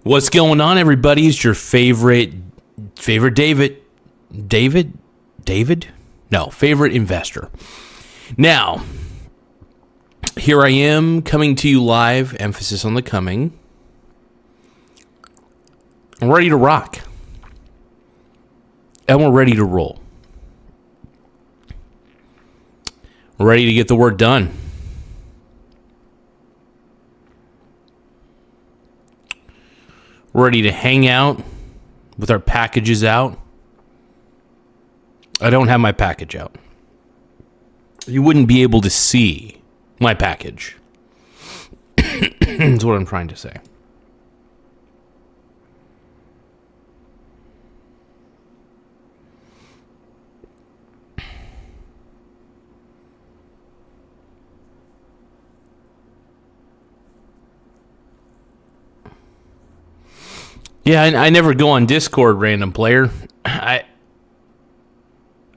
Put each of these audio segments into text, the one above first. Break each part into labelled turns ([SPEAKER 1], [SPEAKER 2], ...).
[SPEAKER 1] What's going on, everybody? It's your favorite favorite investor. Now, here I am coming to you live, emphasis on the coming. I'm ready to rock. And we're ready to roll. We're ready to get the work done. We're ready to hang out with our packages out. I don't have my package out. You wouldn't be able to see my package. That's what I'm trying to say. Yeah, I never go on Discord, random player. I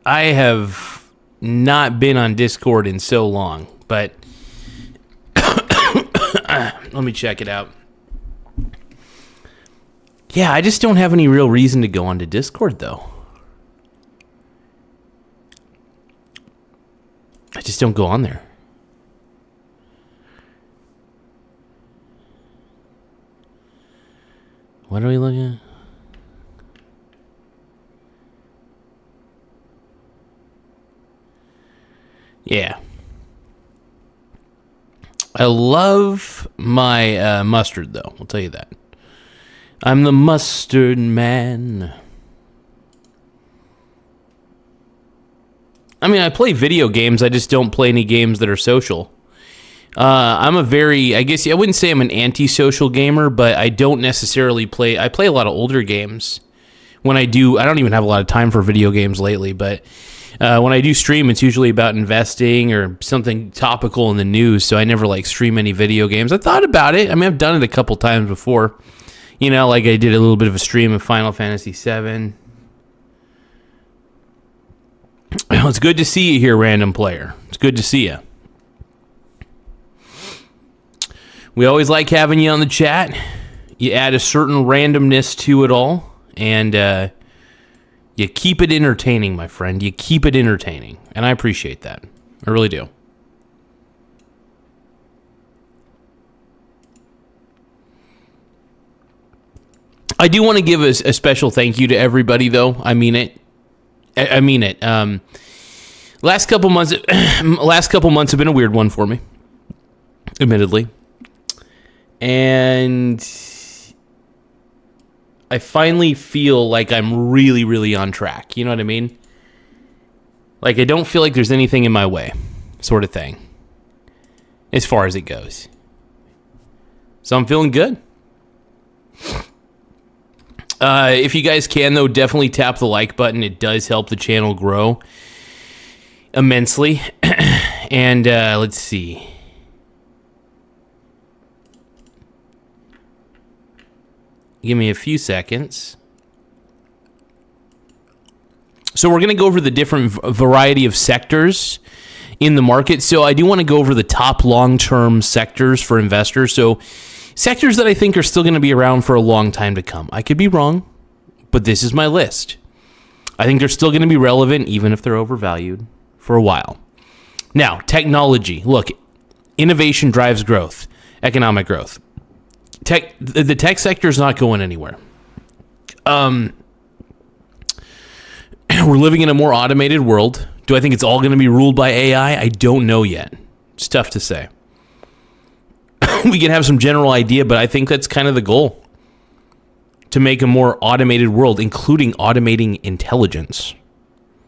[SPEAKER 1] have not been on Discord in so long, but let me check it out. Yeah, I just don't have any real reason to go onto Discord, though. I just don't go on there. What are we looking at? Yeah. I love my mustard, though. I'll tell you that. I'm the mustard man. I mean, I play video games. I just don't play any games that are social. I'm a very, I guess I wouldn't say I'm an antisocial gamer, but I don't necessarily play. I play a lot of older games. When I do, I don't even have a lot of time for video games lately, but when I do stream, it's usually about investing or something topical in the news, so I never stream any video games. I thought about it. I mean, I've done it a couple times before. You know, like I did a little bit of a stream of Final Fantasy VII. It's good to see you here, random player. It's good to see you. We always like having you on the chat. You add a certain randomness to it all, and you keep it entertaining, my friend. You keep it entertaining, and I appreciate that. I really do. I do want to give a special thank you to everybody, though. I mean it. I mean it. Last couple months have been a weird one for me, admittedly. And I finally feel like I'm really, really on track. You know what I mean? Like, I don't feel like there's anything in my way, sort of thing, as far as it goes. So I'm feeling good. If you guys can, though, definitely tap the like button. It does help the channel grow immensely. And let's see. Give me a few seconds. So we're going to go over the different variety of sectors in the market. So I do want to go over the top long-term sectors for investors. So sectors that I think are still going to be around for a long time to come. I could be wrong, but this is my list. I think they're still going to be relevant, even if they're overvalued, for a while. Now, technology. Look, innovation drives growth, economic growth. The tech sector is not going anywhere. We're living in a more automated world. Do I think it's all going to be ruled by AI? I don't know yet. It's tough to say. We can have some general idea, but I think that's kind of the goal. To make a more automated world, including automating intelligence.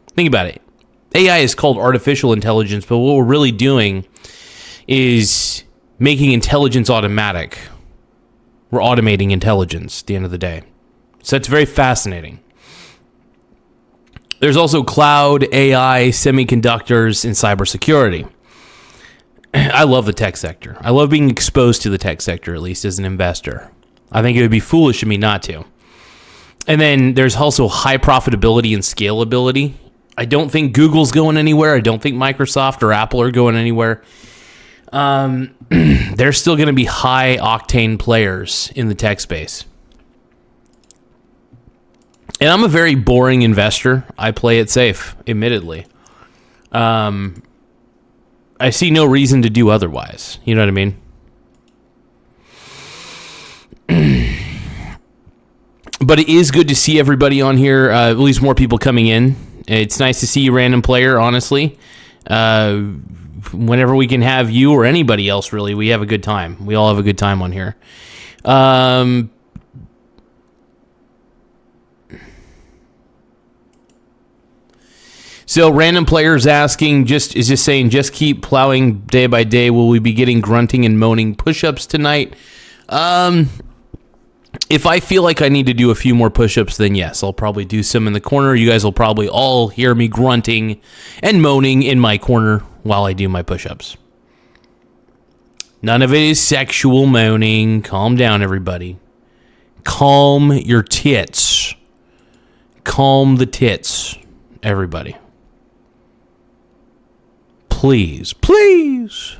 [SPEAKER 1] Think about it. AI is called artificial intelligence, but what we're really doing is making intelligence automatic. We're automating intelligence at the end of the day. So that's very fascinating. There's also cloud, AI, semiconductors, and cybersecurity. I love the tech sector. I love being exposed to the tech sector, at least as an investor. I think it would be foolish of me not to. And then there's also high profitability and scalability. I don't think Google's going anywhere. I don't think Microsoft or Apple are going anywhere. There's still going to be high octane players in the tech space. And I'm a very boring investor. I play it safe, admittedly. I see no reason to do otherwise. You know what I mean? But it is good to see everybody on here, at least more people coming in. It's nice to see you, random player, honestly. Whenever we can have you or anybody else, really, we have a good time. We all have a good time on here. So random players asking, is just saying, just keep plowing day by day. Will we be getting grunting and moaning push-ups tonight? If I feel like I need to do a few more push-ups, then yes, I'll probably do some in the corner. You guys will probably all hear me grunting and moaning in my corner while I do my push-ups. None of it is sexual moaning. Calm down, everybody. Calm your tits. Calm the tits, everybody. Please, please.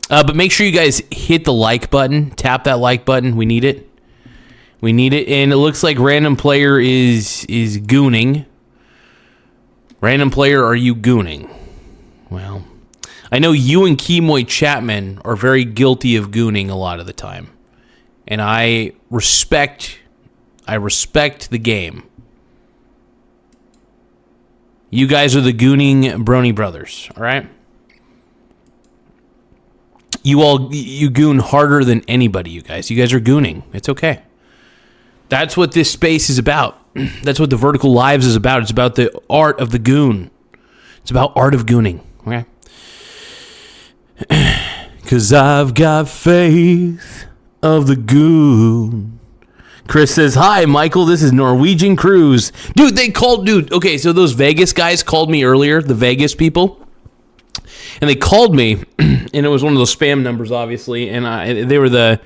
[SPEAKER 1] But make sure you guys hit the like button. Tap that like button. We need it. We need it. And it looks like random player is gooning. Random player, are you gooning? Well, I know you and Kemoy Chapman are very guilty of gooning a lot of the time. And I respect the game. You guys are the gooning brony brothers, all right? You goon harder than anybody, you guys. You guys are gooning. It's okay. That's what this space is about. That's what the Vertical Lives is about. It's about the art of the goon. It's about art of gooning, okay? 'Cause I've got faith of the goon. Chris says, hi, Michael, this is Norwegian Cruise. Dude, okay, so those Vegas guys called me earlier, the Vegas people. And they called me, and it was one of those spam numbers, obviously, and they were the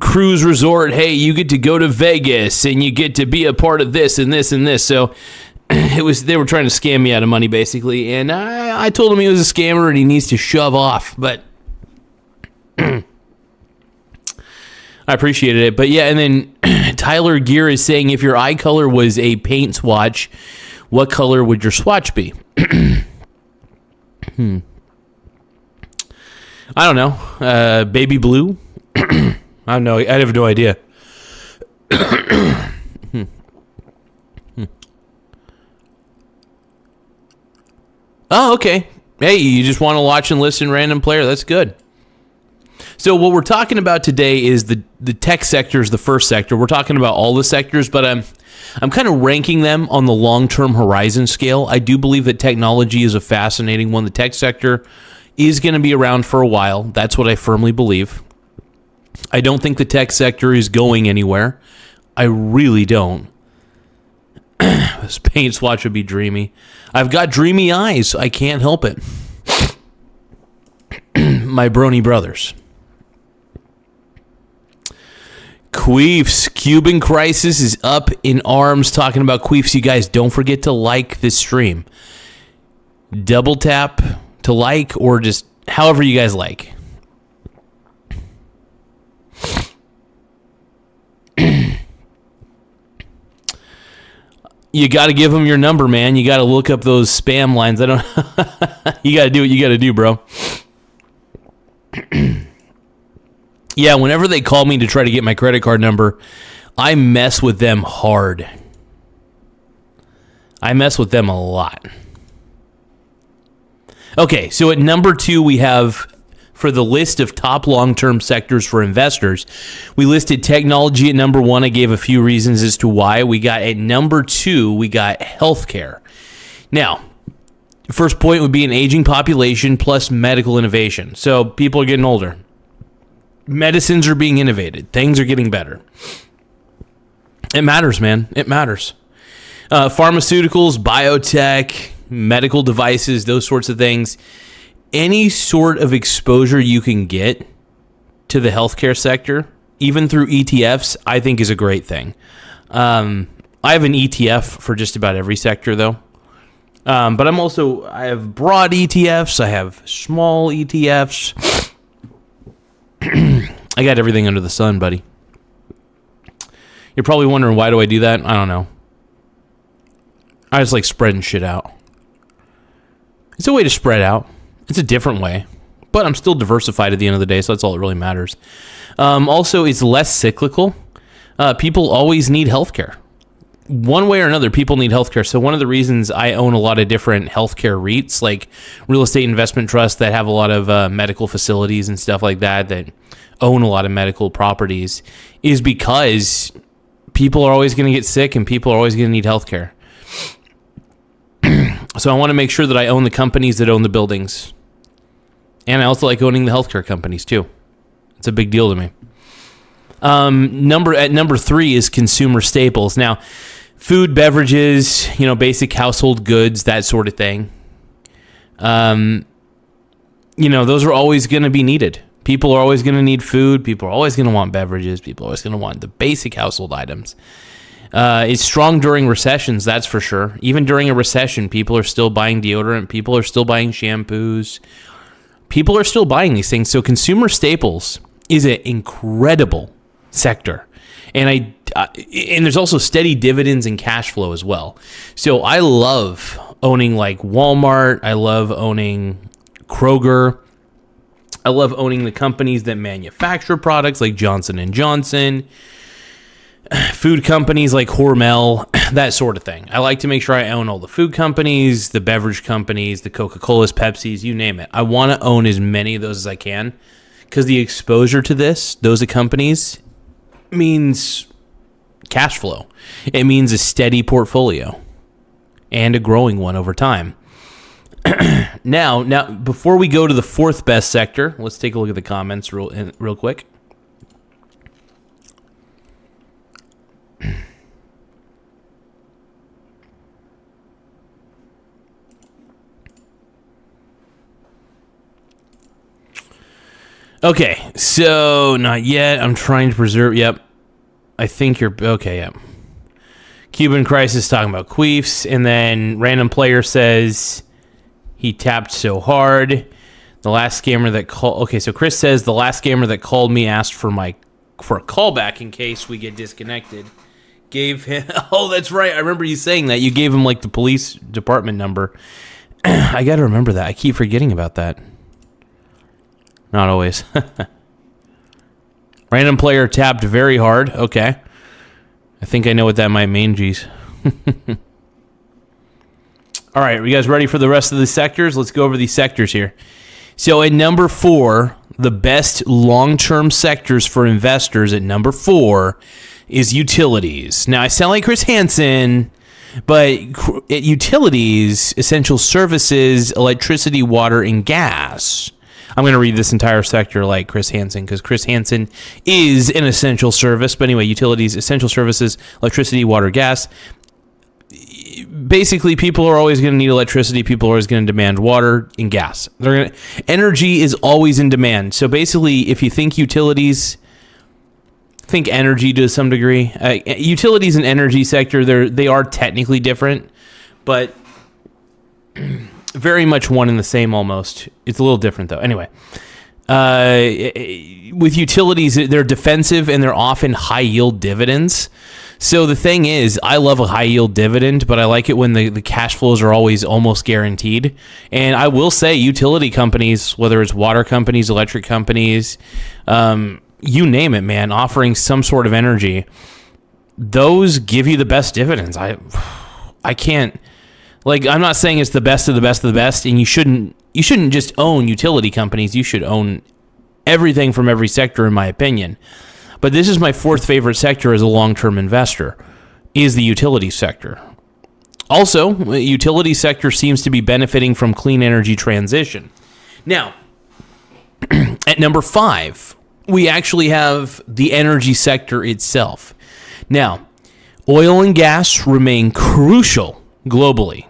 [SPEAKER 1] cruise resort. Hey, you get to go to Vegas, and you get to be a part of this and this and this. So they were trying to scam me out of money, basically. And I told him he was a scammer and he needs to shove off. But I appreciated it. But yeah, and then Tyler Gear is saying, if your eye color was a paint swatch, what color would your swatch be? I don't know. Baby blue? I don't know. I have no idea. Oh, okay. Hey, you just want to watch and listen, random player. That's good. So what we're talking about today is the tech sector is the first sector. We're talking about all the sectors, but I'm kind of ranking them on the long-term horizon scale. I do believe that technology is a fascinating one. The tech sector is going to be around for a while. That's what I firmly believe. I don't think the tech sector is going anywhere. I really don't. This paint swatch would be dreamy. I've got dreamy eyes. I can't help it. My brony brothers. Queefs, Cuban Crisis is up in arms talking about queefs. You guys, don't forget to like this stream. Double tap to like, or just however you guys like. You got to give them your number, man. You got to look up those spam lines. You got to do what you got to do, bro. Yeah, whenever they call me to try to get my credit card number, I mess with them hard. I mess with them a lot. Okay, so at number 2, we have, for the list of top long-term sectors for investors, we listed technology at number 1. I gave a few reasons as to why. We got at number 2, we got healthcare. Now, first point would be an aging population plus medical innovation. So people are getting older. Medicines are being innovated. Things are getting better. It matters, man. It matters. Pharmaceuticals, biotech, medical devices, those sorts of things. Any sort of exposure you can get to the healthcare sector, even through ETFs, I think is a great thing. I have an ETF for just about every sector, though. But I have broad ETFs. I have small ETFs. I got everything under the sun, buddy. You're probably wondering, why do I do that? I don't know. I just like spreading shit out. It's a way to spread out. It's a different way. But I'm still diversified at the end of the day, so that's all that really matters. Also, it's less cyclical. People always need healthcare. One way or another, people need healthcare. So one of the reasons I own a lot of different healthcare REITs, like real estate investment trusts that have a lot of medical facilities and stuff like that, that own a lot of medical properties, is because people are always going to get sick and people are always going to need healthcare. So I want to make sure that I own the companies that own the buildings. And I also like owning the healthcare companies too. It's a big deal to me. Number 3 is consumer staples. Now, food, beverages, basic household goods, that sort of thing. Those are always going to be needed. People are always going to need food. People are always going to want beverages. People are always going to want the basic household items. It's strong during recessions, that's for sure. Even during a recession, people are still buying deodorant. People are still buying shampoos. People are still buying these things. So consumer staples is an incredible sector. And there's also steady dividends and cash flow as well. So I love owning like Walmart. I love owning Kroger. I love owning the companies that manufacture products like Johnson & Johnson, food companies like Hormel, that sort of thing. I like to make sure I own all the food companies, the beverage companies, the Coca-Colas, Pepsis, you name it. I want to own as many of those as I can, because the exposure to those companies means cash flow. It means a steady portfolio and a growing one over time. Now, before we go to the 4th best sector, let's take a look at the comments real quick. Okay, so not yet. I'm trying to preserve. Yep. I think you're okay. Yep. Cuban Crisis talking about queefs, and then random player says he tapped so hard. The last scammer that called. Okay, so Chris says the last scammer that called me asked for a callback in case we get disconnected. Gave him. Oh, that's right. I remember you saying that. You gave him like the police department number. I got to remember that. I keep forgetting about that. Not always. Random player tapped very hard. Okay. I think I know what that might mean. Jeez. All right. Are you guys ready for the rest of the sectors? Let's go over these sectors here. So at number 4, the best long-term sectors for investors at number 4 is utilities. Now, I sound like Chris Hansen, but at utilities, essential services, electricity, water, and gas. I'm going to read this entire sector like Chris Hansen, because Chris Hansen is an essential service. But anyway, utilities, essential services, electricity, water, gas. Basically, people are always going to need electricity. People are always going to demand water and gas. Energy is always in demand. So basically, if you think utilities, think energy to some degree. Utilities and energy sector, they are technically different, but very much one and the same almost. It's a little different though. Anyway, with utilities, they're defensive and they're often high yield dividends. So the thing is, I love a high yield dividend, but I like it when the cash flows are always almost guaranteed. And I will say utility companies, whether it's water companies, electric companies, you name it, man, offering some sort of energy, those give you the best dividends. I can't, like, I'm not saying it's the best of the best of the best, and you shouldn't just own utility companies. You should own everything from every sector, in my opinion. But this is my 4th favorite sector as a long-term investor, is the utility sector. Also, the utility sector seems to be benefiting from clean energy transition. Now, at number 5, we actually have the energy sector itself. Now, oil and gas remain crucial globally.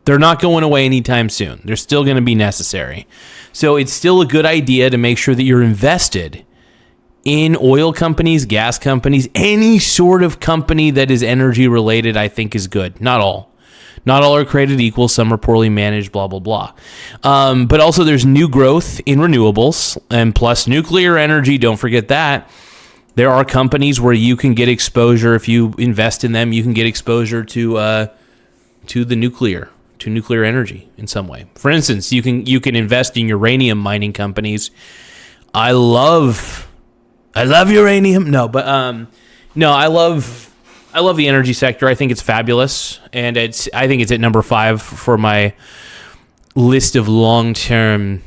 [SPEAKER 1] They're not going away anytime soon. They're still going to be necessary. So it's still a good idea to make sure that you're invested in oil companies, gas companies, any sort of company that is energy related, I think is good. Not all. Not all are created equal. Some are poorly managed, blah, blah, blah. But also there's new growth in renewables and plus nuclear energy. Don't forget that. There are companies where you can get exposure. If you invest in them, you can get exposure to the nuclear energy in some way. For instance, you can invest in uranium mining companies. I love uranium. No, but no, I love the energy sector. I think it's fabulous, and I think it's at number 5 for my list of long-term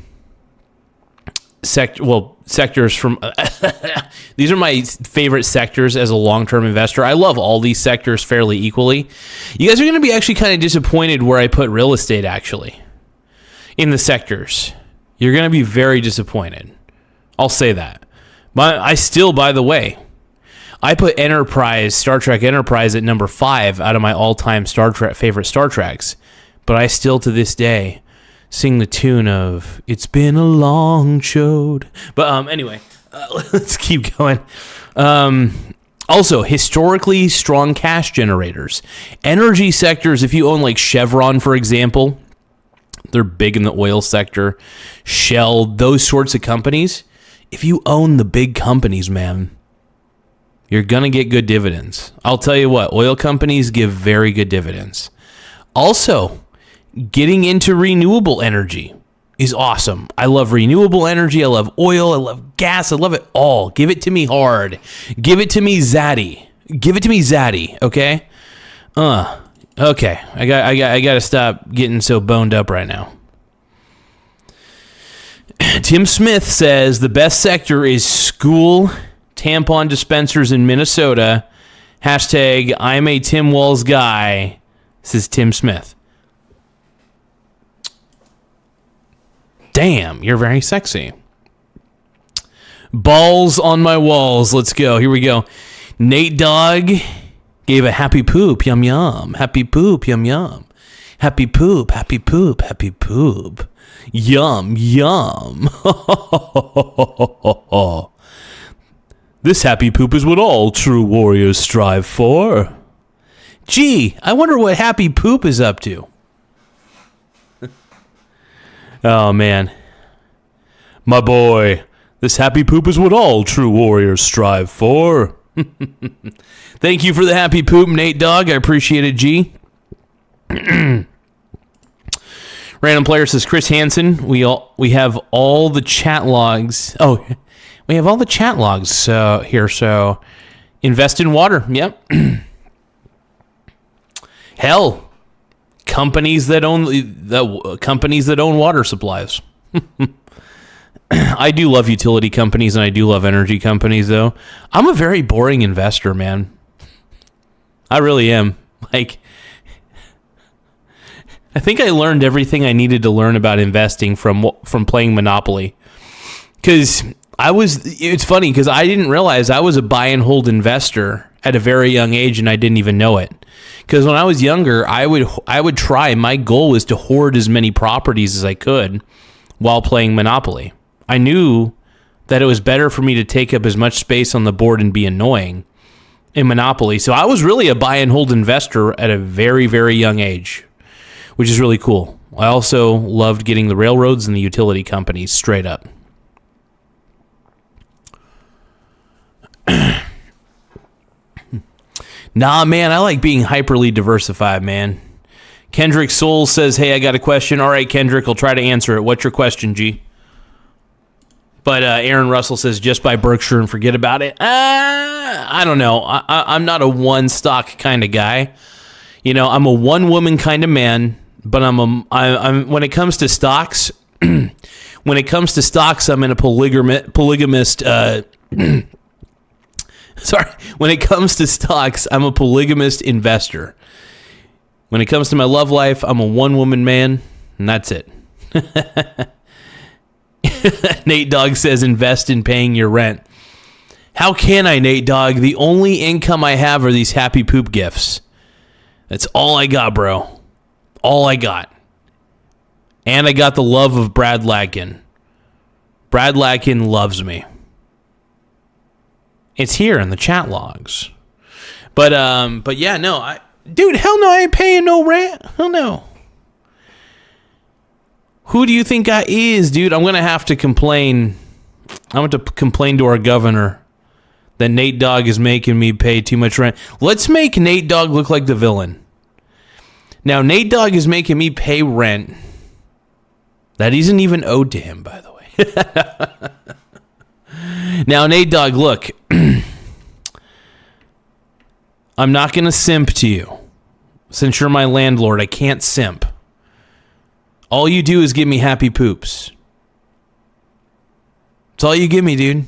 [SPEAKER 1] sectors from these are my favorite sectors as a long-term investor. I love all these sectors fairly equally. You guys are going to be actually kind of disappointed where I put real estate actually in the sectors. You're going to be very disappointed. I'll say that. But I still, by the way, I put Star Trek Enterprise at number 5 out of my all-time favorite Star Treks. But I still, to this day, sing the tune of "It's Been a Long Chode." But anyway, let's keep going. Also, historically strong cash generators. Energy sectors, if you own like Chevron, for example, they're big in the oil sector. Shell, those sorts of companies. If you own the big companies, man, you're going to get good dividends. I'll tell you what, oil companies give very good dividends. Also, getting into renewable energy is awesome. I love renewable energy. I love oil. I love gas. I love it all. Give it to me hard. Give it to me zaddy. Give it to me zaddy. Okay? Okay. I got to stop getting so boned up right now. Tim Smith says the best sector is school tampon dispensers in Minnesota. Hashtag I'm a Tim Walls guy. This is Tim Smith. Damn, you're very sexy. Balls on my walls. Let's go. Here we go. Nate Dogg gave a happy poop. Yum, yum. Happy poop. Yum, yum. Happy poop. Happy poop. Happy poop. Yum, yum. This happy poop is what all true warriors strive for. Gee, I wonder what happy poop is up to. Oh, man. My boy, this happy poop is what all true warriors strive for. Thank you for the happy poop, Nate Dogg. I appreciate it, G. Random player says, Chris Hansen, we have all the chat logs. Oh, we have all the chat logs here, so invest in water. Yep. Hell, companies that own water supplies. I do love utility companies and I do love energy companies, though. I'm a very boring investor, man. I really am. Like, I think I learned everything I needed to learn about investing from playing Monopoly. Because it's funny because I didn't realize I was a buy and hold investor at a very young age and I didn't even know it. Because when I was younger, I would try. My goal was to hoard as many properties as I could while playing Monopoly. I knew that it was better for me to take up as much space on the board and be annoying in Monopoly. So I was really a buy and hold investor at a very, very young age, which is really cool. I also loved getting the railroads and the utility companies straight up. Nah, man, I like being hyperly diversified, man. Kendrick Soul says, hey, I got a question. All right, Kendrick, I'll try to answer it. What's your question, G? But Aaron Russell says, just buy Berkshire and forget about it. I don't know. I'm not a one stock kind of guy. You know, I'm a one woman kind of man, but I'm when it comes to stocks, I'm in a polygamist. Sorry, when it comes to stocks, I'm a polygamist investor. When it comes to my love life, I'm a one-woman man, and that's it. Nate Dogg says, invest in paying your rent. How can I, Nate Dogg? The only income I have are these happy poop gifts. That's all I got, bro. All I got. And I got the love of Brad Latkin. Brad Latkin loves me. It's here in the chat logs. But yeah, no, Dude, hell no, I ain't paying no rent. Hell no. Who do you think I is, dude? I'm going to have to complain. I'm going to complain to our governor that Nate Dogg is making me pay too much rent. Let's make Nate Dogg look like the villain. Now, Nate Dogg is making me pay rent that isn't even owed to him, by the way. Now, Nate Dogg, look. I'm not going to simp to you. Since you're my landlord, I can't simp. All you do is give me happy poops. That's all you give me, dude.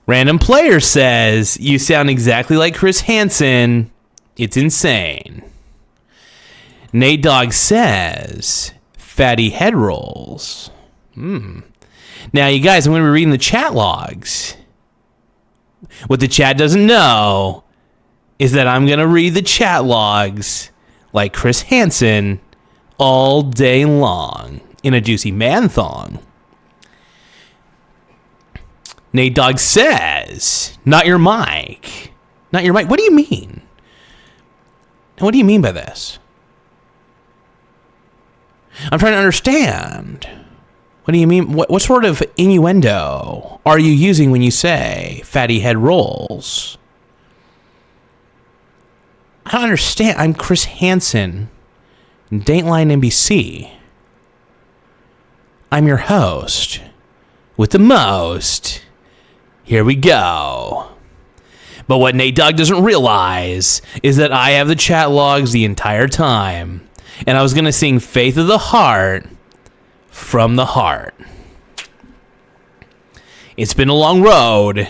[SPEAKER 1] Random player says, you sound exactly like Chris Hansen. It's insane. Nate Dogg says, fatty head rolls. Now, you guys, I'm going to be reading the chat logs. What the chat doesn't know is that I'm going to read the chat logs like Chris Hansen all day long in a juicy man thong. Nate Dogg says, not your mic. Not your mic. What do you mean? What do you mean by this? I'm trying to understand. What do you mean? What sort of innuendo are you using when you say fatty head rolls? I don't understand. I'm Chris Hansen, Dateline NBC. I'm your host with the most. Here we go. But what Nate Dogg doesn't realize is that I have the chat logs the entire time. And I was going to sing Faith of the Heart from the heart. It's been a long road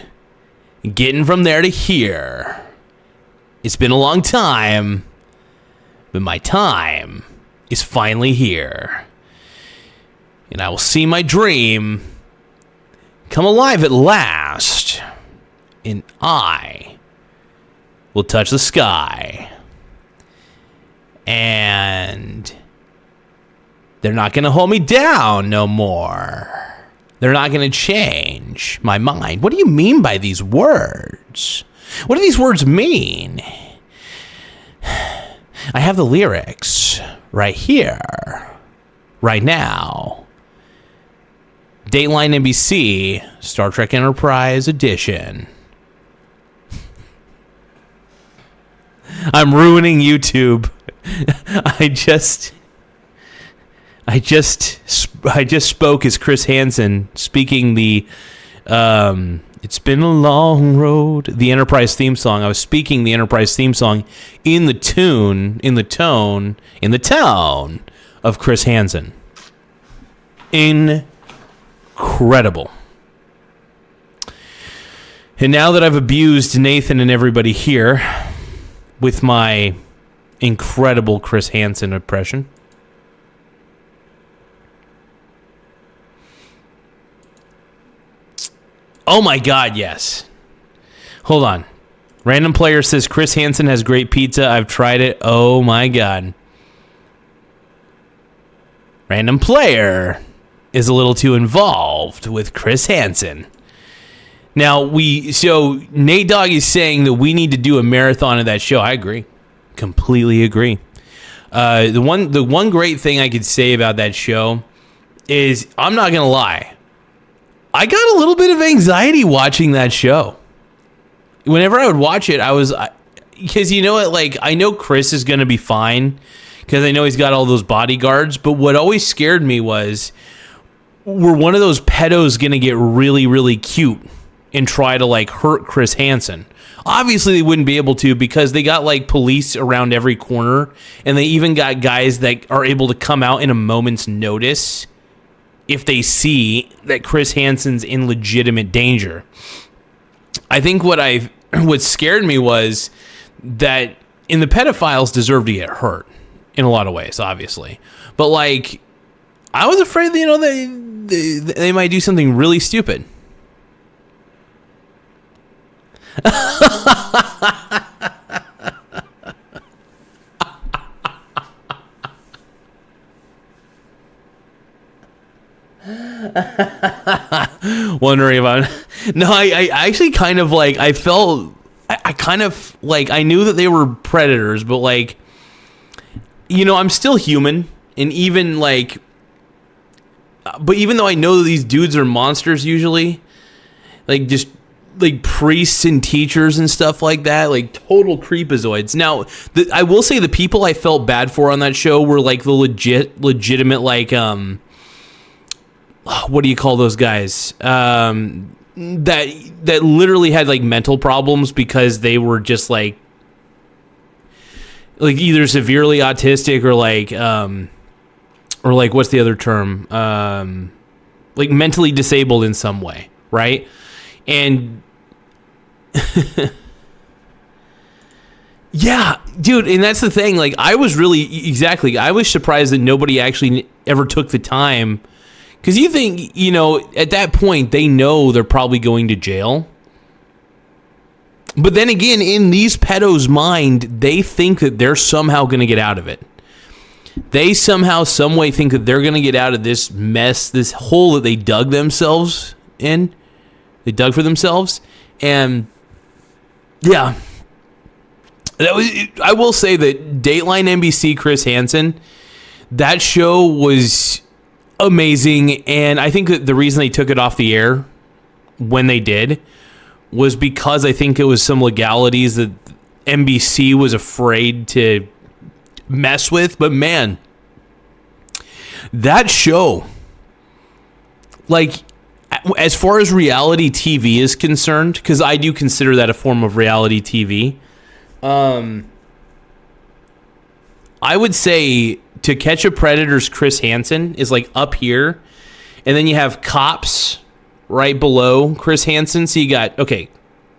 [SPEAKER 1] getting from there to here. It's been a long time, but my time is finally here. And I will see my dream come alive at last. And I will touch the sky. And they're not going to hold me down no more. They're not going to change my mind. What do you mean by these words? What do these words mean? I have the lyrics right here, right now. Dateline NBC, Star Trek Enterprise Edition. I'm ruining YouTube. I just spoke as Chris Hansen speaking the it's been a long road, the Enterprise theme song. I was speaking the Enterprise theme song in the tone of Chris Hansen. Incredible. And now that I've abused Nathan and everybody here with my incredible Chris Hansen impression, oh my God, yes. Hold on. Random player says Chris Hansen has great pizza. I've tried it. Oh my God. Random player is a little too involved with Chris Hansen. Now, so Nate Dogg is saying that we need to do a marathon of that show. I agree. Completely agree. The one great thing I could say about that show is, I'm not going to lie, I got a little bit of anxiety watching that show. Whenever I would watch it, because you know what, like, I know Chris is going to be fine because I know he's got all those bodyguards, but what always scared me was, were one of those pedos going to get really, really cute and try to, like, hurt Chris Hansen? Obviously, they wouldn't be able to because they got, like, police around every corner, and they even got guys that are able to come out in a moment's notice if they see that Chris Hansen's in legitimate danger. I think what scared me was that, and the pedophiles deserve to get hurt in a lot of ways, obviously. But, like, I was afraid that, you know, they might do something really stupid. Wondering about. No, I actually kind of, like, I I kind of like, I knew that they were predators, but like, I'm still human. And even like, but even though I know that these dudes are monsters usually, like just like priests and teachers and stuff like that, like total creepazoids. Now, I will say the people I felt bad for on that show were like the legitimate, like, what do you call those guys? That literally had like mental problems because they were just like either severely autistic or like what's the other term? Like mentally disabled in some way, right? And yeah, dude, and that's the thing. Like, I was surprised that nobody actually ever took the time, because you think, at that point they know they're probably going to jail. But then again, in these pedos' mind, they think that they're somehow going to get out of it. They somehow, some way think that they're going to get out of this mess, this hole that they dug themselves in. They dug for themselves. And yeah, I will say that Dateline NBC, Chris Hansen, that show was amazing. And I think that the reason they took it off the air when they did was because I think it was some legalities that NBC was afraid to mess with. But man, that show, like, as far as reality TV is concerned, because I do consider that a form of reality TV, I would say To Catch a Predator's Chris Hansen is like up here, and then you have Cops right below Chris Hansen. So you got, okay,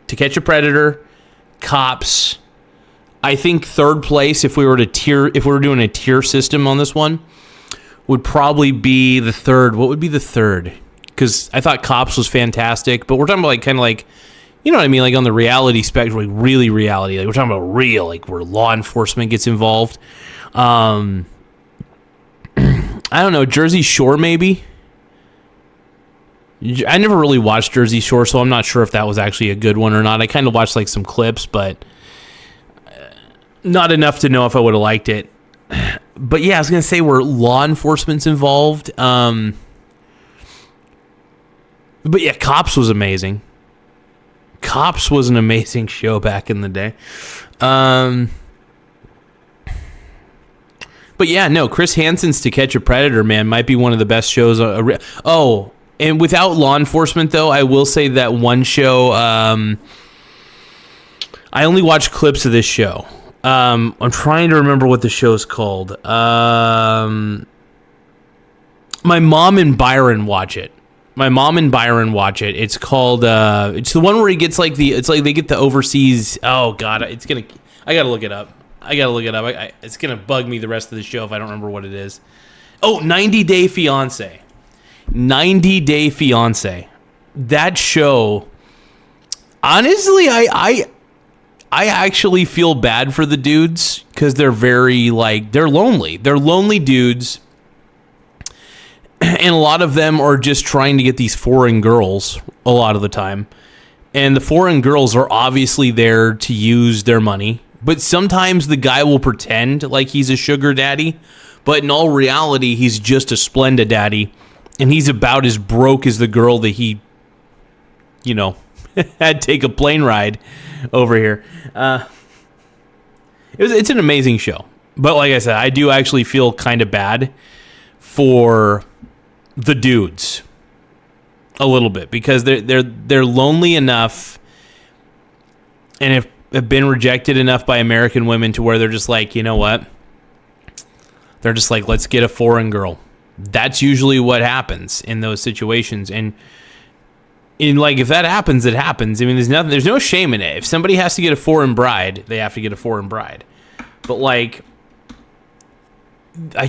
[SPEAKER 1] To Catch a Predator, Cops. I think third place, if we were doing a tier system on this one, would probably be the third. What would be the third? Because I thought Cops was fantastic, but we're talking about like kind of like, you know what I mean, like on the reality spectrum, like really reality. Like we're talking about real, like where law enforcement gets involved. I don't know, Jersey Shore maybe. I never really watched Jersey Shore, so I'm not sure if that was actually a good one or not. I kind of watched like some clips, but not enough to know if I would have liked it. But yeah, I was going to say where law enforcement's involved. But yeah, Cops was amazing. Cops was an amazing show back in the day. But yeah, no, Chris Hansen's To Catch a Predator, man, might be one of the best shows. And without law enforcement, though, I will say that one show, I only watched clips of this show. I'm trying to remember what the show's called. My mom and Byron watch it. It's called, it's the one where he gets like it's like they get the overseas, oh God, I gotta look it up. It's gonna bug me the rest of the show if I don't remember what it is. Oh, 90 Day Fiance. 90 Day Fiance. That show, honestly, I actually feel bad for the dudes because they're very, like, they're lonely. They're lonely dudes. And a lot of them are just trying to get these foreign girls a lot of the time. And the foreign girls are obviously there to use their money. But sometimes the guy will pretend like he's a sugar daddy. But in all reality, he's just a Splenda daddy. And he's about as broke as the girl that he, had take a plane ride over here. It's an amazing show. But like I said, I do actually feel kind of bad for the dudes a little bit because they're lonely enough and have been rejected enough by American women to where they're just like, you know what? They're just like, let's get a foreign girl. That's usually what happens in those situations. And if that happens, it happens. I mean, there's no shame in it. If somebody has to get a foreign bride, they have to get a foreign bride. But like, I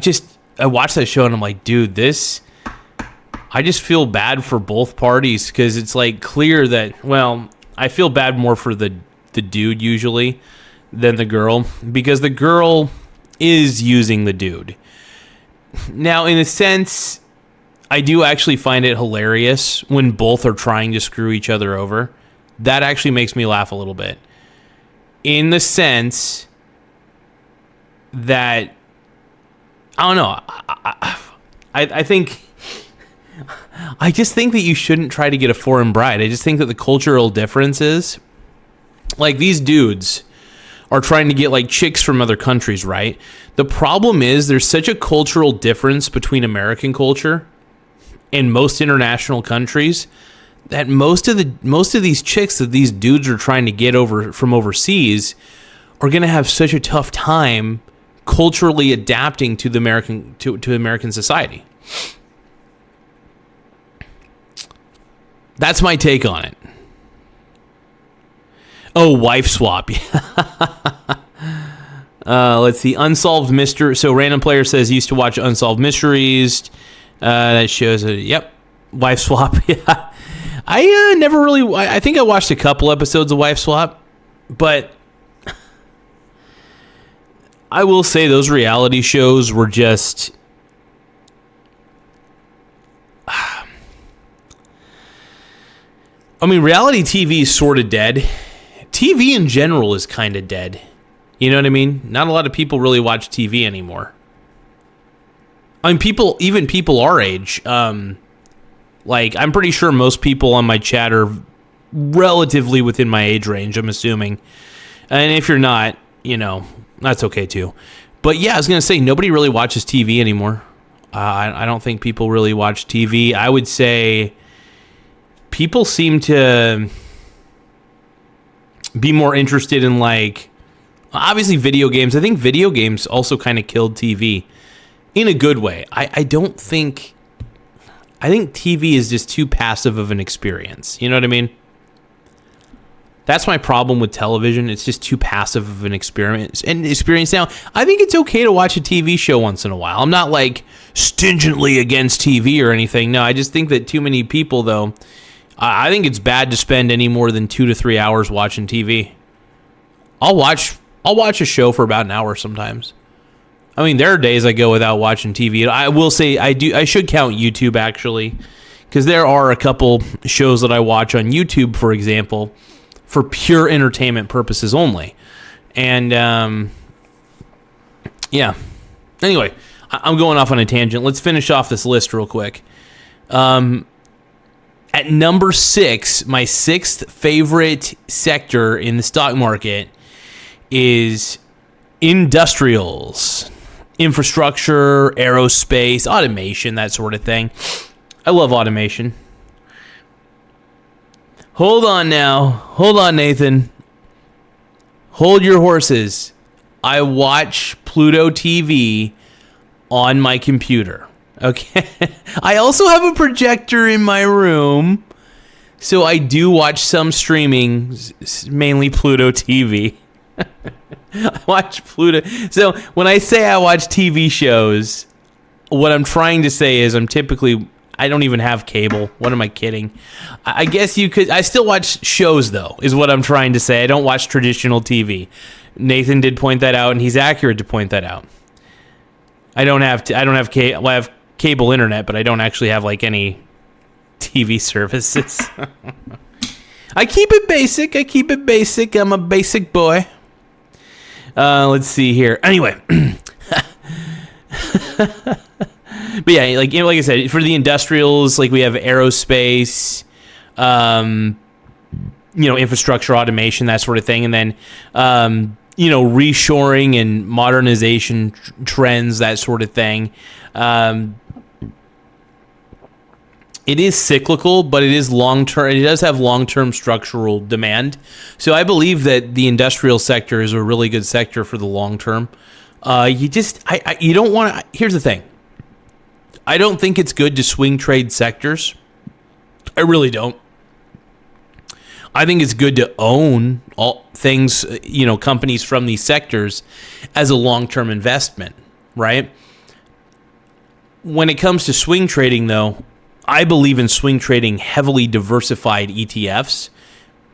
[SPEAKER 1] watched that show and I'm like, dude, I just feel bad for both parties because it's like clear that, well, I feel bad more for the dude usually than the girl because the girl is using the dude. Now, in a sense, I do actually find it hilarious when both are trying to screw each other over. That actually makes me laugh a little bit. in the sense that, I don't know, I just think that you shouldn't try to get a foreign bride. I just think that the cultural differences, like these dudes are trying to get like chicks from other countries, right? The problem is there's such a cultural difference between American culture and most international countries that most of these chicks that these dudes are trying to get over from overseas are going to have such a tough time culturally adapting to the American society. That's my take on it. Oh, wife swap. Let's see. Unsolved mystery. So random player says used to watch Unsolved Mysteries. That shows it. Yep. Wife swap. Yeah. I never really. I think I watched a couple episodes of Wife Swap, but I will say those reality shows were just. I mean, reality TV is sort of dead. TV in general is kind of dead. You know what I mean? Not a lot of people really watch TV anymore. I mean, even people our age, like, I'm pretty sure most people on my chat are relatively within my age range, I'm assuming. And if you're not, you know, that's okay too. But yeah, I was going to say, nobody really watches TV anymore. I don't think people really watch TV. I would say people seem to be more interested in, like, obviously video games. I think video games also kind of killed TV in a good way. I think TV is just too passive of an experience. You know what I mean? That's my problem with television. It's just too passive of an experience. Now, I think it's okay to watch a TV show once in a while. I'm not like stingently against TV or anything. No, I just think that too many people, though, I think it's bad to spend any more than 2 to 3 hours watching TV. I'll watch a show for about an hour sometimes. I mean, there are days I go without watching TV. I will say I should count YouTube, actually, because there are a couple shows that I watch on YouTube, for example, for pure entertainment purposes only. And yeah. Anyway, I'm going off on a tangent. Let's finish off this list real quick. At number 6, my 6th favorite sector in the stock market is industrials, infrastructure, aerospace, automation, that sort of thing. I love automation. Hold on now. Hold on, Nathan. Hold your horses. I watch Pluto TV on my computer. Okay. I also have a projector in my room, so I do watch some streaming, mainly Pluto TV. I watch Pluto. So when I say I watch TV shows, what I'm trying to say is I don't even have cable. What am I kidding? I guess you could. I still watch shows, though, is what I'm trying to say. I don't watch traditional TV. Nathan did point that out, and he's accurate to point that out. I have cable internet, but I don't actually have like any TV services. I keep it basic. I'm a basic boy. Let's see here. Anyway. But yeah, like I said, for the industrials, like we have aerospace, infrastructure, automation, that sort of thing, and then reshoring and modernization trends, that sort of thing. It is cyclical, but it is long-term. It does have long-term structural demand. So I believe that the industrial sector is a really good sector for the long term. You don't want to. Here's the thing. I don't think it's good to swing trade sectors. I really don't. I think it's good to own all things, companies from these sectors as a long-term investment, right? When it comes to swing trading, though, I believe in swing trading heavily diversified ETFs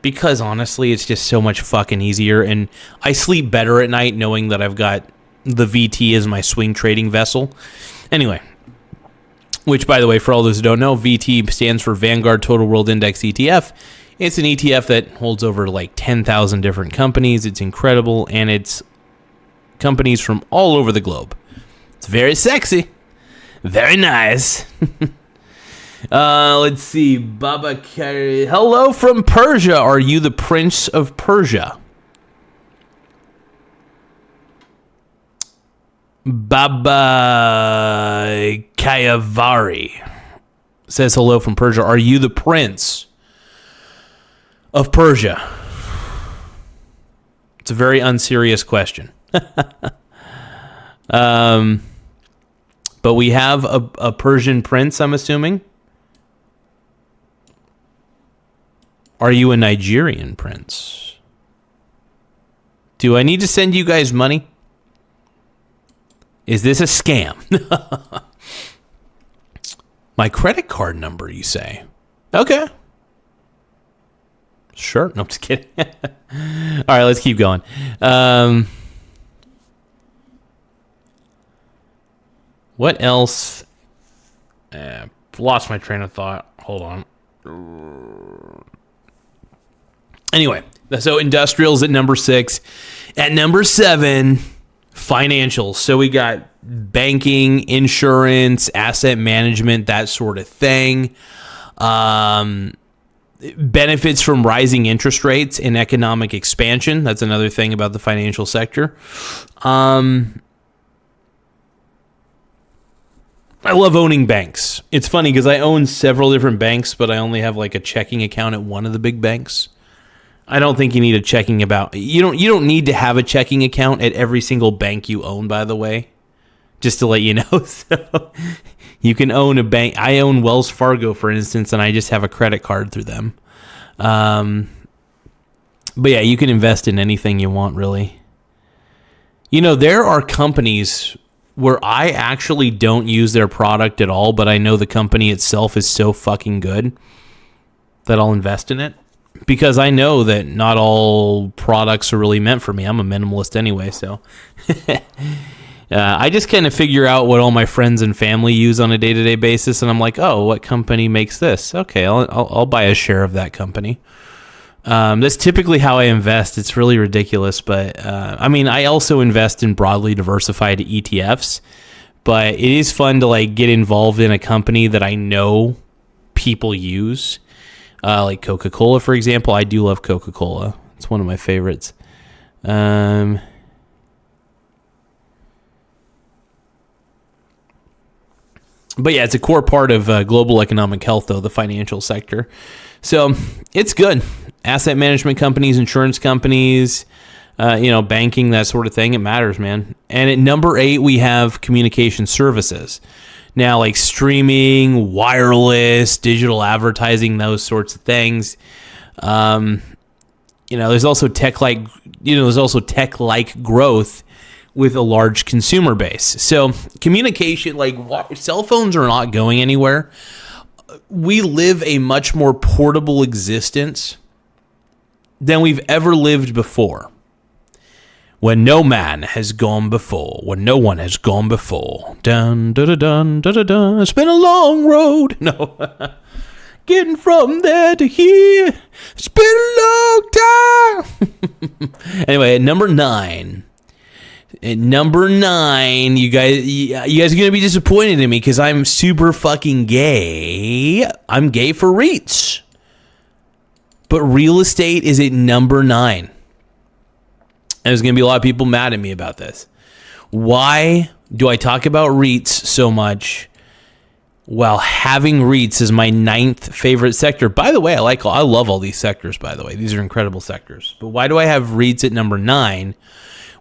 [SPEAKER 1] because, honestly, it's just so much fucking easier, and I sleep better at night knowing that I've got the VT as my swing trading vessel. Anyway, which, by the way, for all those who don't know, VT stands for Vanguard Total World Index ETF. It's an ETF that holds over like 10,000 different companies. It's incredible, and it's companies from all over the globe. It's very sexy. Very nice. Let's see. Baba Kari. Hello from Persia. Are you the Prince of Persia? Baba Kayavari says hello from Persia. Are you the Prince of Persia? It's a very unserious question. But we have a Persian prince, I'm assuming. Are you a Nigerian prince? Do I need to send you guys money? Is this a scam? My credit card number, you say? Okay. Sure. No, I'm just kidding. All right, let's keep going. What else? Lost my train of thought. Hold on. Anyway, so industrials at number 6. At number 7, financials. So we got banking, insurance, asset management, that sort of thing. Benefits from rising interest rates and economic expansion. That's another thing about the financial sector. I love owning banks. It's funny because I own several different banks, but I only have like a checking account at one of the big banks. I don't think you need a checking about. You don't need to have a checking account at every single bank you own, by the way. Just to let you know. So you can own a bank. I own Wells Fargo, for instance, and I just have a credit card through them. But yeah, you can invest in anything you want, really. You know, there are companies where I actually don't use their product at all, but I know the company itself is so fucking good that I'll invest in it. Because I know that not all products are really meant for me. I'm a minimalist anyway, so I just kind of figure out what all my friends and family use on a day-to-day basis, and I'm like, oh, what company makes this? Okay, I'll buy a share of that company. That's typically how I invest. It's really ridiculous, but I mean, I also invest in broadly diversified ETFs, but it is fun to like get involved in a company that I know people use. Like Coca-Cola, for example. I do love Coca-Cola. It's one of my favorites. But yeah, it's a core part of global economic health, though, the financial sector. So it's good. Asset management companies, insurance companies, banking, that sort of thing. It matters, man. And at number 8, we have communication services. Now, like streaming, wireless, digital advertising, those sorts of things. There's also tech-like growth with a large consumer base. So communication, like cell phones are not going anywhere. We live a much more portable existence than we've ever lived before. When no man has gone before, when no one has gone before. Dun, dun, dun, dun, dun, dun. It's been a long road. No. Getting from there to here. It's been a long time. Anyway, at number 9. At number 9, you guys are going to be disappointed in me because I'm super fucking gay. I'm gay for REITs. But real estate is at number 9. And there's going to be a lot of people mad at me about this. Why do I talk about REITs so much while having REITs as my 9th favorite sector? By the way, I love all these sectors, by the way. These are incredible sectors. But why do I have REITs at number 9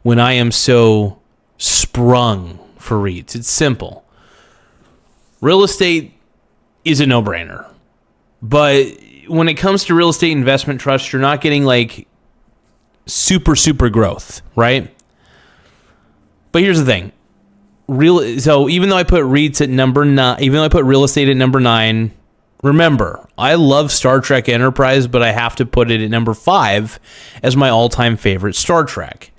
[SPEAKER 1] when I am so sprung for REITs? It's simple. Real estate is a no-brainer. But when it comes to real estate investment trusts, you're not getting like super growth, right? But here's the thing. So even though I put REITs at number 9, even though I put real estate at number 9, remember, I love Star Trek Enterprise, but I have to put it at number 5 as my all-time favorite Star Trek.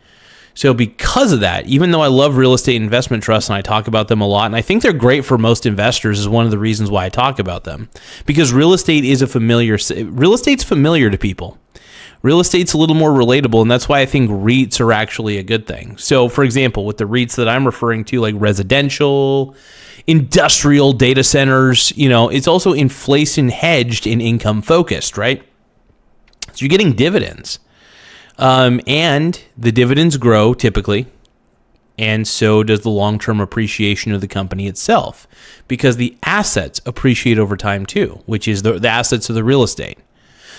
[SPEAKER 1] So because of that, even though I love real estate investment trusts and I talk about them a lot, and I think they're great for most investors, is one of the reasons why I talk about them. Because real estate's familiar to people. Real estate's a little more relatable, and that's why I think REITs are actually a good thing. So, for example, with the REITs that I'm referring to, like residential, industrial, data centers, it's also inflation hedged and income focused, right? So you're getting dividends. And the dividends grow typically, and so does the long-term appreciation of the company itself, because the assets appreciate over time too, which is the assets of the real estate.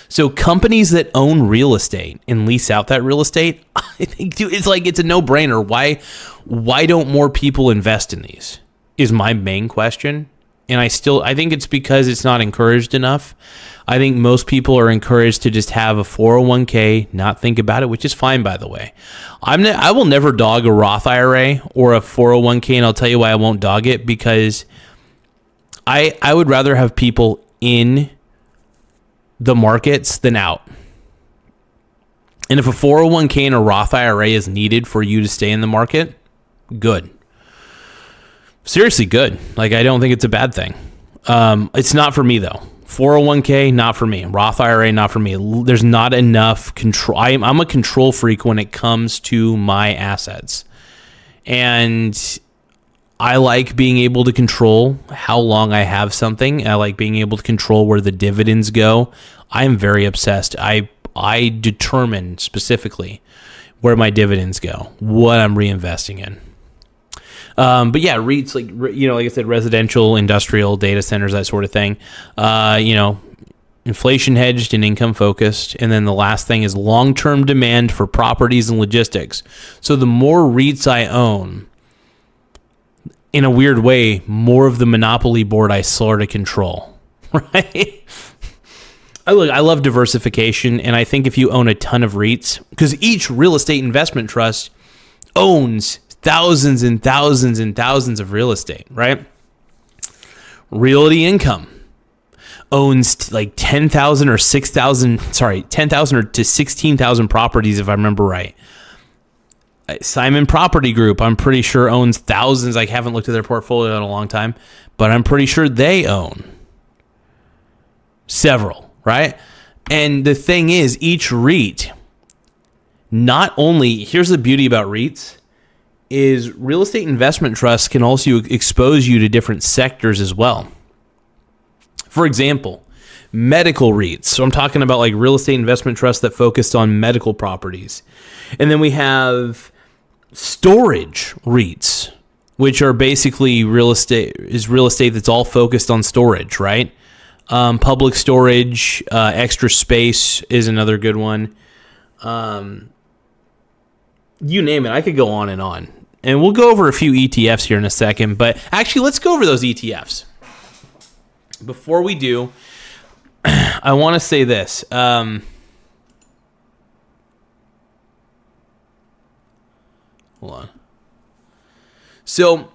[SPEAKER 1] So companies that own real estate and lease out that real estate, I think it's a no-brainer. Why don't more people invest in these? Is my main question. And I think it's because it's not encouraged enough. I think most people are encouraged to just have a 401k, not think about it, which is fine, by the way. I will never dog a Roth IRA or a 401k, and I'll tell you why I won't dog it, because I would rather have people in the markets than out. And if a 401k and a Roth IRA is needed for you to stay in the market, good. Seriously good. I don't think it's a bad thing. It's not for me though. 401k, not for me. Roth IRA, not for me. There's not enough control. I'm a control freak when it comes to my assets. And I like being able to control how long I have something. I like being able to control where the dividends go. I am very obsessed. I determine specifically where my dividends go, what I'm reinvesting in. But yeah, REITs, like I said, residential, industrial, data centers, that sort of thing. Inflation hedged and income focused. And then the last thing is long-term demand for properties and logistics. So the more REITs I own, in a weird way, more of the monopoly board I sort of control, right? I love diversification, and I think if you own a ton of REITs, because each real estate investment trust owns thousands and thousands and thousands of real estate, right? Realty Income owns like 10,000 or 6,000, 10,000 or to 16,000 properties, if I remember right. Simon Property Group, I'm pretty sure, owns thousands. I haven't looked at their portfolio in a long time, but I'm pretty sure they own several, right? And the thing is, each REIT, not only, here's the beauty about REITs, is real estate investment trusts can also expose you to different sectors as well. For example, medical REITs. So I'm talking about like real estate investment trusts that focused on medical properties. And then we have storage REITs, which are basically real estate that's all focused on storage, right? Public storage, extra space is another good one. You name it. I could go on and on. And we'll go over a few ETFs here in a second, but actually let's go over those ETFs. Before we do, I want to say this. Hold on. So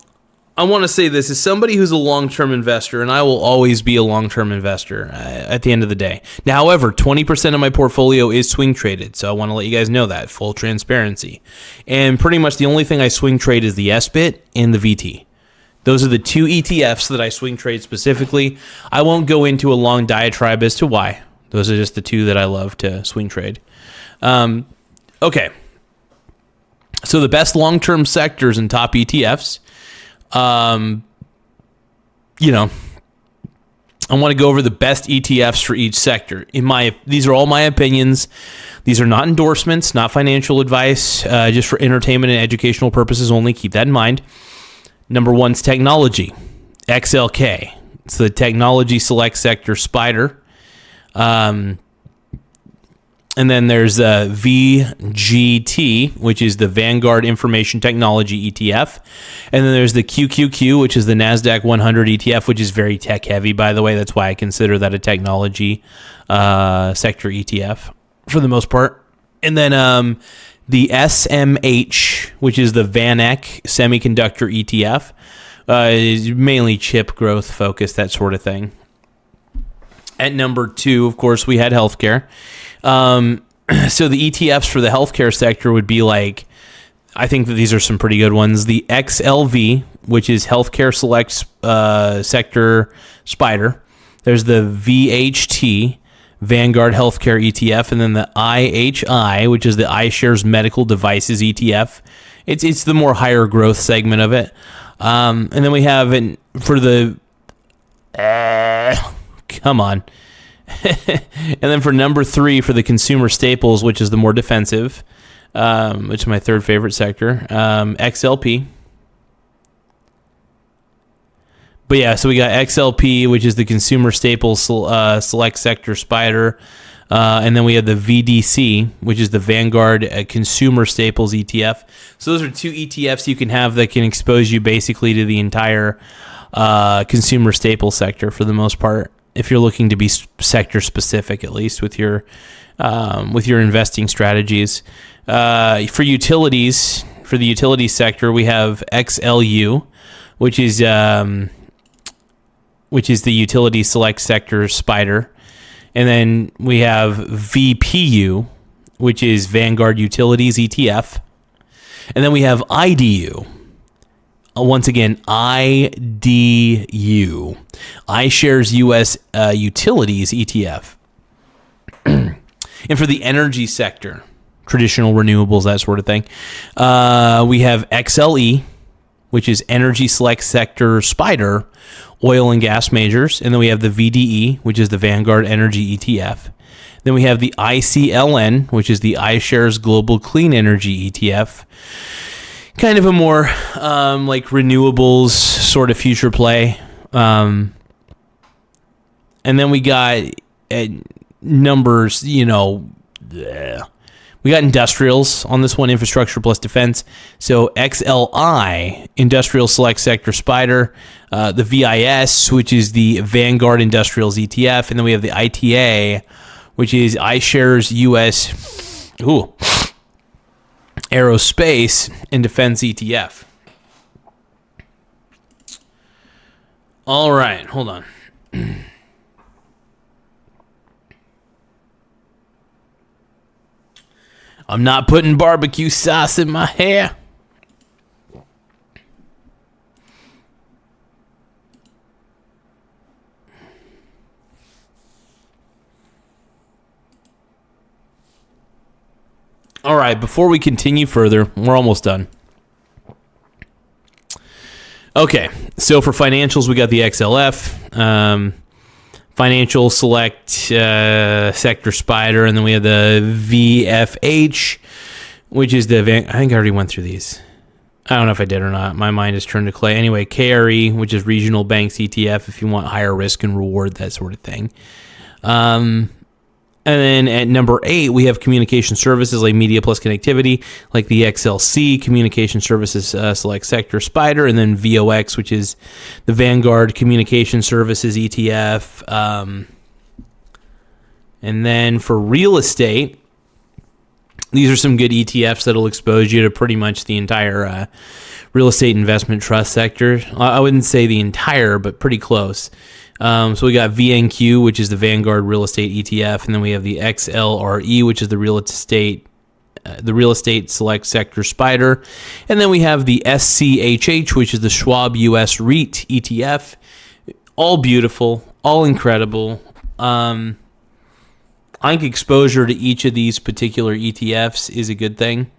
[SPEAKER 1] I want to say this as somebody who's a long-term investor, and I will always be a long-term investor at the end of the day. Now, however, 20% of my portfolio is swing traded, so I want to let you guys know that, full transparency. And pretty much the only thing I swing trade is the SBIT and the VT. Those are the two ETFs that I swing trade specifically. I won't go into a long diatribe as to why. Those are just the two that I love to swing trade. Okay. So the best long-term sectors and top ETFs. I want to go over the best ETFs for each sector. These are all my opinions. These are not endorsements, not financial advice, just for entertainment and educational purposes only. Keep that in mind. Number one's technology, XLK. It's the Technology Select Sector SPDR. And then there's VGT, which is the Vanguard Information Technology ETF. And then there's the QQQ, which is the NASDAQ 100 ETF, which is very tech heavy, by the way. That's why I consider that a technology sector ETF for the most part. And then the SMH, which is the VanEck Semiconductor ETF, is mainly chip growth focused, that sort of thing. At number 2, of course, we had healthcare. So the ETFs for the healthcare sector would be like I think that these are some pretty good ones. The XLV, which is Healthcare Select Sector Spider. There's the VHT, Vanguard Healthcare ETF, and then the IHI, which is the iShares Medical Devices ETF. It's the more higher growth segment of it. And then we have for the come on. And then for number 3 for the consumer staples, which is the more defensive, which is my third favorite sector, XLP. But yeah, so we got XLP, which is the consumer staples select sector spider. And then we have the VDC, which is the Vanguard Consumer Staples ETF. So those are 2 ETFs you can have that can expose you basically to the entire consumer staples sector for the most part, if you're looking to be sector specific, at least with your investing strategies. For utilities, for the utility sector, we have XLU, which is the utility select sector spider. And then we have VPU, which is Vanguard Utilities ETF. And then we have IDU. Once again, IDU, iShares US Utilities ETF. And for the energy sector, traditional renewables, that sort of thing, we have XLE, which is Energy Select Sector Spider, oil and gas majors. And then we have the VDE, which is the Vanguard Energy ETF. Then we have the ICLN, which is the iShares Global Clean Energy ETF. Kind of a more like renewables sort of future play. And then we got numbers, we got industrials on this one, infrastructure plus defense. So XLI, Industrial Select Sector Spider, the VIS, which is the Vanguard Industrials ETF, and then we have the ITA, which is iShares US Aerospace and Defense ETF. All right, hold on. I'm not putting barbecue sauce in my hair. All right, before we continue further, we're almost done. Okay, so for financials, we got the XLF, Financial Select Sector Spider, and then we have the VFH, which is the I think I already went through these. I don't know if I did or not. My mind is turned to clay. Anyway, KRE, which is Regional Banks ETF, if you want higher risk and reward, that sort of thing. And then at number 8, we have communication services like media plus connectivity, like the XLC, Communication Services Select Sector Spider, and then VOX, which is the Vanguard Communication Services ETF. And then for real estate, these are some good ETFs that'll expose you to pretty much the entire real estate investment trust sector. I wouldn't say the entire, but pretty close. So we got VNQ, which is the Vanguard Real Estate ETF, and then we have the XLRE, which is the Real Estate Select Sector Spider, and then we have the SCHH, which is the Schwab US REIT ETF. All beautiful, all incredible. I think exposure to each of these particular ETFs is a good thing.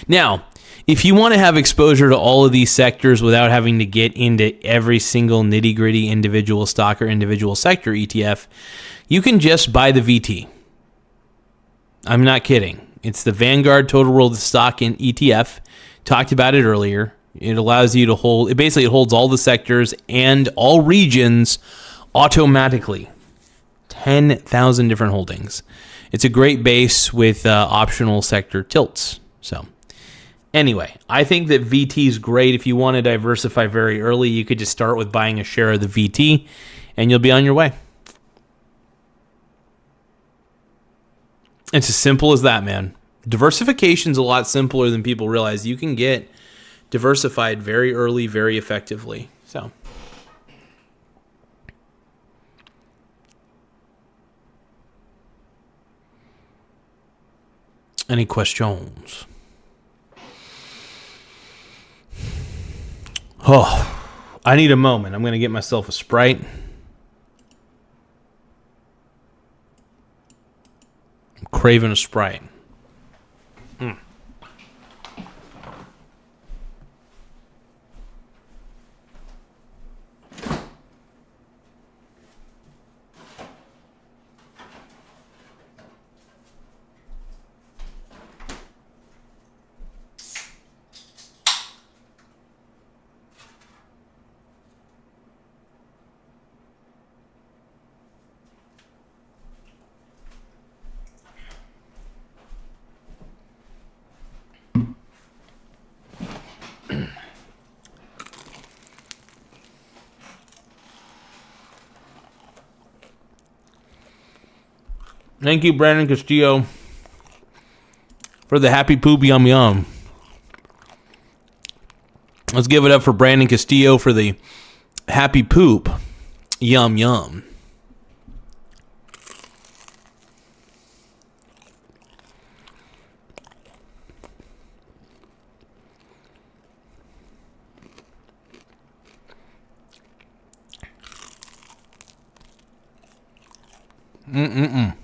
[SPEAKER 1] Now, if you want to have exposure to all of these sectors without having to get into every single nitty-gritty individual stock or individual sector ETF, you can just buy the VT. I'm not kidding. It's the Vanguard Total World Stock in ETF. Talked about it earlier. It allows you to hold, it holds all the sectors and all regions automatically. 10,000 different holdings. It's a great base with optional sector tilts. So anyway, I think that VT is great. If you want to diversify very early, you could just start with buying a share of the VT and you'll be on your way. It's as simple as that, man. Diversification is a lot simpler than people realize. You can get diversified very early, very effectively. So any questions? Oh, I need a moment. I'm going to get myself a Sprite. I'm craving a Sprite. Thank you, Brandon Castillo, for the happy poop yum yum. Let's give it up for Brandon Castillo for the happy poop yum yum. Mm-mm-mm.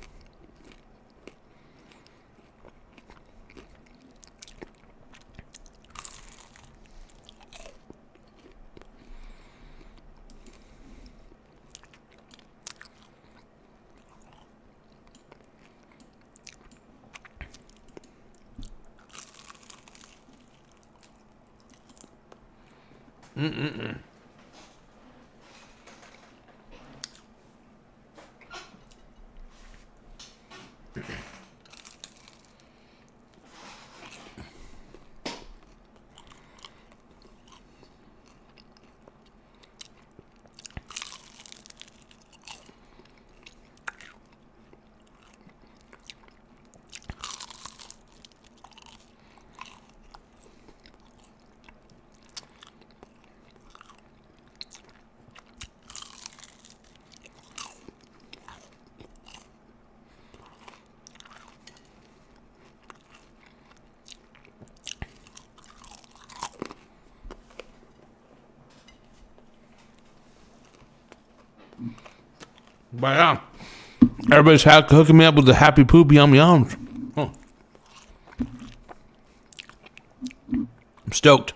[SPEAKER 1] Mm-mm-mm. But yeah, everybody's hooking me up with the happy poop yum yums. Oh. I'm stoked.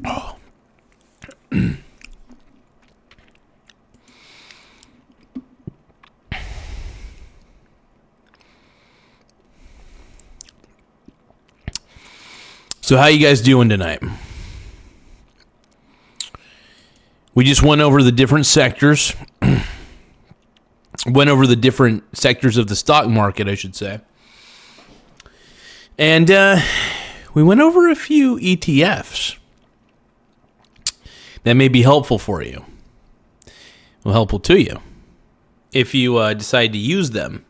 [SPEAKER 1] Oh. So how you guys doing tonight? We just went over the different sectors. Went over the different sectors of the stock market, I should say. And we went over a few ETFs that may be helpful for you. Well, helpful to you if you decide to use them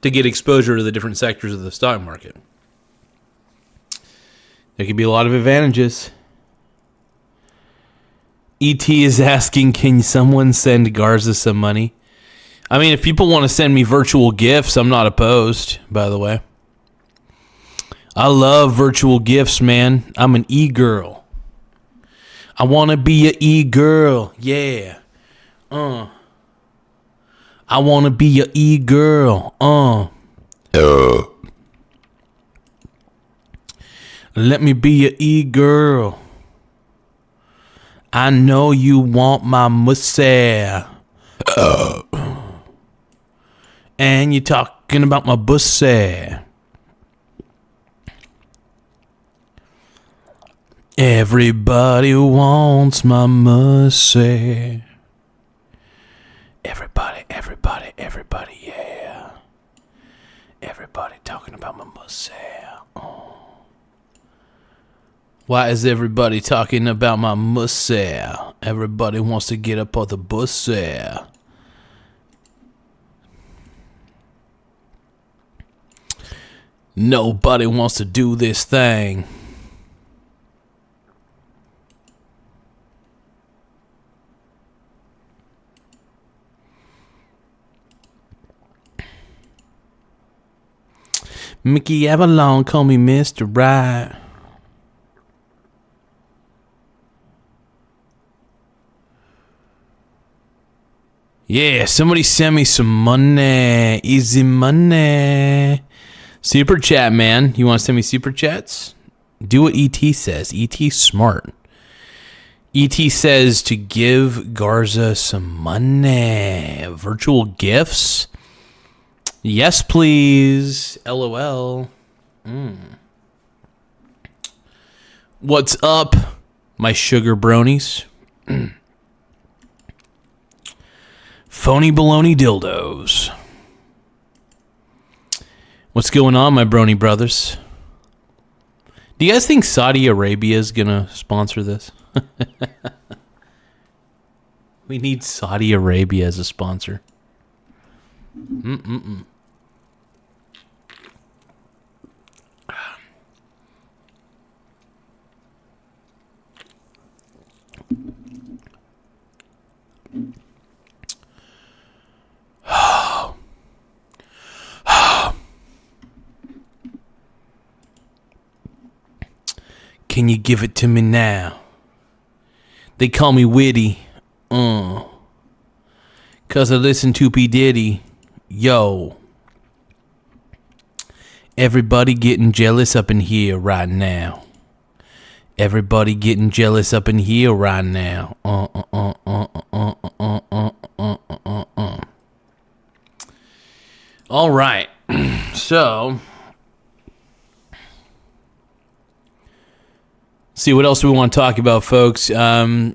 [SPEAKER 1] to get exposure to the different sectors of the stock market. There could be a lot of advantages. ET is asking, can someone send Garza some money? I mean, if people want to send me virtual gifts, I'm not opposed, by the way. I love virtual gifts, man. I'm an e-girl. I want to be an e-girl. Yeah. I want to be an e-girl. Let me be an e-girl. I know you want my mussel. And you're talking about my bussy. Everybody wants my mussel. Everybody, yeah. Everybody talking about my mussel. Oh. Why is everybody talking about my mussel? Everybody wants to get up on the bussel. Nobody wants to do this thing. Mickey Avalon, call me Mr. Right. Yeah, somebody send me some money. Easy money. Super chat, man. You want to send me super chats? Do what ET says. ET's smart. ET says to give Garza some money. Virtual gifts? Yes, please. LOL. What's up, my sugar bronies? Phony baloney dildos. What's going on, my brony brothers? Do you guys think Saudi Arabia is going to sponsor this? We need Saudi Arabia as a sponsor. Can you give it to me now? They call me witty. 'Cause I listen to P. Diddy. Yo. Everybody getting jealous up in here right now. Everybody getting jealous up in here right now. All right. So, see what else do we want to talk about, folks. We're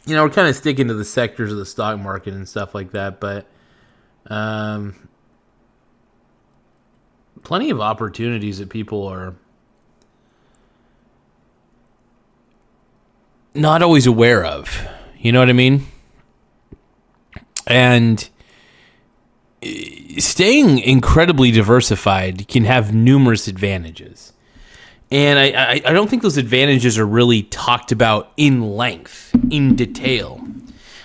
[SPEAKER 1] kind of sticking to the sectors of the stock market and stuff like that, but plenty of opportunities that people are not always aware of. You know what I mean? And staying incredibly diversified can have numerous advantages. And I don't think those advantages are really talked about in length, in detail.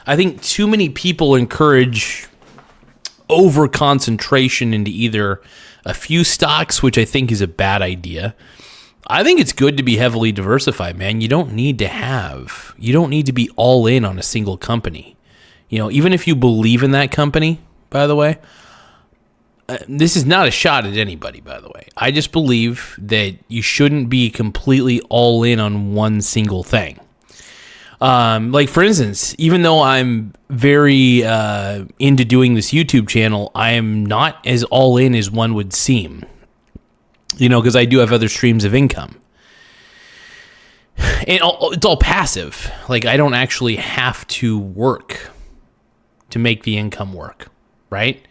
[SPEAKER 1] I think too many people encourage over concentration into either a few stocks, which I think is a bad idea. I think it's good to be heavily diversified, man. You don't need to be all in on a single company. Even if you believe in that company, by the way. This is not a shot at anybody, by the way. I just believe that you shouldn't be completely all in on one single thing. Like, for instance, even though I'm very into doing this YouTube channel, I am not as all in as one would seem. Because I do have other streams of income. And it's all passive. Like, I don't actually have to work to make the income work, right?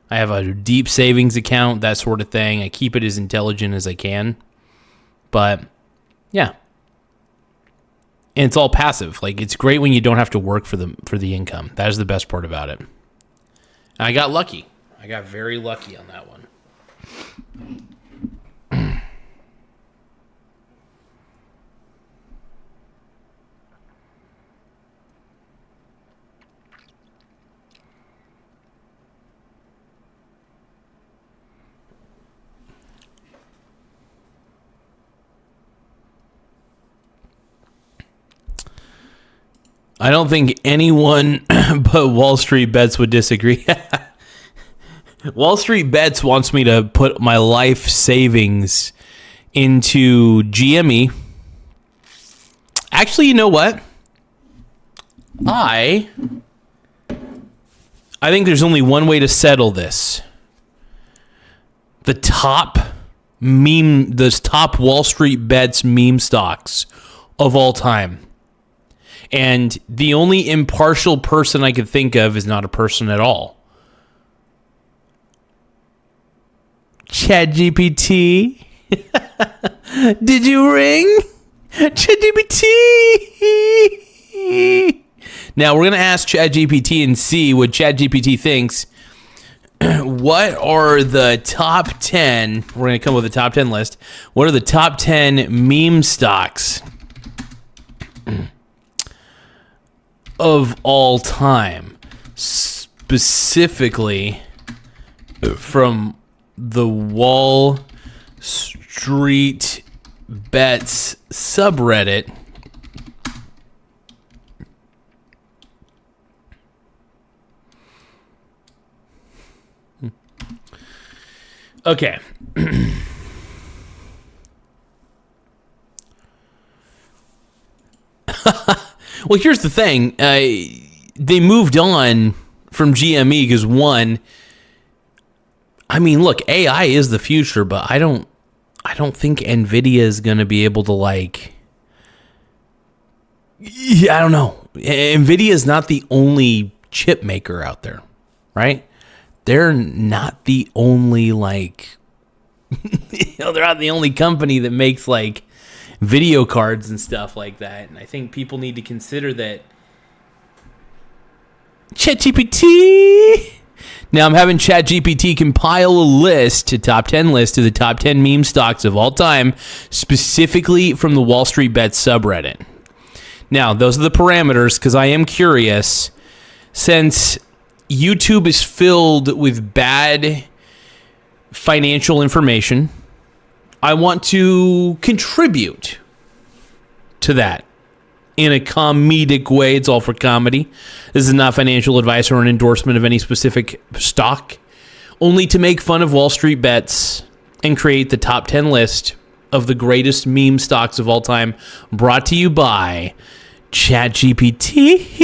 [SPEAKER 1] I have a deep savings account, that sort of thing. I keep it as intelligent as I can. But, yeah. And it's all passive. Like, it's great when you don't have to work for the income. That is the best part about it. And I got lucky. I got very lucky on that one. I don't think anyone but Wall Street Bets would disagree. Wall Street Bets wants me to put my life savings into GME. Actually, you know what? I think there's only one way to settle this. The top Wall Street Bets meme stocks of all time. And the only impartial person I could think of is not a person at all. ChatGPT. Did you ring? ChatGPT. Now we're going to ask ChatGPT and see what ChatGPT thinks. What are the top 10? We're going to come up with a top 10 list. What are the top 10 meme stocks of all time, specifically from the Wall Street Bets subreddit. Okay. Well, here's the thing. They moved on from GME because one, I mean, look, AI is the future, but I don't think Nvidia is going to be able to I don't know. Nvidia is not the only chip maker out there, right? They're not the only they're not the only company that makes video cards and stuff like that. And I think people need to consider that ChatGPT. Now I'm having ChatGPT compile a list, a top 10 list of the top 10 meme stocks of all time, specifically from the Wall Street Bets subreddit. Now, those are the parameters because I am curious, since YouTube is filled with bad financial information, I want to contribute to that in a comedic way. It's all for comedy. This is not financial advice or an endorsement of any specific stock, only to make fun of Wall Street Bets and create the top 10 list of the greatest meme stocks of all time, brought to you by ChatGPT.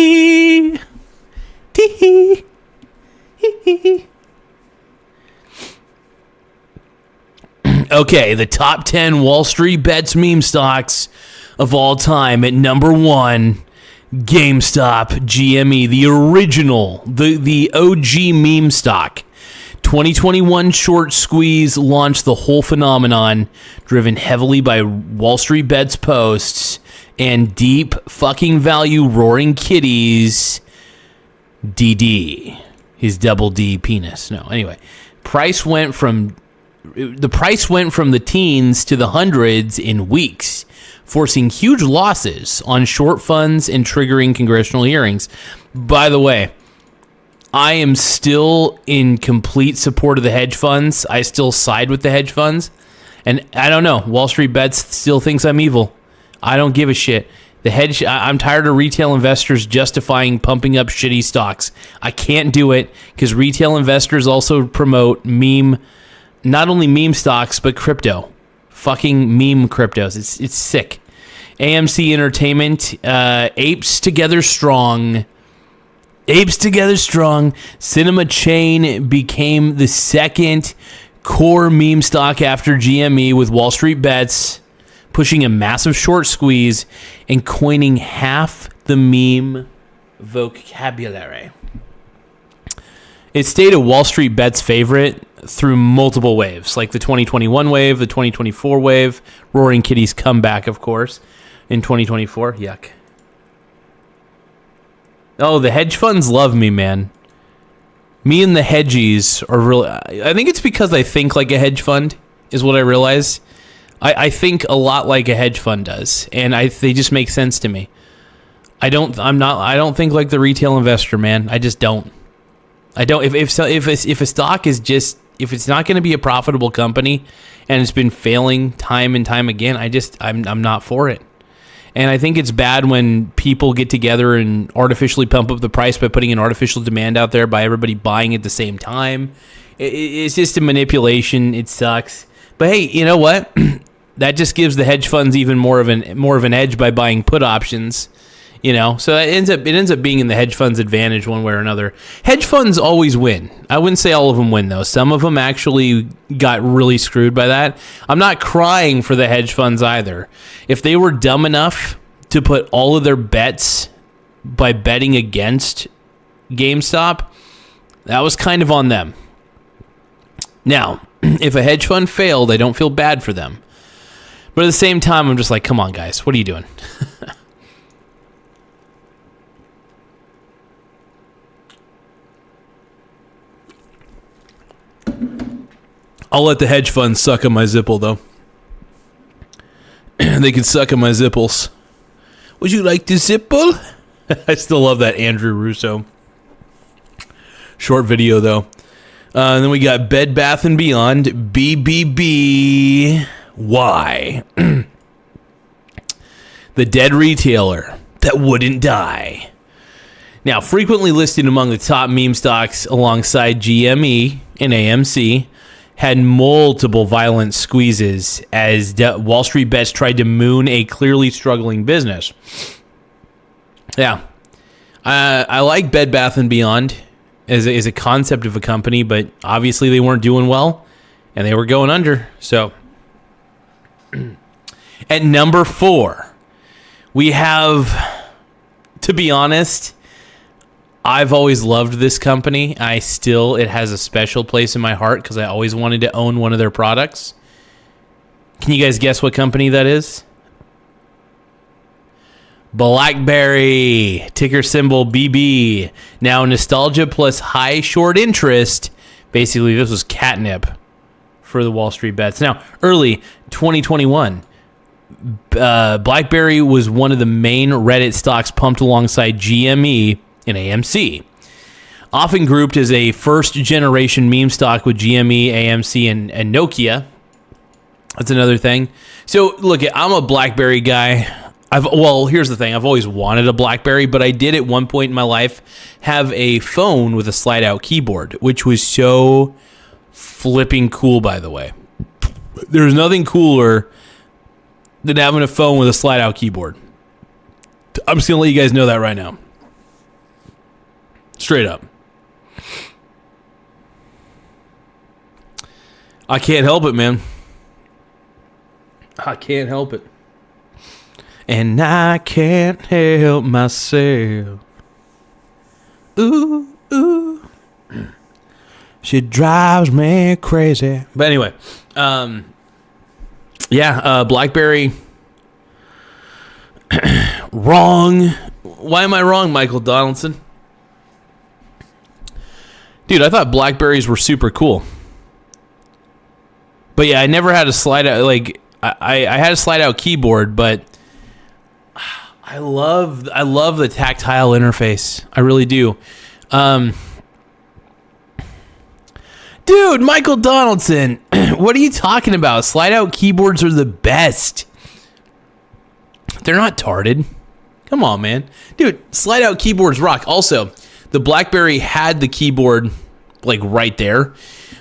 [SPEAKER 1] Okay, the top 10 Wall Street Bets meme stocks of all time. At number 1, GameStop, GME, the original, the OG meme stock. 2021 short squeeze launched the whole phenomenon, driven heavily by Wall Street Bets posts and deep fucking value Roaring Kitties, DD, his double D penis. No, anyway, the price went from the teens to the hundreds in weeks, forcing huge losses on short funds and triggering congressional hearings. By the way, I am still in complete support of the hedge funds. I still side with the hedge funds. And I don't know, Wall Street Bets still thinks I'm evil. I don't give a shit. I'm tired of retail investors justifying pumping up shitty stocks. I can't do it because retail investors also promote not only meme stocks, but crypto. Fucking meme cryptos. It's sick. AMC Entertainment, apes together strong. Apes together strong. Cinema Chain became the second core meme stock after GME, with Wall Street Bets pushing a massive short squeeze and coining half the meme vocabulary. It stayed a Wall Street Bets favorite through multiple waves, like the 2021 wave, the 2024 wave, Roaring Kitties comeback, of course, in 2024. Yuck. Oh, the hedge funds love me, man. Me and the hedgies are really... I think it's because I think like a hedge fund, is what I realize. I think a lot like a hedge fund does, and they just make sense to me. I don't think like the retail investor, man. I just don't. I don't. If a stock is just, if it's not going to be a profitable company and it's been failing time and time again, I'm not for it. And I think it's bad when people get together and artificially pump up the price by putting an artificial demand out there by everybody buying at the same time. It's just a manipulation. It sucks. But hey, you know what? That just gives the hedge funds even more of an edge by buying put options. You know, so it ends up being in the hedge fund's advantage one way or another. Hedge funds always win. I wouldn't say all of them win, though. Some of them actually got really screwed by that. I'm not crying for the hedge funds either. If they were dumb enough to put all of their bets by betting against GameStop, that was kind of on them. Now, if a hedge fund failed, I don't feel bad for them. But at the same time, I'm just like, come on, guys, what are you doing? I'll let the hedge funds suck on my Zipple, though. They can suck on my Zipples. Would you like to Zipple? I still love that Andrew Russo. Short video, though. And then we got Bed Bath & Beyond, BBB. Why? The dead retailer that wouldn't die. Now, frequently listed among the top meme stocks alongside GME and AMC, had multiple violent squeezes as Wall Street Bets tried to moon a clearly struggling business. Yeah. I like Bed Bath & Beyond as a concept of a company, but obviously they weren't doing well, and they were going under. So, at number 4, we have, to be honest, I've always loved this company. It has a special place in my heart because I always wanted to own one of their products. Can you guys guess what company that is? BlackBerry, ticker symbol BB. Now, nostalgia plus high short interest. Basically, this was catnip for the Wall Street Bets. Now, early 2021, BlackBerry was one of the main Reddit stocks pumped alongside GME and AMC. Often grouped as a first-generation meme stock with GME, AMC, and Nokia. That's another thing. So, look, I'm a BlackBerry guy. Here's the thing. I've always wanted a BlackBerry, but I did at one point in my life have a phone with a slide-out keyboard, which was so flipping cool, by the way. There's nothing cooler than having a phone with a slide-out keyboard. I'm just going to let you guys know that right now. Straight up. I can't help it, man. I can't help it. And I can't help myself. Ooh, ooh. She drives me crazy. But anyway, BlackBerry. Wrong. Why am I wrong, Michael Donaldson? Dude, I thought BlackBerries were super cool. But yeah, I never had a slide out. Like, I had a slide out keyboard, but I love the tactile interface. I really do. Dude, Michael Donaldson, what are you talking about? Slide out keyboards are the best. They're not tarded. Come on, man. Dude, slide out keyboards rock. Also, the BlackBerry had the keyboard like right there.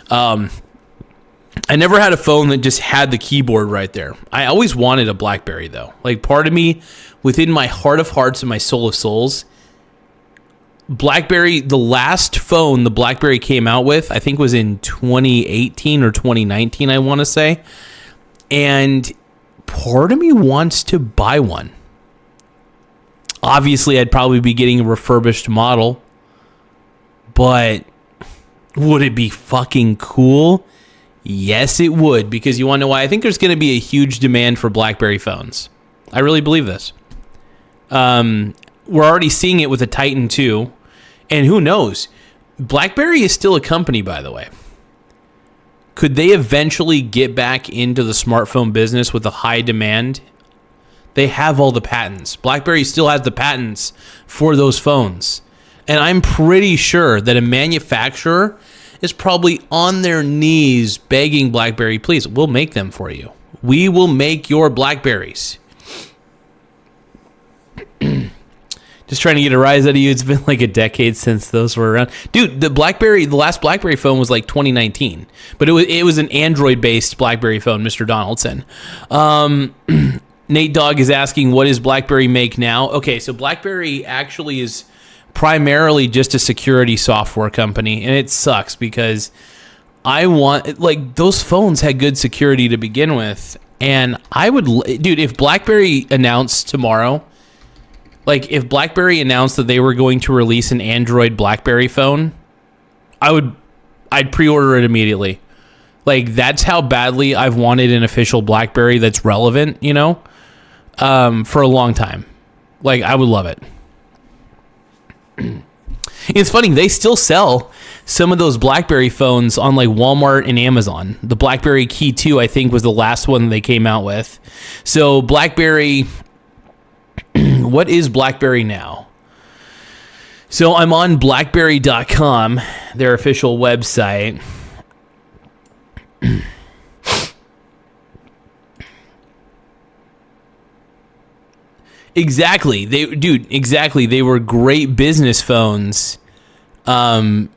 [SPEAKER 1] I never had a phone that just had the keyboard right there. I always wanted a BlackBerry though. Like, part of me, within my heart of hearts and my soul of souls, BlackBerry, the last phone the BlackBerry came out with, I think was in 2018 or 2019, I want to say. And part of me wants to buy one. Obviously, I'd probably be getting a refurbished model, but would it be fucking cool? Yes, it would, because you want to know why? I think there's going to be a huge demand for BlackBerry phones. I really believe this. We're already seeing it with the Titan 2, and who knows? BlackBerry is still a company, by the way. Could they eventually get back into the smartphone business with a high demand? They have all the patents. BlackBerry still has the patents for those phones. And I'm pretty sure that a manufacturer is probably on their knees begging BlackBerry, please, we'll make them for you. We will make your BlackBerries. Just trying to get a rise out of you. It's been like a decade since those were around. Dude, the last BlackBerry phone was like 2019. But it was an Android-based BlackBerry phone, Mr. Donaldson. Nate Dogg is asking, what does BlackBerry make now? Okay, so BlackBerry actually is primarily just a security software company, and it sucks because those phones had good security to begin with, and dude, if BlackBerry announced tomorrow, if BlackBerry announced that they were going to release an Android BlackBerry phone, I'd pre-order it immediately. That's how badly I've wanted an official BlackBerry that's relevant, for a long time. I would love it. It's funny, they still sell some of those BlackBerry phones on Walmart and Amazon. The BlackBerry Key 2, I think, was the last one they came out with. So BlackBerry, what is BlackBerry now? So I'm on BlackBerry.com, their official website. Exactly. They were great business phones. And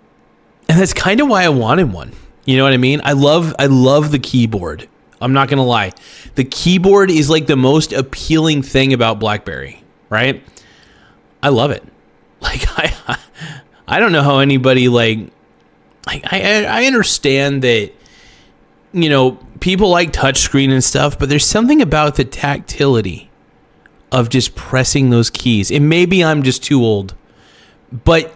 [SPEAKER 1] that's kind of why I wanted one. You know what I mean? I love the keyboard. I'm not going to lie. The keyboard is like the most appealing thing about BlackBerry, right? I love it. Like I don't know how anybody I understand that, you know, people like touchscreen and stuff, but there's something about the tactility of just pressing those keys. And maybe I'm just too old, but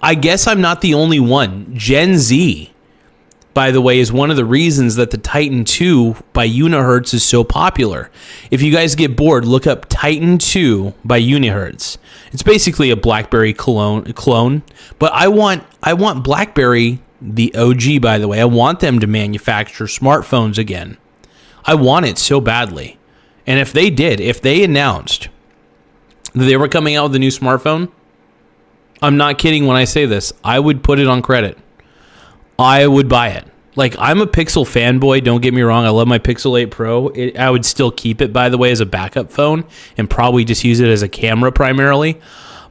[SPEAKER 1] I guess I'm not the only one. Gen Z, by the way, is one of the reasons that the Titan 2 by Unihertz is so popular. If you guys get bored, look up Titan 2 by Unihertz. It's basically a BlackBerry clone, but I want BlackBerry, the OG, by the way. I want them to manufacture smartphones again. I want it so badly. And if they announced that they were coming out with a new smartphone, I'm not kidding when I say this, I would put it on credit. I would buy it. Like, I'm a Pixel fanboy, don't get me wrong. I love my Pixel 8 Pro. I would still keep it, by the way, as a backup phone and probably just use it as a camera primarily.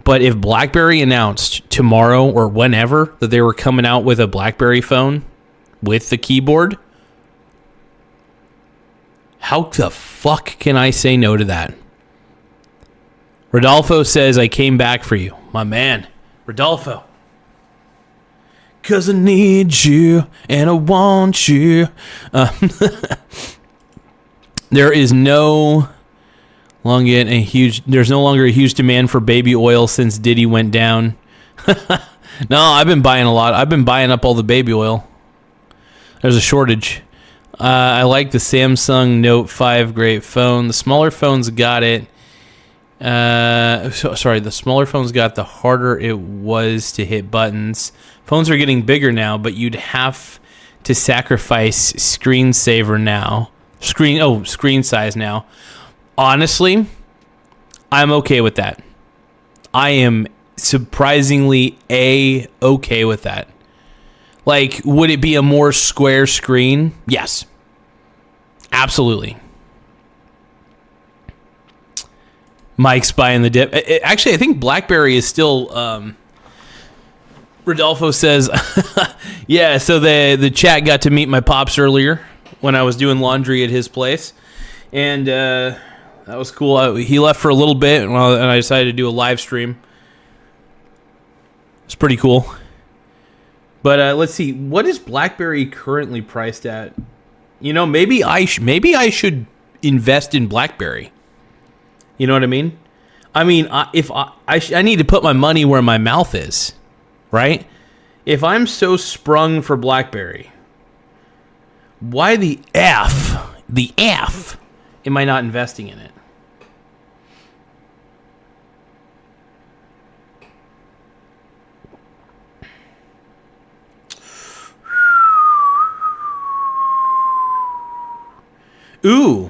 [SPEAKER 1] But if BlackBerry announced tomorrow or whenever that they were coming out with a BlackBerry phone with the keyboard, how the fuck can I say no to that? Rodolfo says, I came back for you. My man, Rodolfo. 'Cause I need you and I want you. There's no longer a huge demand for baby oil since Diddy went down. No, I've been buying a lot. I've been buying up all the baby oil. There's a shortage. I like the Samsung Note 5, great phone. The smaller phones got it. The smaller phones got the harder it was to hit buttons. Phones are getting bigger now, but you'd have to sacrifice screen size now. Honestly, I'm okay with that. I am surprisingly okay with that. Like, would it be a more square screen? Yes. Absolutely. Mike's buying the dip. Actually, I think BlackBerry is still... Rodolfo says, yeah, so the chat got to meet my pops earlier when I was doing laundry at his place. And that was cool. He left for a little bit, and I decided to do a live stream. It's pretty cool. But let's see. What is BlackBerry currently priced at? You know, maybe I should invest in BlackBerry. You know what I mean? I mean, I need to put my money where my mouth is, right? If I'm so sprung for BlackBerry, why the F am I not investing in it? Ooh.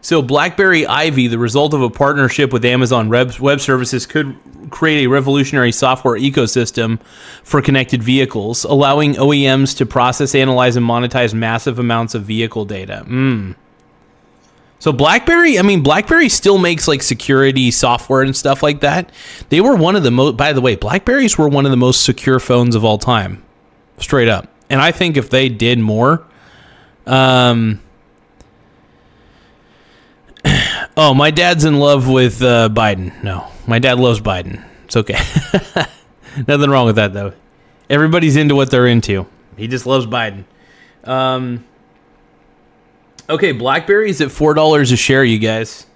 [SPEAKER 1] So BlackBerry Ivy, the result of a partnership with Amazon Web Services, could create a revolutionary software ecosystem for connected vehicles, allowing OEMs to process, analyze, and monetize massive amounts of vehicle data. So BlackBerry still makes like security software and stuff like that. They were one of the most, by the way, BlackBerries were one of the most secure phones of all time. Straight up. And I think if they did more, oh, my dad's in love with Biden. No, my dad loves Biden. It's okay. Nothing wrong with that, though. Everybody's into what they're into. He just loves Biden. Okay, BlackBerry's at $4 a share, you guys.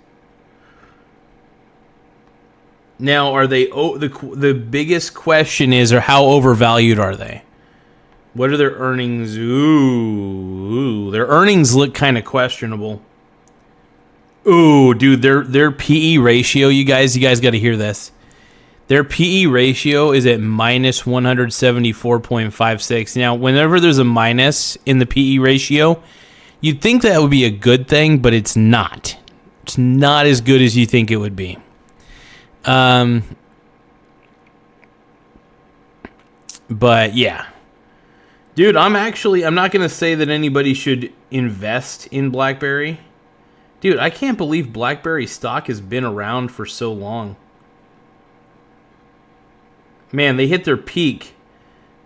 [SPEAKER 1] Now, are they... the biggest question is, or how overvalued are they? What are their earnings? Ooh, their earnings look kind of questionable. Ooh, dude, their PE ratio, you guys got to hear this. Their PE ratio is at minus 174.56. Now, whenever there's a minus in the PE ratio, you'd think that would be a good thing, but it's not. It's not as good as you think it would be. But yeah, Dude, I'm not going to say that anybody should invest in BlackBerry. Dude, I can't believe BlackBerry stock has been around for so long. Man, they hit their peak.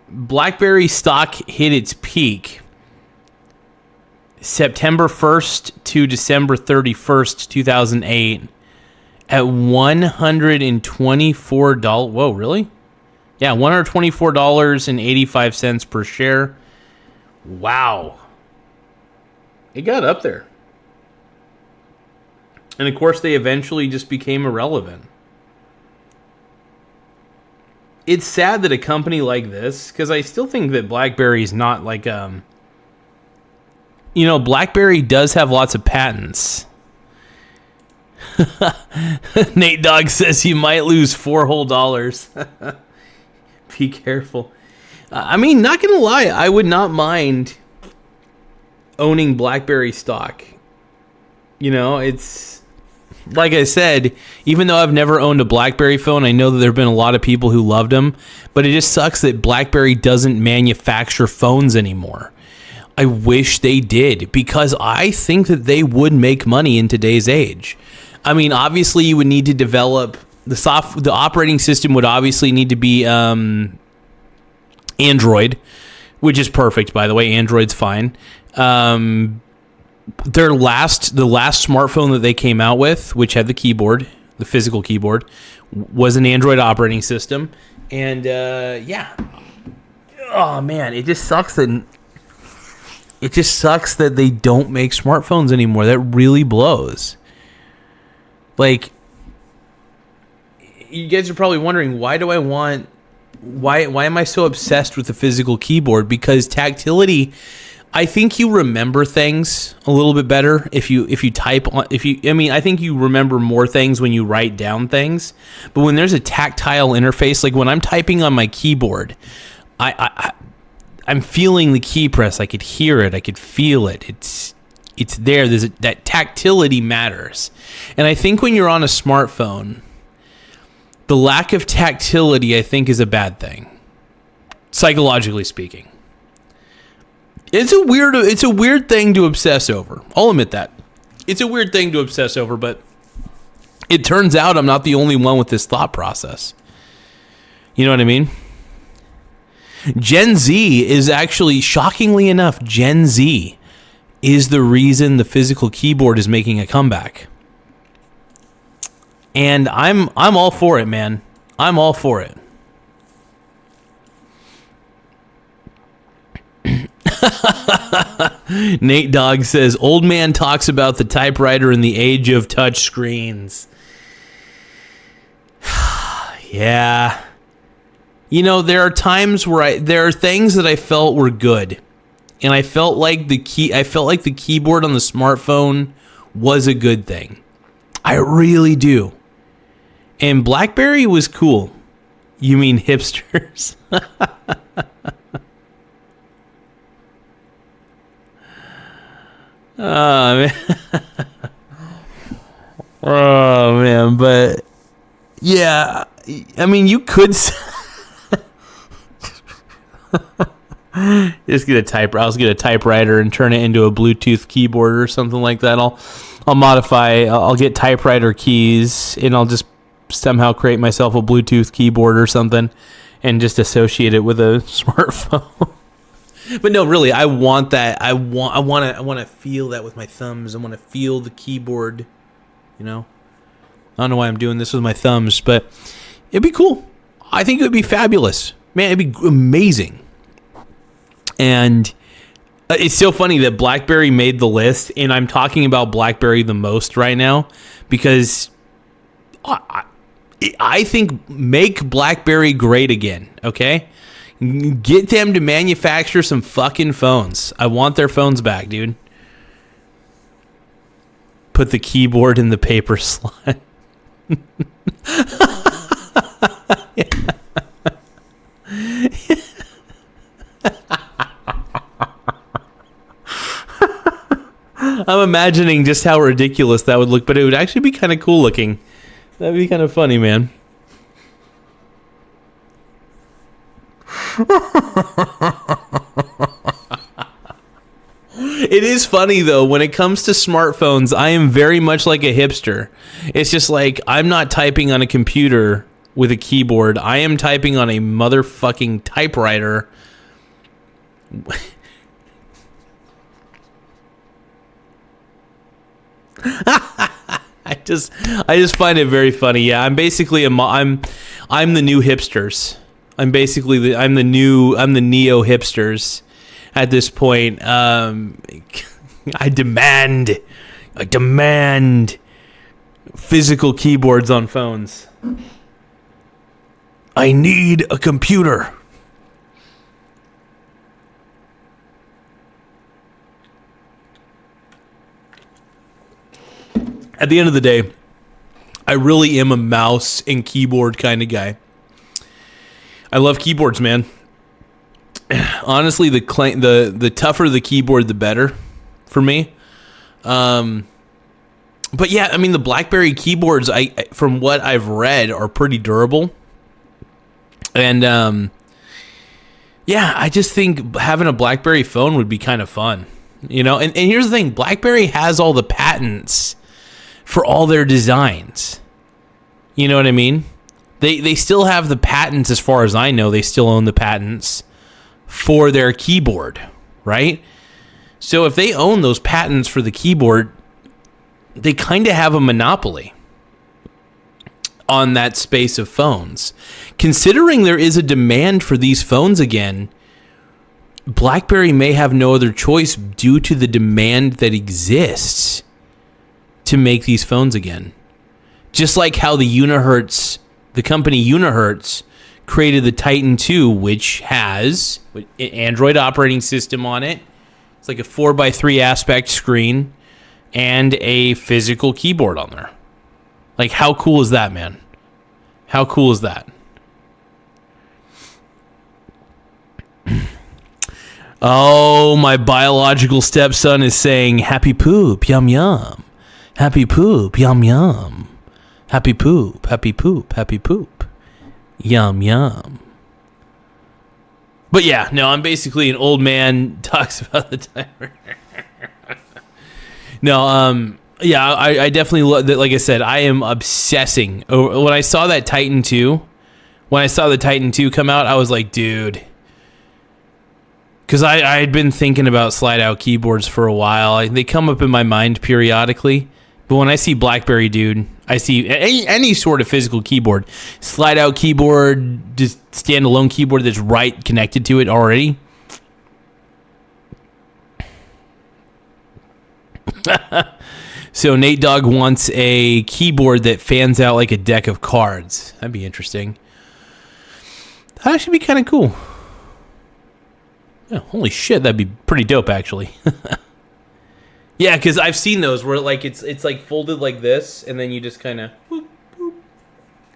[SPEAKER 1] BlackBerry stock hit its peak September 1st to December 31st, 2008 at $124. Whoa, really? Yeah, $124.85 per share. Wow. It got up there. And of course, they eventually just became irrelevant. It's sad that a company like this, because I still think that BlackBerry's not like, BlackBerry does have lots of patents. Nate Dogg says you might lose $4 whole. Be careful. I mean, not gonna lie, I would not mind owning BlackBerry stock. It's like I said, even though I've never owned a BlackBerry phone, I know that there have been a lot of people who loved them, but it just sucks that BlackBerry doesn't manufacture phones anymore. I wish they did, because I think that they would make money in today's age. I mean, obviously you would need to develop the operating system would obviously need to be Android, which is perfect, by the way. Android's fine. The last smartphone that they came out with, which had the keyboard, the physical keyboard, was an Android operating system. And oh man, it just sucks that they don't make smartphones anymore. That really blows. Like, you guys are probably wondering, why am I so obsessed with the physical keyboard? Because tactility, I think you remember things a little bit better if you type on, I think you remember more things when you write down things. But when there's a tactile interface, like when I'm typing on my keyboard, I'm feeling the key press. I could hear it. I could feel it. It's there. That tactility matters. And I think when you're on a smartphone, the lack of tactility, I think, is a bad thing, psychologically speaking. It's a weird thing to obsess over. I'll admit that. It's a weird thing to obsess over, but it turns out I'm not the only one with this thought process. You know what I mean? Gen Z is actually, shockingly enough, Gen Z is the reason the physical keyboard is making a comeback. And I'm all for it, man. I'm all for it. Nate Dogg says, old man talks about the typewriter in the age of touchscreens. Yeah. There are times where there are things that I felt were good. And I felt like the keyboard on the smartphone was a good thing. I really do. And BlackBerry was cool. You mean hipsters? Oh, man. Oh, man. But, yeah. I mean, you could... Just get a typewriter and turn it into a Bluetooth keyboard or something like that. I'll modify. I'll get typewriter keys and I'll just somehow create myself a Bluetooth keyboard or something and just associate it with a smartphone. But no, really, I want that. I want to feel that with my thumbs. I want to feel the keyboard. I don't know why I'm doing this with my thumbs, but it'd be cool. I think it would be fabulous, man. It'd be amazing. And it's so funny that BlackBerry made the list, and I'm talking about BlackBerry the most right now because I think make BlackBerry great again, okay? Get them to manufacture some fucking phones. I want their phones back, dude. Put the keyboard in the paper slot. I'm imagining just how ridiculous that would look, but it would actually be kind of cool looking. That'd be kind of funny, man. It is funny though, when it comes to smartphones, I am very much like a hipster. It's just like, I'm not typing on a computer with a keyboard. I am typing on a motherfucking typewriter. I just find it very funny. Yeah, I'm basically I'm the new hipsters. I'm the neo hipsters at this point. I demand physical keyboards on phones. I need a computer. At the end of the day, I really am a mouse and keyboard kind of guy. I love keyboards, man. Honestly, the tougher the keyboard, the better for me. But yeah, I mean, the BlackBerry keyboards, from what I've read, are pretty durable. And yeah, I just think having a BlackBerry phone would be kind of fun, you know. And here's the thing: BlackBerry has all the patents for all their designs. You know what I mean? They still have the patents, as far as I know. They still own the patents for their keyboard, right? So if they own those patents for the keyboard, they kind of have a monopoly on that space of phones. Considering there is a demand for these phones again, BlackBerry may have no other choice due to the demand that exists to make these phones again. Just like how the company Unihertz created the Titan 2, which has an Android operating system on it. It's like a 4x3 aspect screen and a physical keyboard on there. Like, how cool is that, man? How cool is that? Oh, my biological stepson is saying, happy poop, yum yum. Happy poop, yum yum. Happy poop, happy poop, happy poop. Yum yum. But yeah, no, I'm basically an old man talks about the timer. No, yeah, I definitely love that. Like I said, I am obsessing over when I saw that Titan 2. When I saw the Titan 2 come out, I was like, dude. Because I had been thinking about slide-out keyboards for a while. They come up in my mind periodically. But when I see BlackBerry, dude, I see any sort of physical keyboard. Slide-out keyboard, just standalone keyboard that's right connected to it already. So Nate Dogg wants a keyboard that fans out like a deck of cards. That'd be interesting. That'd actually be kind of cool. Yeah, holy shit, that'd be pretty dope, actually. Yeah, because I've seen those where like it's like folded like this, and then you just kind of boop boop,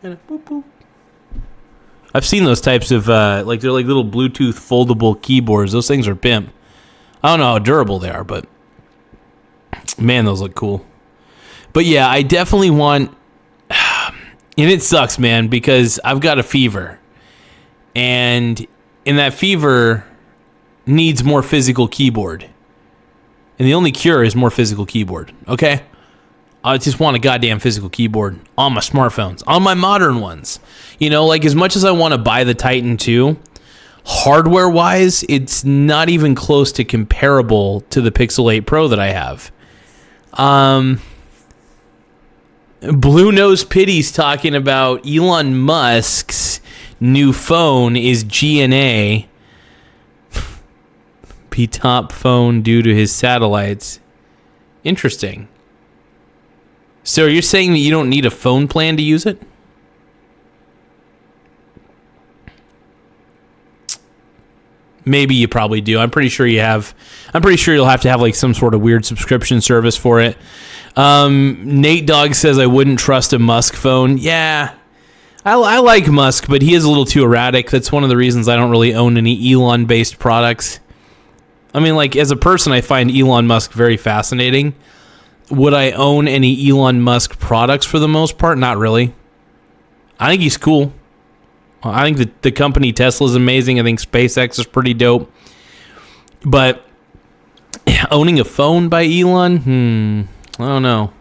[SPEAKER 1] kind of boop boop. I've seen those types of like they're like little Bluetooth foldable keyboards. Those things are pimp. I don't know how durable they are, but man, those look cool. But yeah, I definitely want, and it sucks, man, because I've got a fever, and in that fever needs more physical keyboard. And the only cure is more physical keyboard, okay? I just want a goddamn physical keyboard on my smartphones, on my modern ones. You know, like as much as I want to buy the Titan 2, hardware-wise, it's not even close to comparable to the Pixel 8 Pro that I have. Blue Nose Pity's talking about Elon Musk's new phone is GNA. Top phone due to his satellites. Interesting. So you're saying that you don't need a phone plan to use it? Maybe you probably do. I'm pretty sure you have. I'm pretty sure you'll have to have like some sort of weird subscription service for it. Nate Dogg says I wouldn't trust a Musk phone. Yeah, I like Musk, but he is a little too erratic. That's one of the reasons I don't really own any Elon-based products. I mean, like, as a person, I find Elon Musk very fascinating. Would I own any Elon Musk products for the most part? Not really. I think he's cool. I think the company Tesla is amazing. I think SpaceX is pretty dope. But Owning a phone by Elon? I don't know.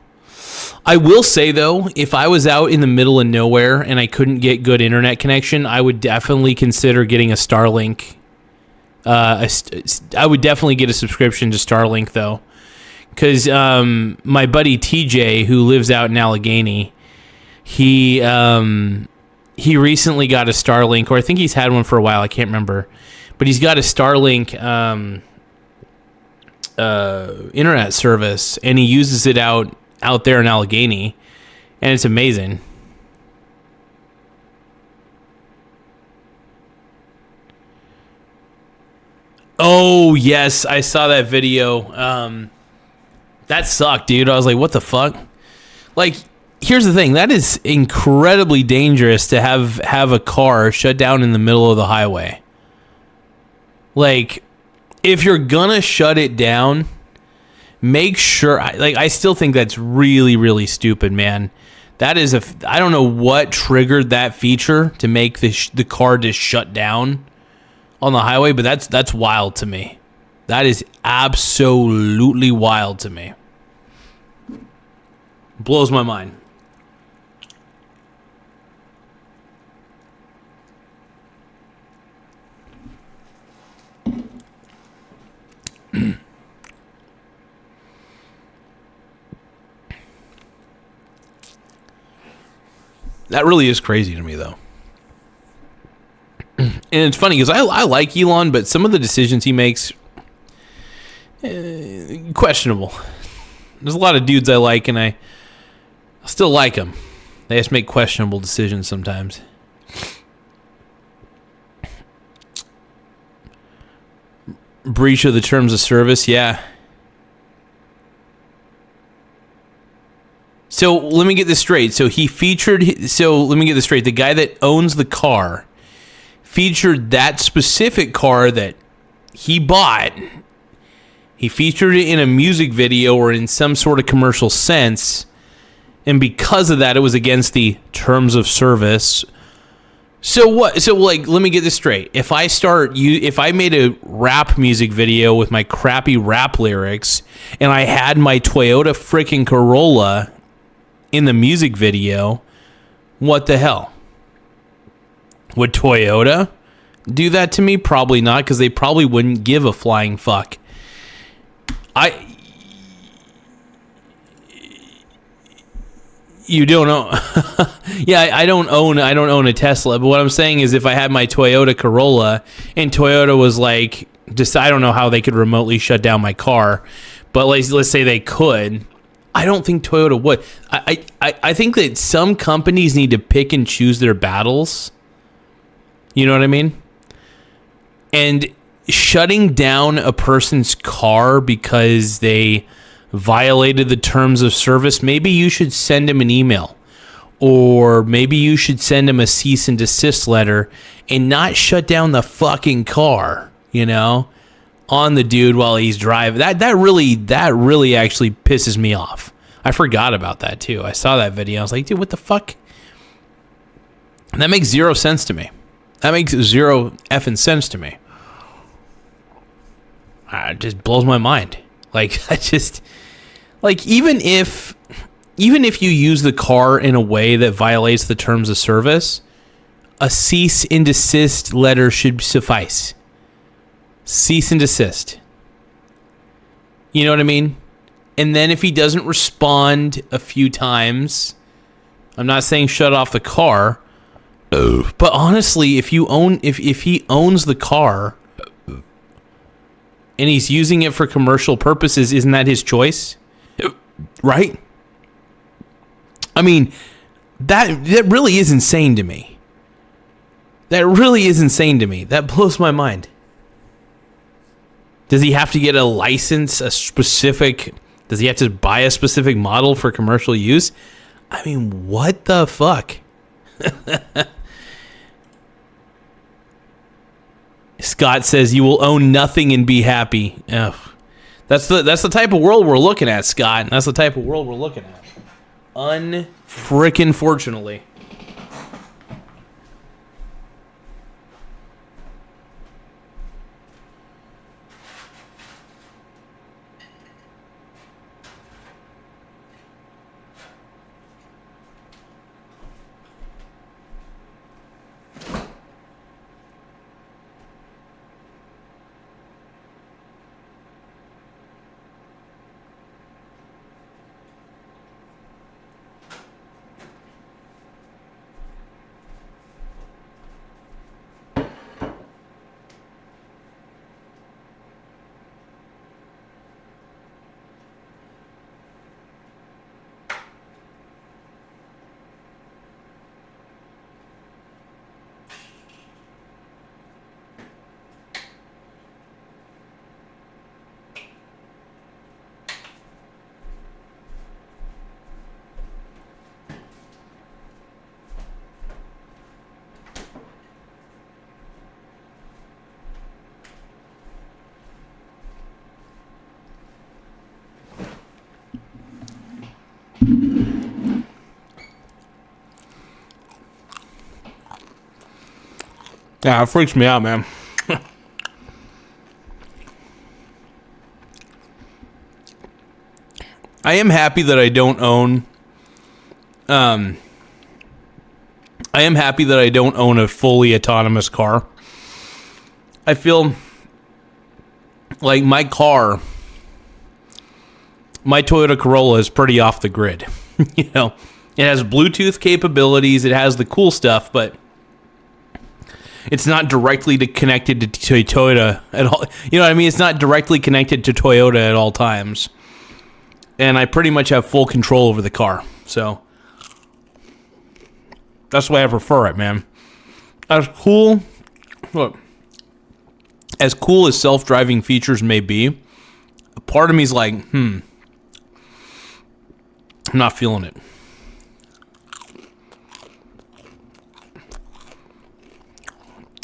[SPEAKER 1] I will say, though, if I was out in the middle of nowhere and I couldn't get good internet connection, I would definitely consider getting a Starlink. I would definitely get a subscription to Starlink, though. Because my buddy TJ, who lives out in Allegheny, he recently got a Starlink, or I think he's had one for a while. I can't remember. But he's got a Starlink internet service, and he uses it out there in Allegheny, and it's amazing. Oh yes, I saw that video. That sucked, dude. I was like, what the fuck? Like, here's the thing, that is incredibly dangerous to have a car shut down in the middle of the highway. Like, if you're gonna shut it down, make sure, I still think that's really, really stupid, man. That is I don't know what triggered that feature to make the car just shut down on the highway, but that's wild to me. That is absolutely wild to me. Blows my mind. That really is crazy to me, though. And it's funny because I like Elon, but some of the decisions he makes, questionable. There's a lot of dudes I like, and I still like them. They just make questionable decisions sometimes. Breach of the terms of service, yeah. So let me get this straight. So let me get this straight. The guy that owns the car featured that specific car that he bought. He featured it in a music video or in some sort of commercial sense. And because of that, it was against the terms of service. So what? So like, let me get this straight. If I made a rap music video with my crappy rap lyrics and I had my Toyota freaking Corolla in the music video, what the hell? Would Toyota do that to me? Probably not, because they probably wouldn't give a flying fuck. You don't know. Yeah, I don't own a Tesla, but what I'm saying is if I had my Toyota Corolla and Toyota was like, just, I don't know how they could remotely shut down my car, but let's say they could. I don't think Toyota would. I think that some companies need to pick and choose their battles. You know what I mean? And shutting down a person's car because they violated the terms of service, maybe you should send them an email. Or maybe you should send them a cease and desist letter and not shut down the fucking car, you know, on the dude while he's driving. That really actually pisses me off. I forgot about that too. I saw that video. I was like, dude, what the fuck? That makes zero sense to me. That makes zero effing sense to me. It just blows my mind. Like, even if you use the car in a way that violates the terms of service, a cease and desist letter should suffice. Cease and desist. You know what I mean? And then if he doesn't respond a few times, I'm not saying shut off the car, but honestly, if he owns the car and he's using it for commercial purposes, isn't that his choice? Right? I mean, that really is insane to me. That really is insane to me. That blows my mind. Does he have to get a license, does he have to buy a specific model for commercial use? I mean, what the fuck? Scott says you will own nothing and be happy. Ugh. That's the type of world we're looking at, Scott. That's the type of world we're looking at. Unfrickin' fortunately. Yeah, it freaks me out, man. I am happy that I don't own. I am happy that I don't own a fully autonomous car. I feel like my Toyota Corolla is pretty off the grid. You know, it has Bluetooth capabilities, it has the cool stuff, but it's not directly connected to Toyota at all. You know what I mean? It's not directly connected to Toyota at all times. And I pretty much have full control over the car. So that's why I prefer it, man. As cool as self-driving features may be, a part of me is like, I'm not feeling it.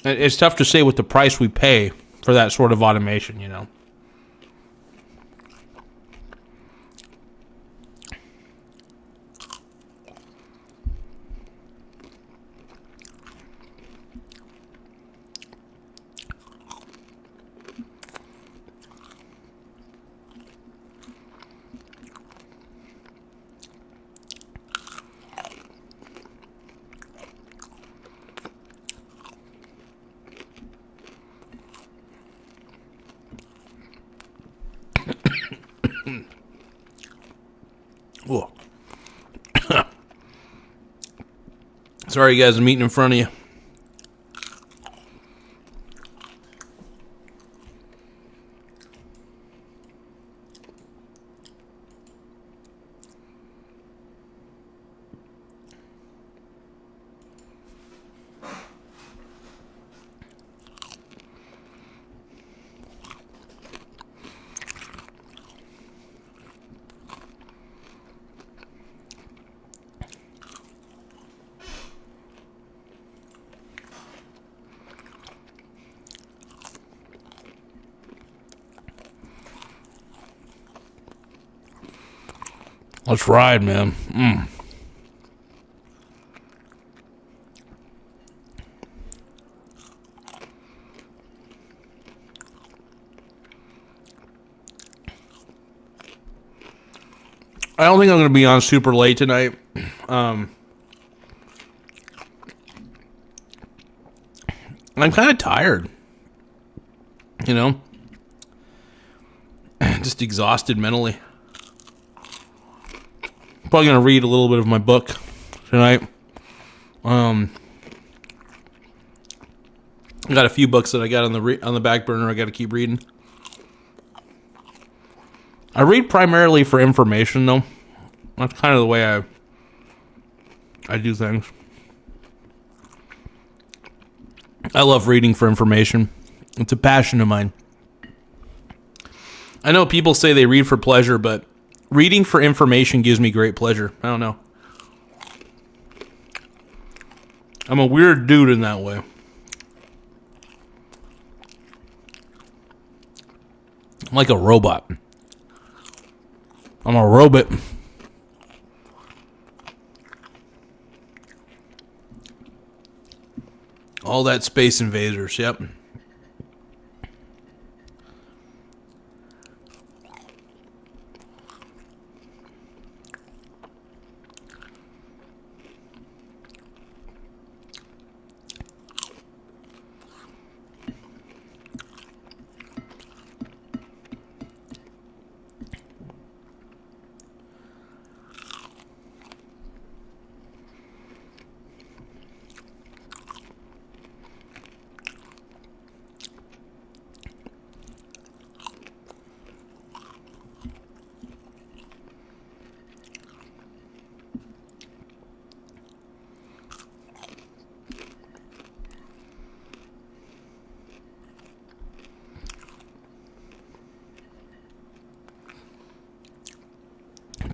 [SPEAKER 1] It's tough to say what the price we pay for that sort of automation, you know. Whoa. Sorry, guys, I'm eating in front of you. Let's ride, man. I don't think I'm going to be on super late tonight. I'm kind of tired. You know? Just exhausted mentally. Probably going to read a little bit of my book tonight. I got a few books that I got on the back burner I got to keep reading. I read primarily for information, though. That's kind of the way I do things. I love reading for information. It's a passion of mine. I know people say they read for pleasure, but reading for information gives me great pleasure. I don't know. I'm a weird dude in that way. I'm like a robot. I'm a robot. All that Space Invaders, yep.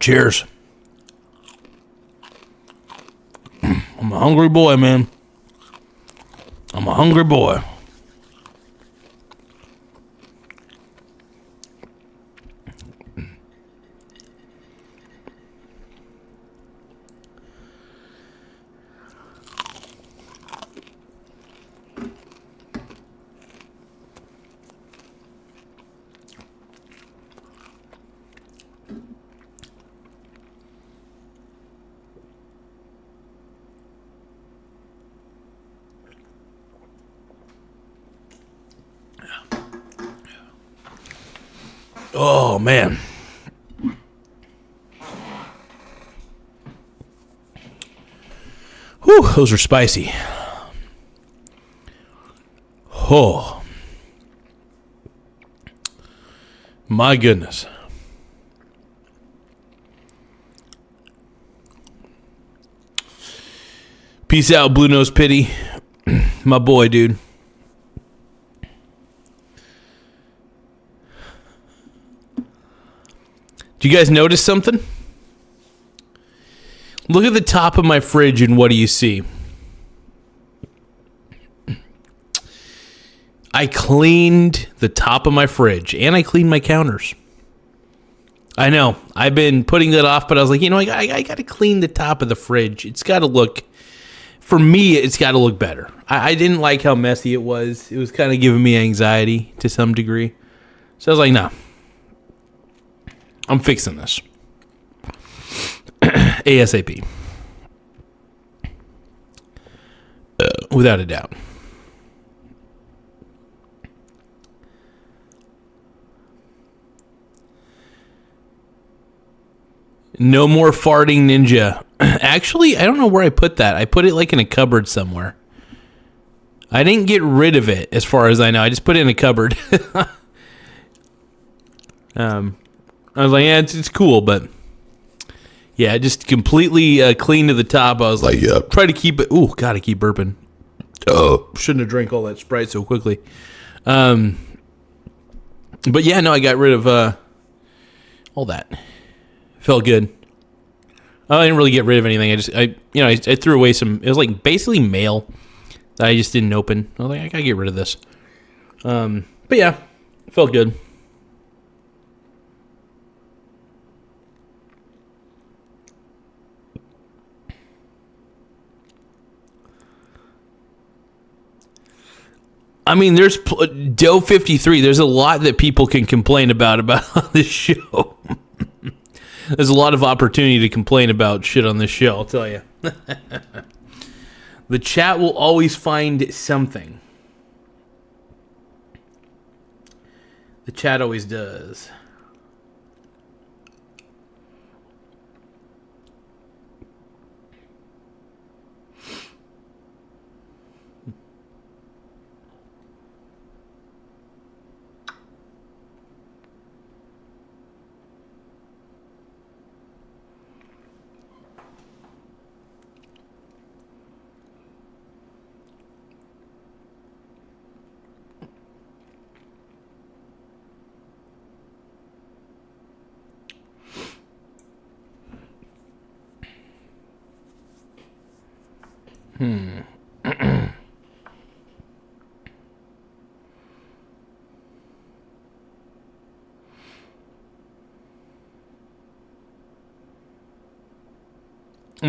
[SPEAKER 1] Cheers. I'm a hungry boy, man. I'm a hungry boy. Oh, man. Whew, those are spicy. Oh. My goodness. Peace out, Blue Nose Pity. My boy, dude. Do you guys notice something? Look at the top of my fridge and what do you see? I cleaned the top of my fridge and I cleaned my counters. I know. I've been putting that off, but I was like, I got to clean the top of the fridge. It's got to look, for me, it's got to look better. I didn't like how messy it was. It was kind of giving me anxiety to some degree. So I was like, no. I'm fixing this. ASAP. Without a doubt. No more farting ninja. Actually, I don't know where I put that. I put it like in a cupboard somewhere. I didn't get rid of it as far as I know. I just put it in a cupboard. I was like, yeah, it's cool, but yeah, just completely clean to the top. I was like, yeah, try to keep it. Ooh, gotta keep burping. Oh, shouldn't have drank all that Sprite so quickly. But yeah, no, I got rid of all that. Felt good. I didn't really get rid of anything. I threw away some. It was like basically mail that I just didn't open. I was like, I gotta get rid of this. But yeah, felt good. I mean, there's Doe 53. There's a lot that people can complain about on this show. There's a lot of opportunity to complain about shit on this show, I'll tell you. The chat will always find something. The chat always does. I'm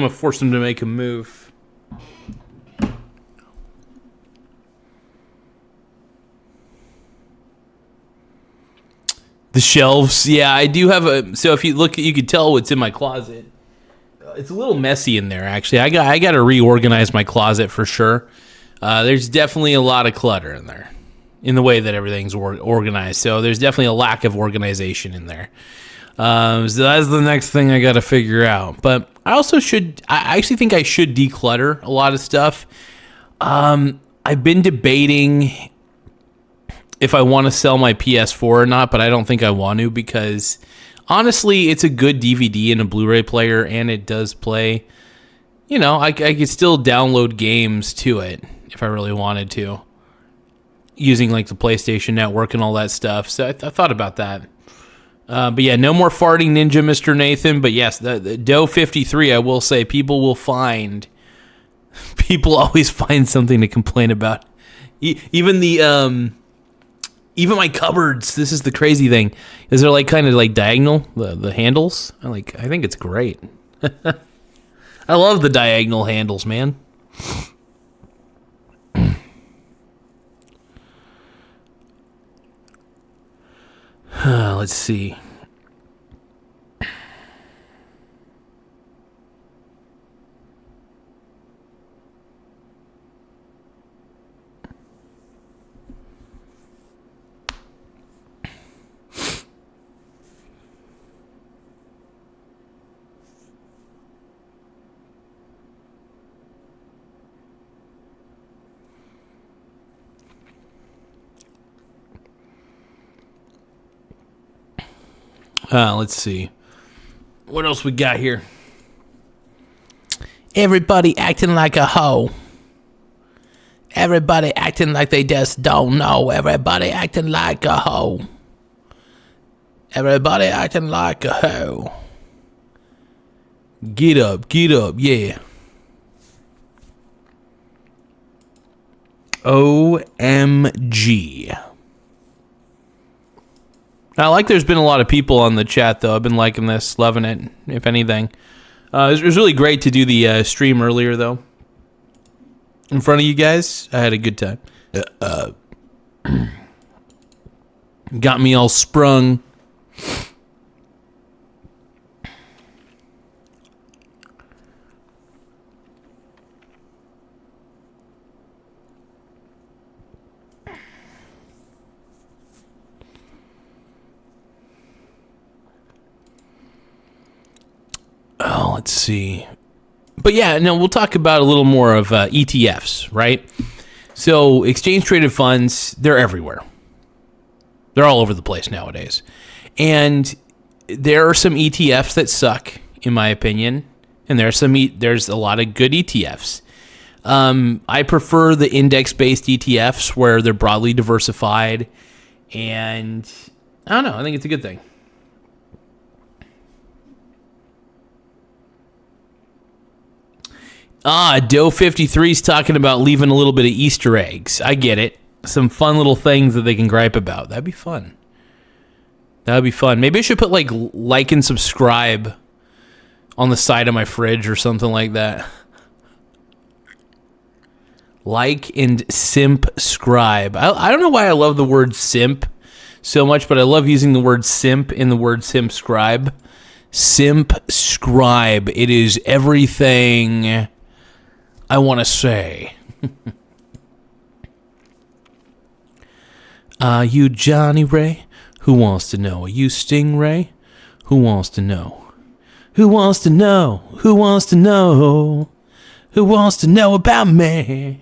[SPEAKER 1] going to force him to make a move. The shelves. Yeah, I do have a... So if you look, you can tell what's in my closet. It's a little messy in there, actually. I got to reorganize my closet for sure. There's definitely a lot of clutter in there in the way that everything's organized. So there's definitely a lack of organization in there. So that's the next thing I got to figure out. But I actually think I should declutter a lot of stuff. I've been debating if I want to sell my PS4 or not, but I don't think I want to because honestly, it's a good DVD and a Blu-ray player, and it does play. I could still download games to it if I really wanted to, using like the PlayStation Network and all that stuff. So I thought about that. But yeah, no more farting ninja, Mr. Nathan. But yes, the Doe 53, I will say, people always find something to complain about. Even my cupboards. This is the crazy thing. Is they're like kind of like diagonal, the handles. I think it's great. I love the diagonal handles, man. Let's see. Let's see. What else we got here? Everybody acting like a hoe. Everybody acting like they just don't know. Everybody acting like a hoe. Everybody acting like a hoe. Get up, yeah. OMG. I like there's been a lot of people on the chat, though. I've been liking this, loving it, if anything. It was really great to do the stream earlier, though. In front of you guys, I had a good time. Got me all sprung. Oh, let's see. But yeah, no, we'll talk about a little more of ETFs, right? So exchange traded funds, they're everywhere. They're all over the place nowadays. And there are some ETFs that suck, in my opinion. And there's a lot of good ETFs. I prefer the index-based ETFs where they're broadly diversified. And I don't know, I think it's a good thing. Doe53 is talking about leaving a little bit of Easter eggs. I get it. Some fun little things that they can gripe about. That'd be fun. Maybe I should put like and subscribe on the side of my fridge or something like that. Like and simp scribe. I don't know why I love the word simp so much, but I love using the word simp in the word simp scribe. Simp scribe. It is everything I want to say. Are you Johnny Ray? Who wants to know? Are you Stingray? Who wants to know? Who wants to know? Who wants to know? Who wants to know about me?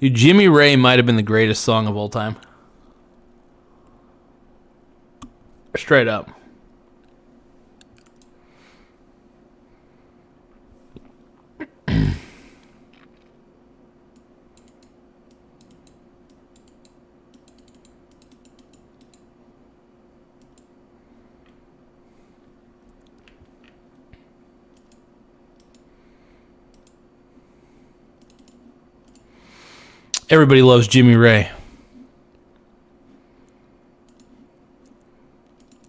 [SPEAKER 1] Dude, Jimmy Ray might have been the greatest song of all time. Straight up. Everybody loves Jimmy Ray.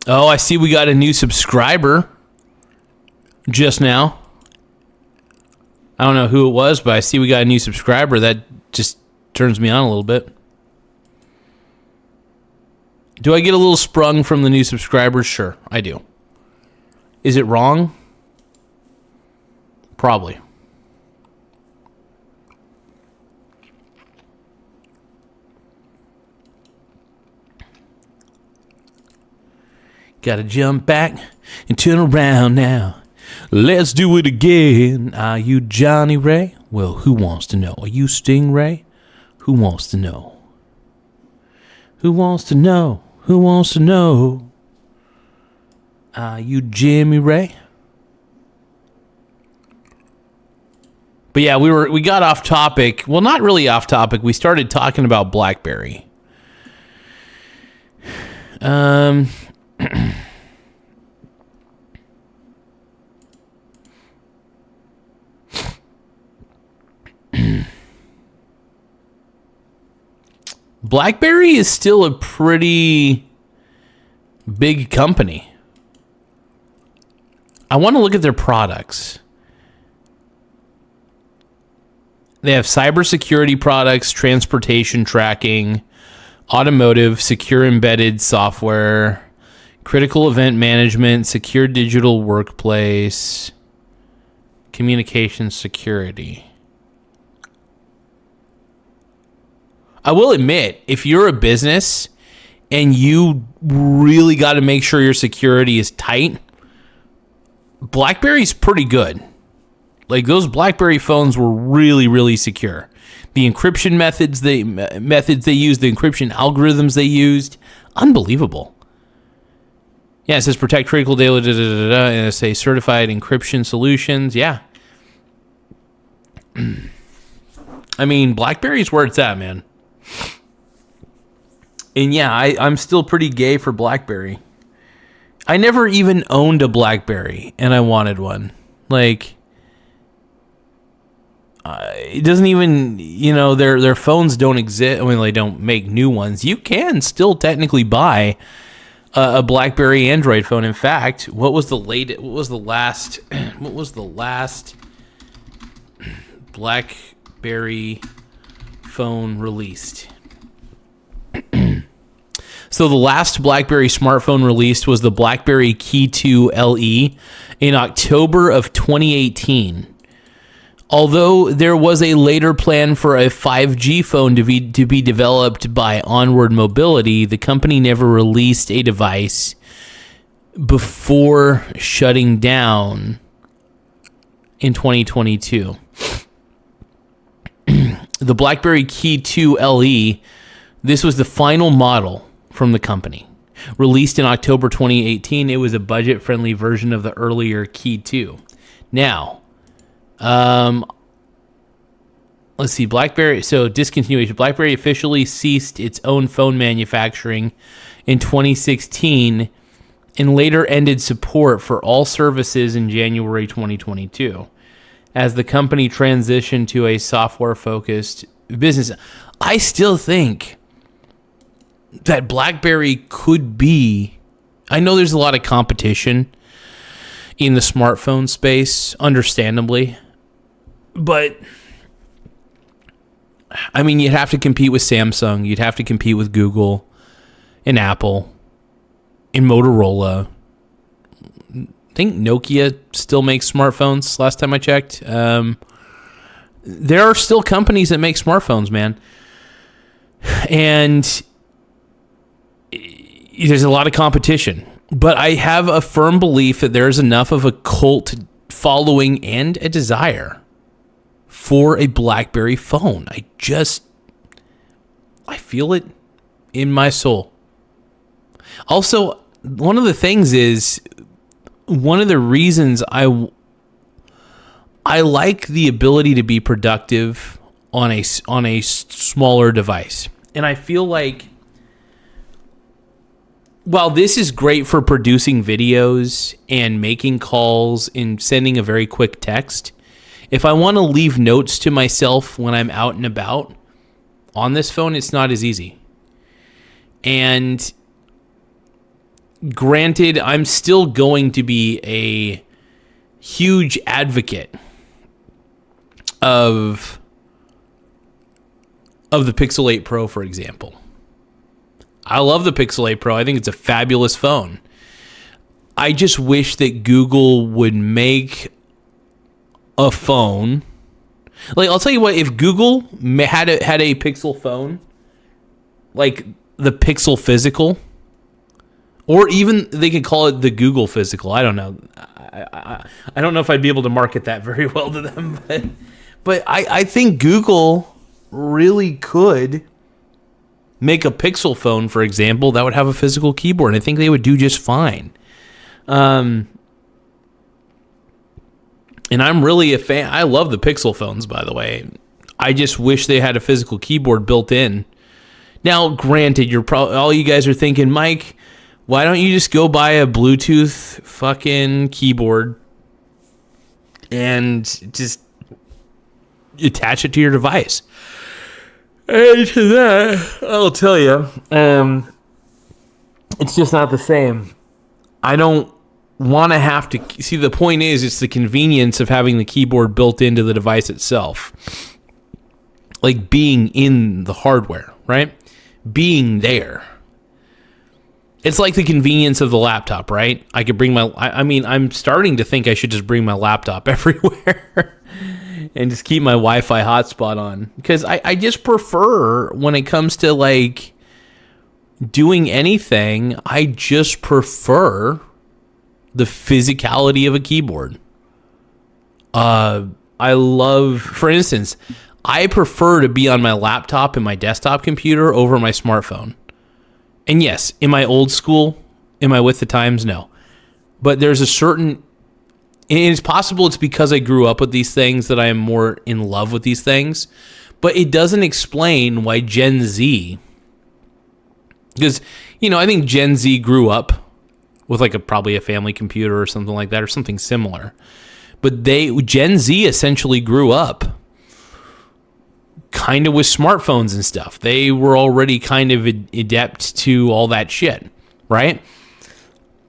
[SPEAKER 1] Oh, I see we got a new subscriber just now. I don't know who it was, but I see we got a new subscriber. That just turns me on a little bit. Do I get a little sprung from the new subscribers? Sure, I do. Is it wrong? Probably. Gotta jump back and turn around now. Let's do it again. Are you Johnny Ray? Well, who wants to know? Are you Stingray? Who wants to know? Who wants to know? Who wants to know? Are you Jimmy Ray? But yeah, we got off topic. Well, not really off topic. We started talking about BlackBerry. BlackBerry is still a pretty big company. I want to look at their products. They have cybersecurity products, transportation tracking, automotive, secure embedded software, critical event management, secure digital workplace, communication security. I will admit, if you're a business and you really got to make sure your security is tight, BlackBerry's pretty good. Like, those BlackBerry phones were really, really secure. The encryption methods they used, the encryption algorithms they used, unbelievable. Yeah, it says protect critical data, and it says certified encryption solutions. Yeah. I mean, BlackBerry's where it's at, man. And yeah, I'm still pretty gay for BlackBerry. I never even owned a BlackBerry, and I wanted one. Like, it doesn't even, their phones don't exist. I mean, they don't make new ones. You can still technically buy a BlackBerry Android phone. In fact, what was the last BlackBerry phone released? So the last BlackBerry smartphone released was the BlackBerry Key 2 LE in October of 2018. Although there was a later plan for a 5G phone to be developed by Onward Mobility, the company never released a device before shutting down in 2022. The BlackBerry Key 2 LE, this was the final model from the company. Released in October 2018, it was a budget-friendly version of the earlier Key 2. Now, let's see, BlackBerry, so discontinuation. BlackBerry officially ceased its own phone manufacturing in 2016 and later ended support for all services in January 2022 as the company transitioned to a software-focused business. I still think that BlackBerry could be, I know there's a lot of competition in the smartphone space, understandably, but I mean, you'd have to compete with Samsung, you'd have to compete with Google and Apple and Motorola. I think Nokia still makes smartphones last time I checked. There are still companies that make smartphones, man. And there's a lot of competition. But I have a firm belief that there's enough of a cult following and a desire for a BlackBerry phone. I feel it in my soul. Also, one of the things is, one of the reasons I like the ability to be productive on a smaller device. And I feel like, while this is great for producing videos and making calls and sending a very quick text, if I want to leave notes to myself when I'm out and about on this phone, it's not as easy. And granted, I'm still going to be a huge advocate of the Pixel 8 Pro, for example. I love the Pixel 8 Pro. I think it's a fabulous phone. I just wish that Google would make a phone. Like, I'll tell you what, if Google had a Pixel phone, like the Pixel Physical, or even they could call it the Google Physical. I don't know. I don't know if I'd be able to market that very well to them, but I think Google really could make a Pixel phone, for example, that would have a physical keyboard. I think they would do just fine. And I'm really a fan. I love the Pixel phones, by the way. I just wish they had a physical keyboard built in. Now, granted, all you guys are thinking, Mike, why don't you just go buy a Bluetooth fucking keyboard and just attach it to your device? And to that, I'll tell you, it's just not the same. I don't want to have to... See, the point is, it's the convenience of having the keyboard built into the device itself. Like being in the hardware, right? Being there. It's like the convenience of the laptop, right? I could bring my... I'm starting to think I should just bring my laptop everywhere and just keep my Wi-Fi hotspot on. Because I just prefer, when it comes to, like, doing anything, I just prefer the physicality of a keyboard. I love... For instance, I prefer to be on my laptop and my desktop computer over my smartphone. And yes, in my old school Am I with the times? No. But there's a certain, and it's possible it's because I grew up with these things that I am more in love with these things, but it doesn't explain why Gen Z, because, I think Gen Z grew up with like probably a family computer or something like that, or something similar. But Gen Z essentially grew up kind of with smartphones and stuff. They were already kind of adept to all that shit, right?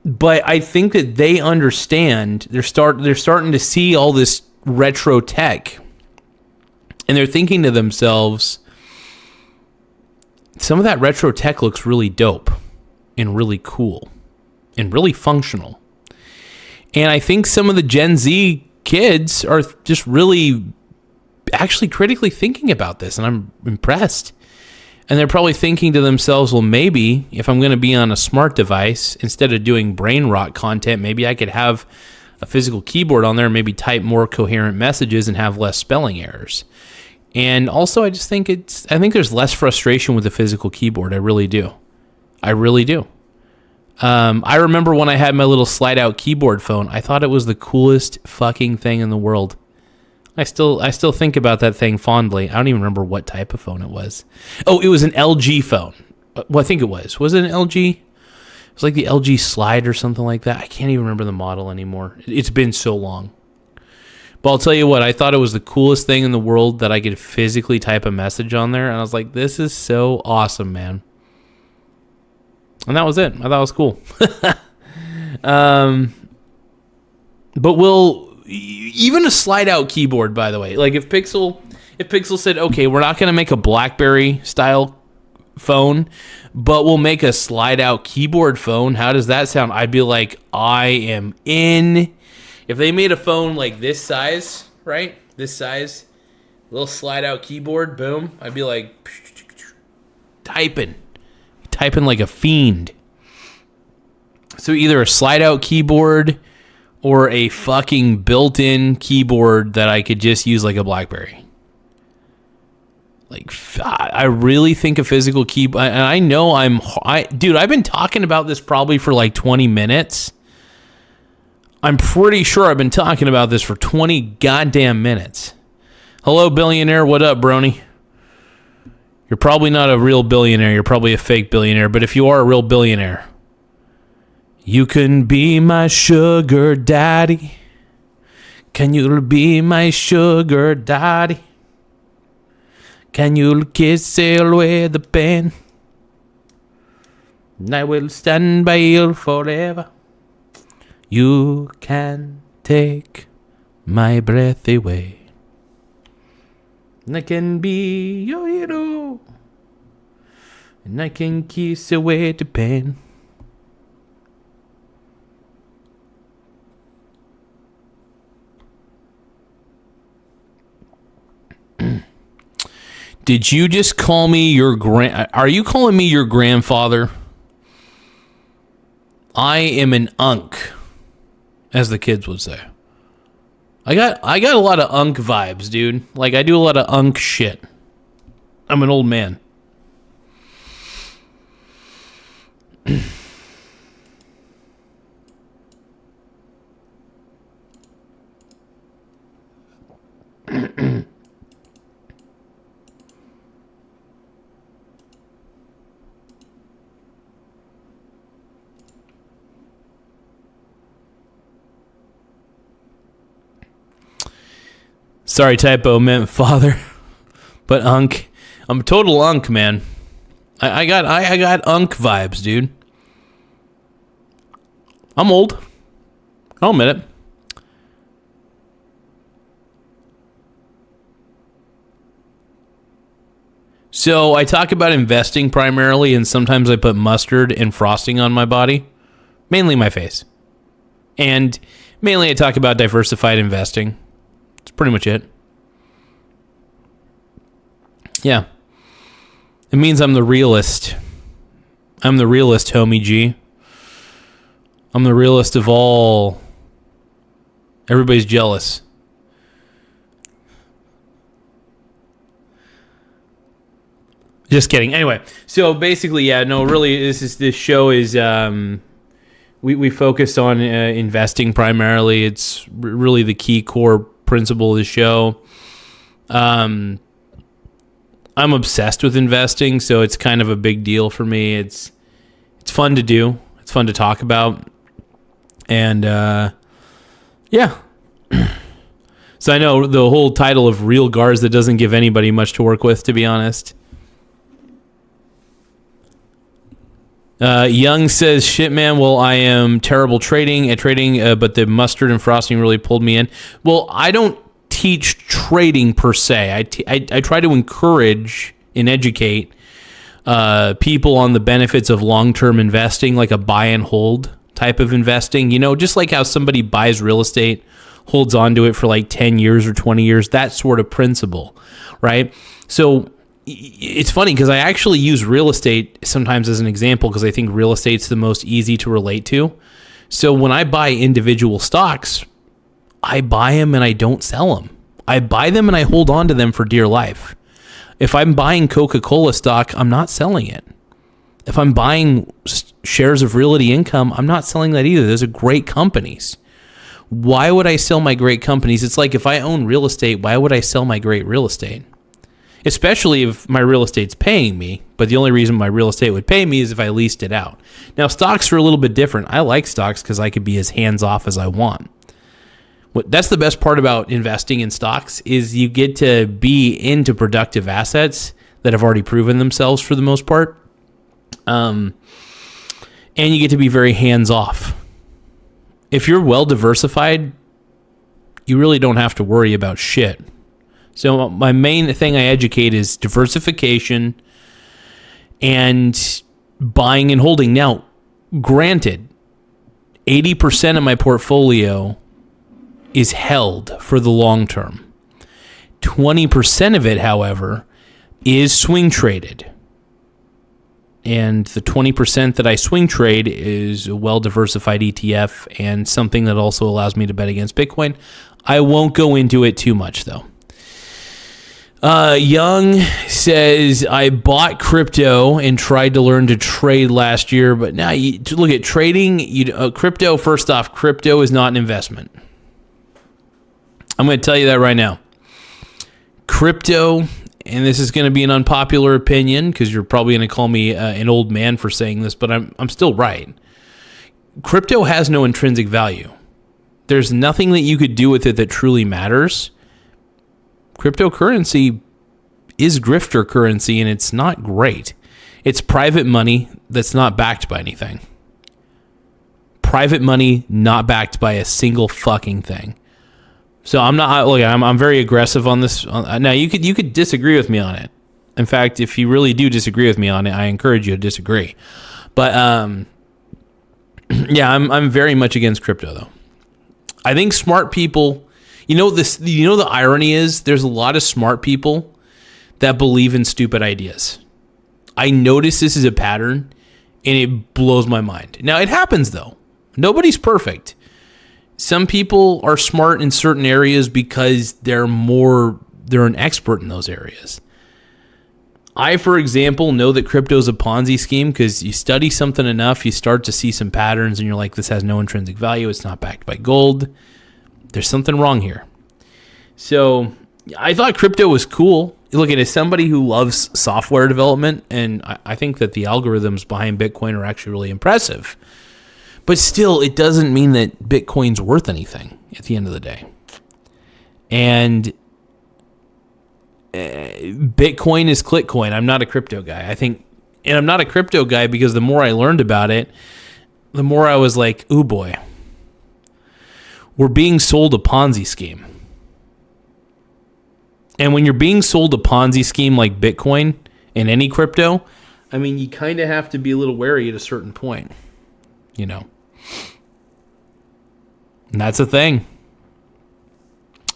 [SPEAKER 1] But I think that they understand. They're starting to see all this retro tech, and they're thinking to themselves, some of that retro tech looks really dope and really cool and really functional. And I think some of the Gen Z kids are just really actually critically thinking about this, and I'm impressed. And they're probably thinking to themselves, well, maybe if I'm going to be on a smart device, instead of doing brain rot content, maybe I could have a physical keyboard on there and maybe type more coherent messages and have less spelling errors. And also, I think there's less frustration with the physical keyboard. I really do. I remember when I had my little slide-out keyboard phone, I thought it was the coolest fucking thing in the world. I still think about that thing fondly. I don't even remember what type of phone it was. Oh, it was an LG phone. Well, I think it was. Was it an LG? It was like the LG Slide or something like that. I can't even remember the model anymore. It's been so long. But I'll tell you what, I thought it was the coolest thing in the world that I could physically type a message on there. And I was like, this is so awesome, man. And that was it. I thought it was cool. But even a slide-out keyboard, by the way. Like if Pixel said, okay, we're not going to make a BlackBerry style phone, but we'll make a slide-out keyboard phone. How does that sound? I'd be like, I am in. If they made a phone like this size, right? This size, little slide-out keyboard, boom. I'd be like, typing like a fiend. So either a slide-out keyboard or a fucking built-in keyboard that I could just use like a BlackBerry. Like, I really think a physical keyboard, and I know dude, I've been talking about this probably for like 20 minutes. I'm pretty sure I've been talking about this for 20 goddamn minutes. Hello, billionaire. What up, brony? You're probably not a real billionaire. You're probably a fake billionaire. But if you are a real billionaire, you can be my sugar daddy. Can you be my sugar daddy? Can you kiss away the pain? And I will stand by you forever. You can take my breath away. And I can be your hero. And I can kiss away the pain. Did you just call me your Are you calling me your grandfather? I am an unk, as the kids would say. I got a lot of unk vibes, dude. Like, I do a lot of unk shit. I'm an old man. Sorry, typo, meant father. But unk. I'm a total unk, man. I got unk vibes, dude. I'm old. I'll admit it. So I talk about investing primarily, and sometimes I put mustard and frosting on my body. Mainly my face. And mainly I talk about diversified investing. That's pretty much it. Yeah. It means I'm the realist. I'm the realist, homie G. I'm the realist of all. Everybody's jealous. Just kidding. Anyway, so basically, yeah, no, really, this show is we focus on investing primarily. It's really the key core principle of the show. I'm obsessed with investing, so it's kind of a big deal for me. It's fun to do. It's fun to talk about. And yeah. So I know the whole title of Real Garza doesn't give anybody much to work with, to be honest. Young says, shit, man, well, I am terrible at trading, but the mustard and frosting really pulled me in. Well, I don't teach trading per se. I try to encourage and educate people on the benefits of long-term investing, like a buy and hold type of investing. You know, just like how somebody buys real estate, holds on to it for like 10 years or 20 years, that sort of principle, right? So it's funny because I actually use real estate sometimes as an example because I think real estate's the most easy to relate to. So when I buy individual stocks, I buy them and I don't sell them. I buy them and I hold on to them for dear life. If I'm buying Coca-Cola stock, I'm not selling it. If I'm buying shares of Realty Income, I'm not selling that either. Those are great companies. Why would I sell my great companies? It's like if I own real estate, why would I sell my great real estate? Especially if my real estate's paying me, but the only reason my real estate would pay me is if I leased it out. Now, stocks are a little bit different. I like stocks because I could be as hands-off as I want. That's the best part about investing in stocks is you get to be into productive assets that have already proven themselves for the most part. And you get to be very hands-off. If you're well diversified, you really don't have to worry about shit. So my main thing I educate is diversification and buying and holding. Now, granted, 80% of my portfolio is held for the long term. 20% of it, however, is swing traded. And the 20% that I swing trade is a well-diversified ETF and something that also allows me to bet against Bitcoin. I won't go into it too much, though. Young says, I bought crypto and tried to learn to trade last year, but now you look at trading. Crypto, first off, crypto is not an investment. I'm going to tell you that right now. Crypto, and this is going to be an unpopular opinion because you're probably going to call me an old man for saying this, but I'm still right. Crypto has no intrinsic value. There's nothing that you could do with it that truly matters. Cryptocurrency is grifter currency, and it's not great. It's private money that's not backed by anything. Private money not backed by a single fucking thing. So I'm very aggressive on this. Now you could disagree with me on it. In fact, if you really do disagree with me on it, I encourage you to disagree. But yeah, I'm very much against crypto though. I think smart people, the irony is there's a lot of smart people that believe in stupid ideas. I notice this is a pattern and it blows my mind. Now it happens though. Nobody's perfect. Some people are smart in certain areas because they're an expert in those areas. I, for example, know that crypto is a Ponzi scheme because you study something enough, you start to see some patterns and you're like, this has no intrinsic value. It's not backed by gold. There's something wrong here. So I thought crypto was cool. Look, as somebody who loves software development, and I think that the algorithms behind Bitcoin are actually really impressive. But still, it doesn't mean that Bitcoin's worth anything at the end of the day. And Bitcoin is Clickcoin. I'm not a crypto guy. And I'm not a crypto guy because the more I learned about it, the more I was like, ooh boy, we're being sold a Ponzi scheme. And when you're being sold a Ponzi scheme like Bitcoin and any crypto, I mean, you kind of have to be a little wary at a certain point. And that's a thing.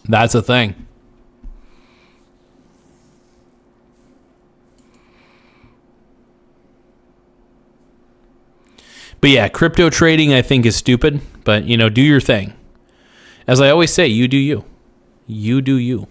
[SPEAKER 1] That's a thing. But yeah, crypto trading I think is stupid, but do your thing. As I always say, you do you. You do you.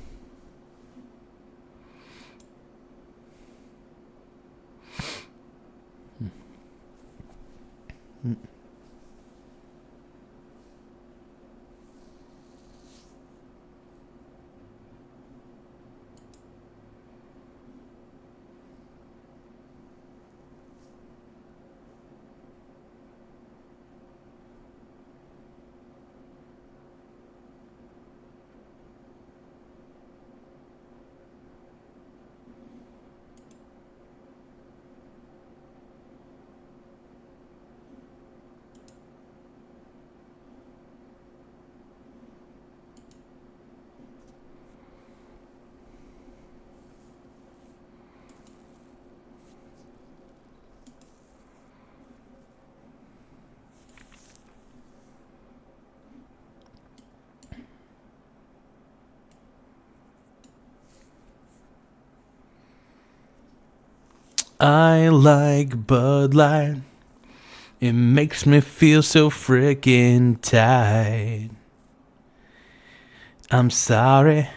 [SPEAKER 1] I like Bud Light. It makes me feel so freaking tight. I'm sorry.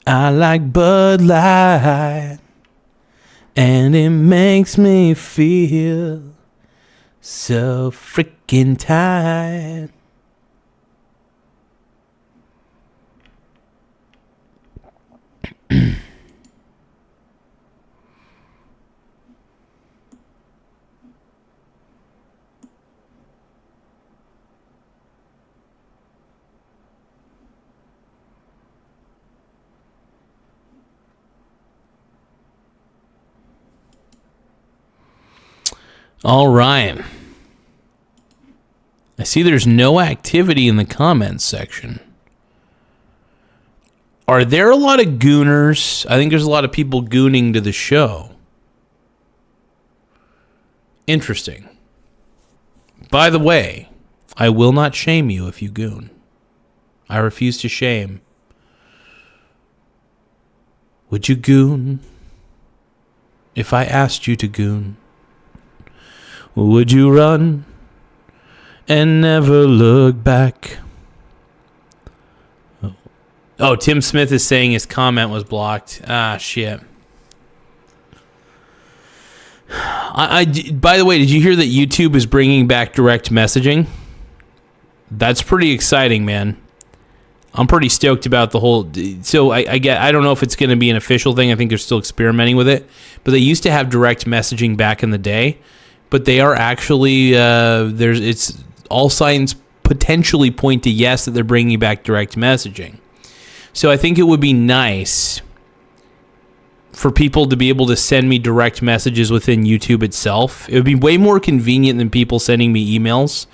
[SPEAKER 1] I like Bud Light. And it makes me feel so freaking tight. All right. I see there's no activity in the comments section. Are there a lot of gooners? I think there's a lot of people gooning to the show. Interesting. By the way, I will not shame you if you goon. I refuse to shame. Would you goon if I asked you to goon? Would you run and never look back? Oh, Tim Smith is saying his comment was blocked. Ah, shit. By the way, did you hear that YouTube is bringing back direct messaging? That's pretty exciting, man. I'm pretty stoked about the whole. So I don't know if it's going to be an official thing. I think they're still experimenting with it. But they used to have direct messaging back in the day. But they are actually it's all signs potentially point to yes that they're bringing back direct messaging. So I think it would be nice for people to be able to send me direct messages within YouTube itself. It would be way more convenient than people sending me emails.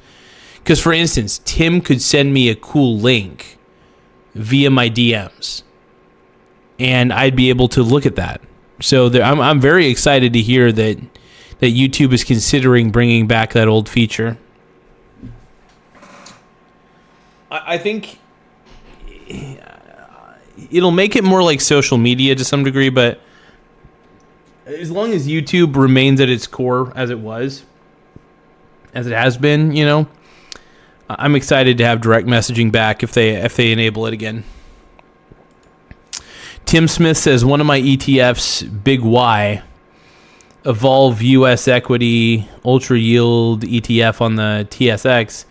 [SPEAKER 1] Because, for instance, Tim could send me a cool link via my DMs, and I'd be able to look at that. So I'm very excited to hear that YouTube is considering bringing back that old feature. I think it'll make it more like social media to some degree, but as long as YouTube remains at its core as it has been, you know, I'm excited to have direct messaging back if they enable it again. Tim Smith says one of my ETFs, Big Y, Evolve US Equity Ultra Yield ETF on the TSX,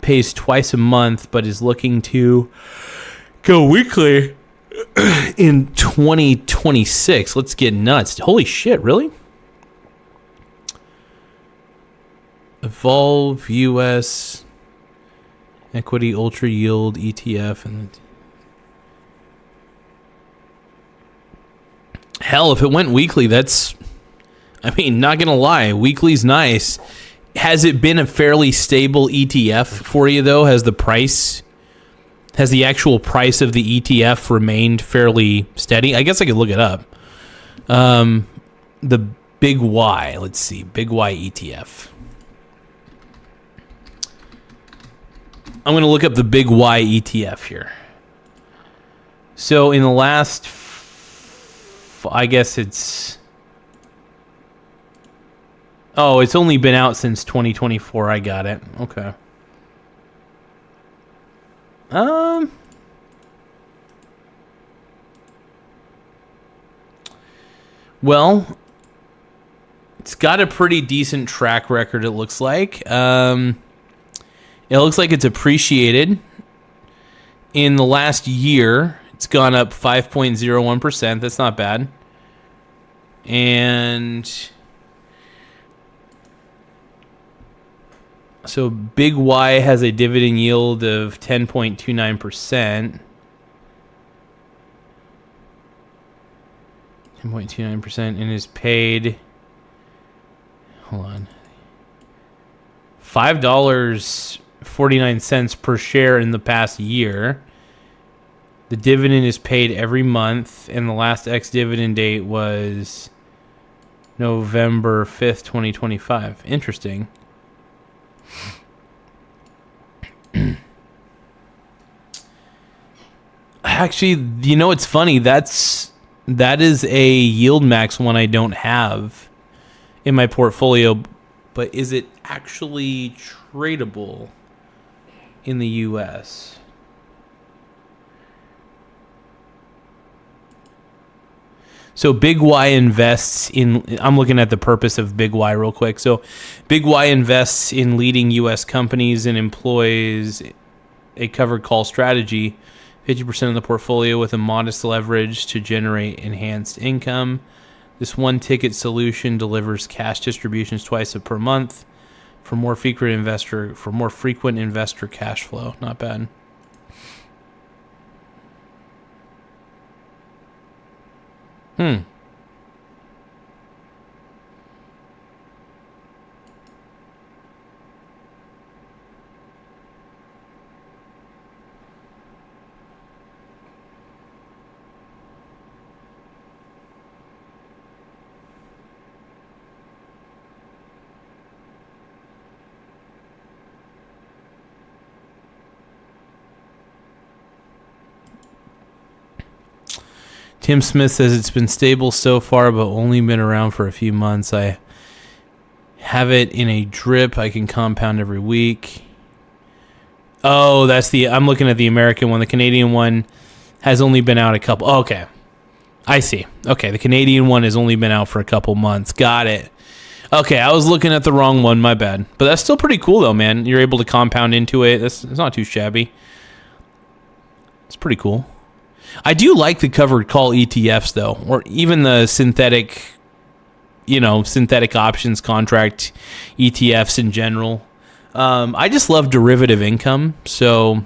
[SPEAKER 1] pays twice a month, but is looking to go weekly in 2026. Let's get nuts. Holy shit, really? Evolve US Equity Ultra Yield ETF. And hell, if it went weekly, that's... I mean, not going to lie, weekly's nice. Has it been a fairly stable ETF for you, though? Has the actual price of the ETF remained fairly steady? I guess I could look it up. The Big Y, let's see, Big Y ETF. I'm going to look up the Big Y ETF here. So in the last, I guess it's... Oh, it's only been out since 2024. I got it. Okay. Well, it's got a pretty decent track record, it looks like. It looks like it's appreciated. In the last year, it's gone up 5.01%. That's not bad. And so Big Y has a dividend yield of 10.29%. 10.29% and is paid, hold on, $5.49 per share in the past year. The dividend is paid every month, and the last ex-dividend date was November 5th, 2025. Interesting. Actually, you know, it's funny. That's That is a yield max one I don't have in my portfolio, but is it actually tradable in the US? So Big Y invests in, I'm looking at the purpose of Big Y real quick. So Big Y invests in leading US companies and employs a covered call strategy, 50% of the portfolio with a modest leverage to generate enhanced income. This one ticket solution delivers cash distributions twice per month for more frequent investor cash flow. Not bad. Tim Smith says it's been stable so far, but only been around for a few months. I have it in a drip. I can compound every week. Oh, I'm looking at the American one. The Canadian one has only been out a couple. Oh, okay. I see. Okay, the Canadian one has only been out for a couple months. Got it. Okay, I was looking at the wrong one. My bad. But that's still pretty cool, though, man. You're able to compound into it. It's not too shabby. It's pretty cool. I do like the covered call ETFs, though, or even the synthetic options contract ETFs in general. I just love derivative income. So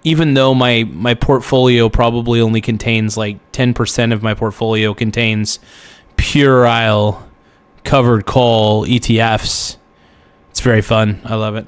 [SPEAKER 1] even though my portfolio probably only contains like 10% of my portfolio contains puerile covered call ETFs, it's very fun. I love it.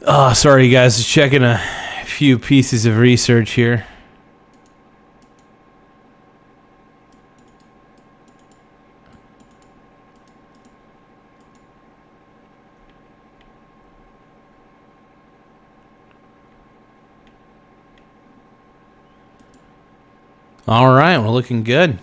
[SPEAKER 1] Oh, sorry, guys. Just checking a few pieces of research here. All right, we're looking good.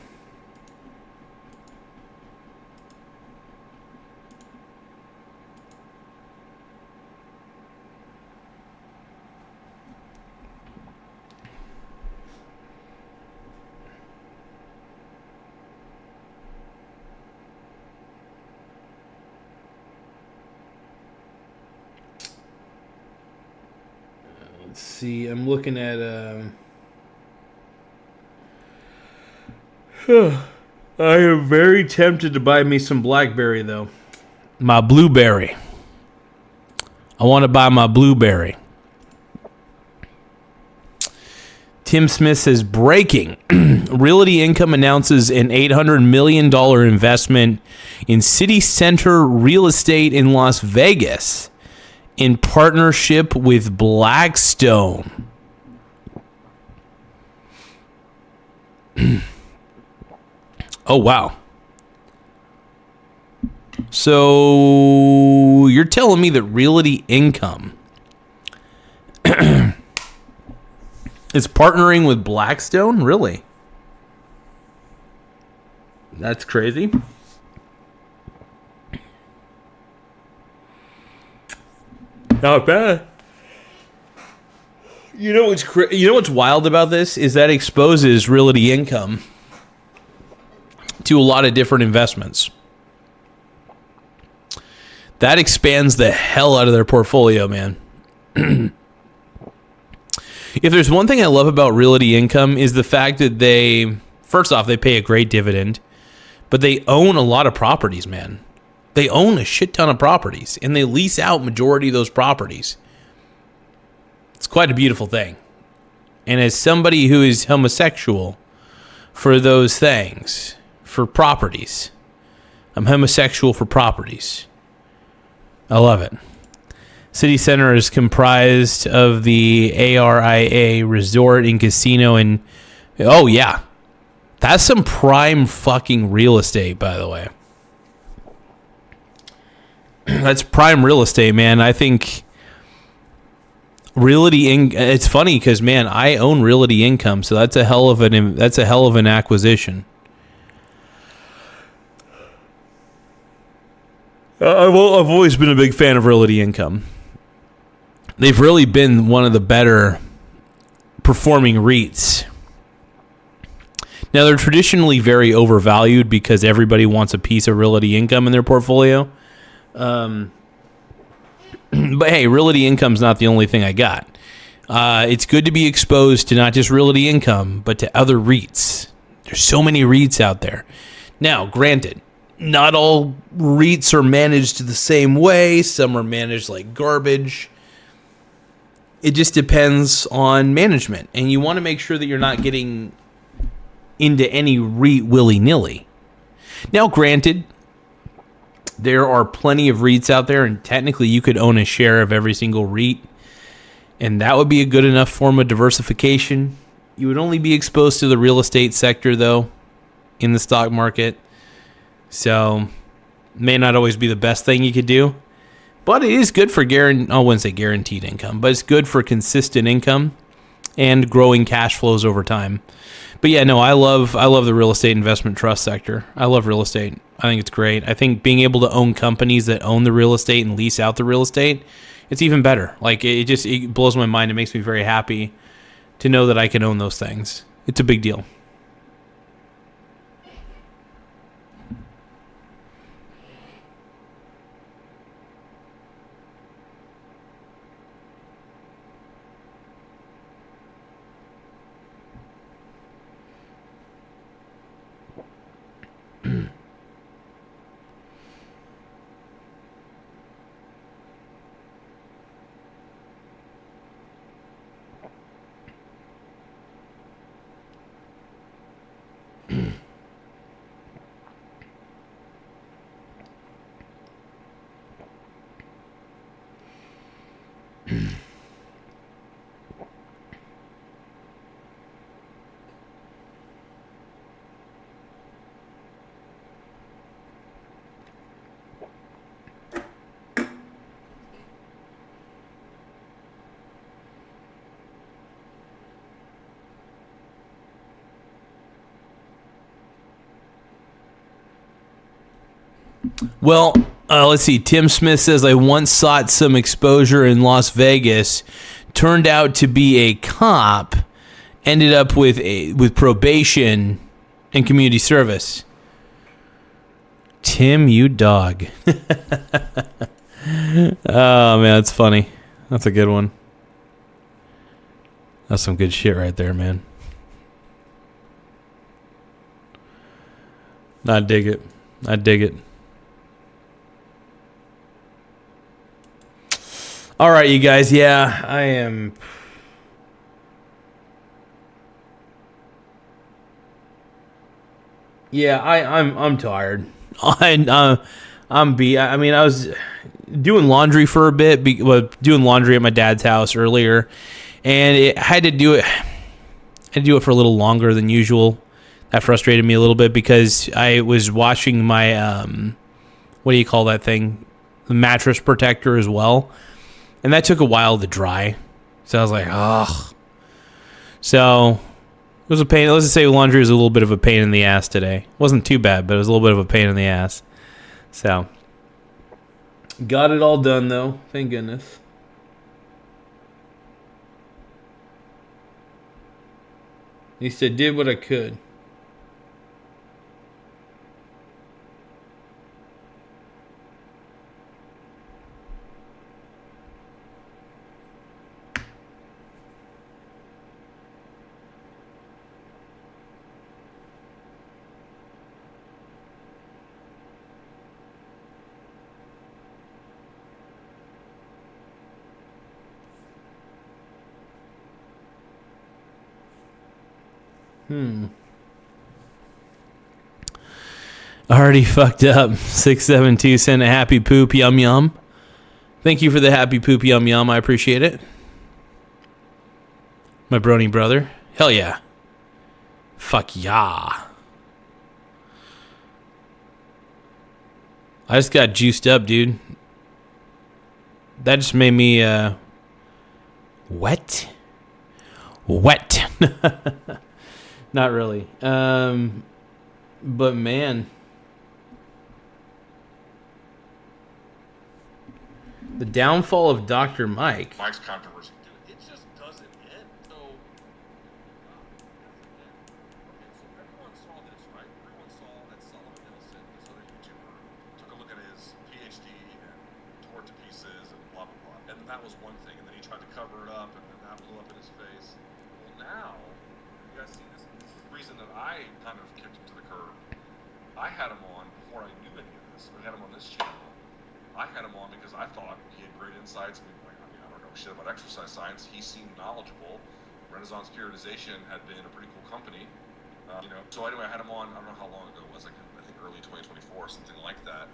[SPEAKER 1] Let's see. I'm looking at I am very tempted to buy me some BlackBerry, though. My blueberry. I want to buy my blueberry. Tim Smith says, breaking. Realty Income announces an $800 million investment in city center real estate in Las Vegas in partnership with Blackstone. Oh, wow. So you're telling me that Realty Income is partnering with Blackstone? Really? That's crazy. Not bad. You know what's wild about this is that exposes Realty Income to a lot of different investments. That expands the hell out of their portfolio, man. If there's one thing I love about Realty Income is the fact that they, first off, they pay a great dividend, but they own a lot of properties, man. They own a shit ton of properties, and they lease out majority of those properties. It's quite a beautiful thing. And as somebody who is homosexual for those things, for properties, I'm homosexual for properties. I love it. City Center is comprised of the ARIA Resort and Casino, and oh yeah, that's some prime fucking real estate, by the way. That's prime real estate, man. I think it's funny because, man, I own Realty Income, so that's a hell of an acquisition. I've always been a big fan of Realty Income. They've really been one of the better performing REITs. Now, they're traditionally very overvalued because everybody wants a piece of Realty Income in their portfolio. But hey, Realty Income's not the only thing I got. It's good to be exposed to not just Realty Income, but to other REITs. There's so many REITs out there. Now, granted, not all REITs are managed the same way. Some are managed like garbage. It just depends on management. And you want to make sure that you're not getting into any REIT willy-nilly. Now, granted, there are plenty of REITs out there, and technically you could own a share of every single REIT, and that would be a good enough form of diversification. You would only be exposed to the real estate sector, though, in the stock market. So, may not always be the best thing you could do. But it is good for I wouldn't say guaranteed income, but it's good for consistent income and growing cash flows over time. But yeah, no, I love the real estate investment trust sector. I love real estate. I think it's great. I think being able to own companies that own the real estate and lease out the real estate, it's even better. Like it blows my mind. It makes me very happy to know that I can own those things. It's a big deal. Well, let's see. Tim Smith says, I once sought some exposure in Las Vegas, turned out to be a cop, ended up with probation and community service. Tim, you dog. Oh, man, that's funny. That's a good one. That's some good shit right there, man. I dig it. I dig it. All right, you guys. Yeah, I am. Yeah, I'm tired. I'm beat. I mean, I was doing laundry for a bit. Doing laundry at my dad's house earlier, and I had to do it. I had to do it for a little longer than usual. That frustrated me a little bit because I was washing my what do you call that thing? The mattress protector as well. And that took a while to dry. So I was like, ugh. So it was a pain. Let's just say laundry was a little bit of a pain in the ass today. It wasn't too bad, but it was a little bit of a pain in the ass. So got it all done, though. Thank goodness. At least I did what I could. Already fucked up. 672 sent a happy poop yum yum. Thank you for the happy poop yum yum. I appreciate it. My brony brother. Hell yeah. Fuck yeah. I just got juiced up, dude. That just made me wet. Wet. Not really. But man, the downfall of Dr. Mike.
[SPEAKER 2] Mike's controversy. Dude, it just doesn't end. So, okay, so everyone saw this, right? Everyone saw that Sullivan Nelson, this other YouTuber, took a look at his PhD and tore it to pieces and blah, blah, blah. And that was one thing. And then he tried to cover it up, and then that blew up in his face. Well, now, you guys see this? This is the reason that I kind of kicked him to the curb. I had him on before I knew any of this. I had him on this channel. I had him on because I thought he had great insights. I don't know shit about exercise science. He seemed knowledgeable. Renaissance Periodization had been a pretty cool company. So anyway, I had him on, I don't know how long ago it was, I think early 2024, something like that.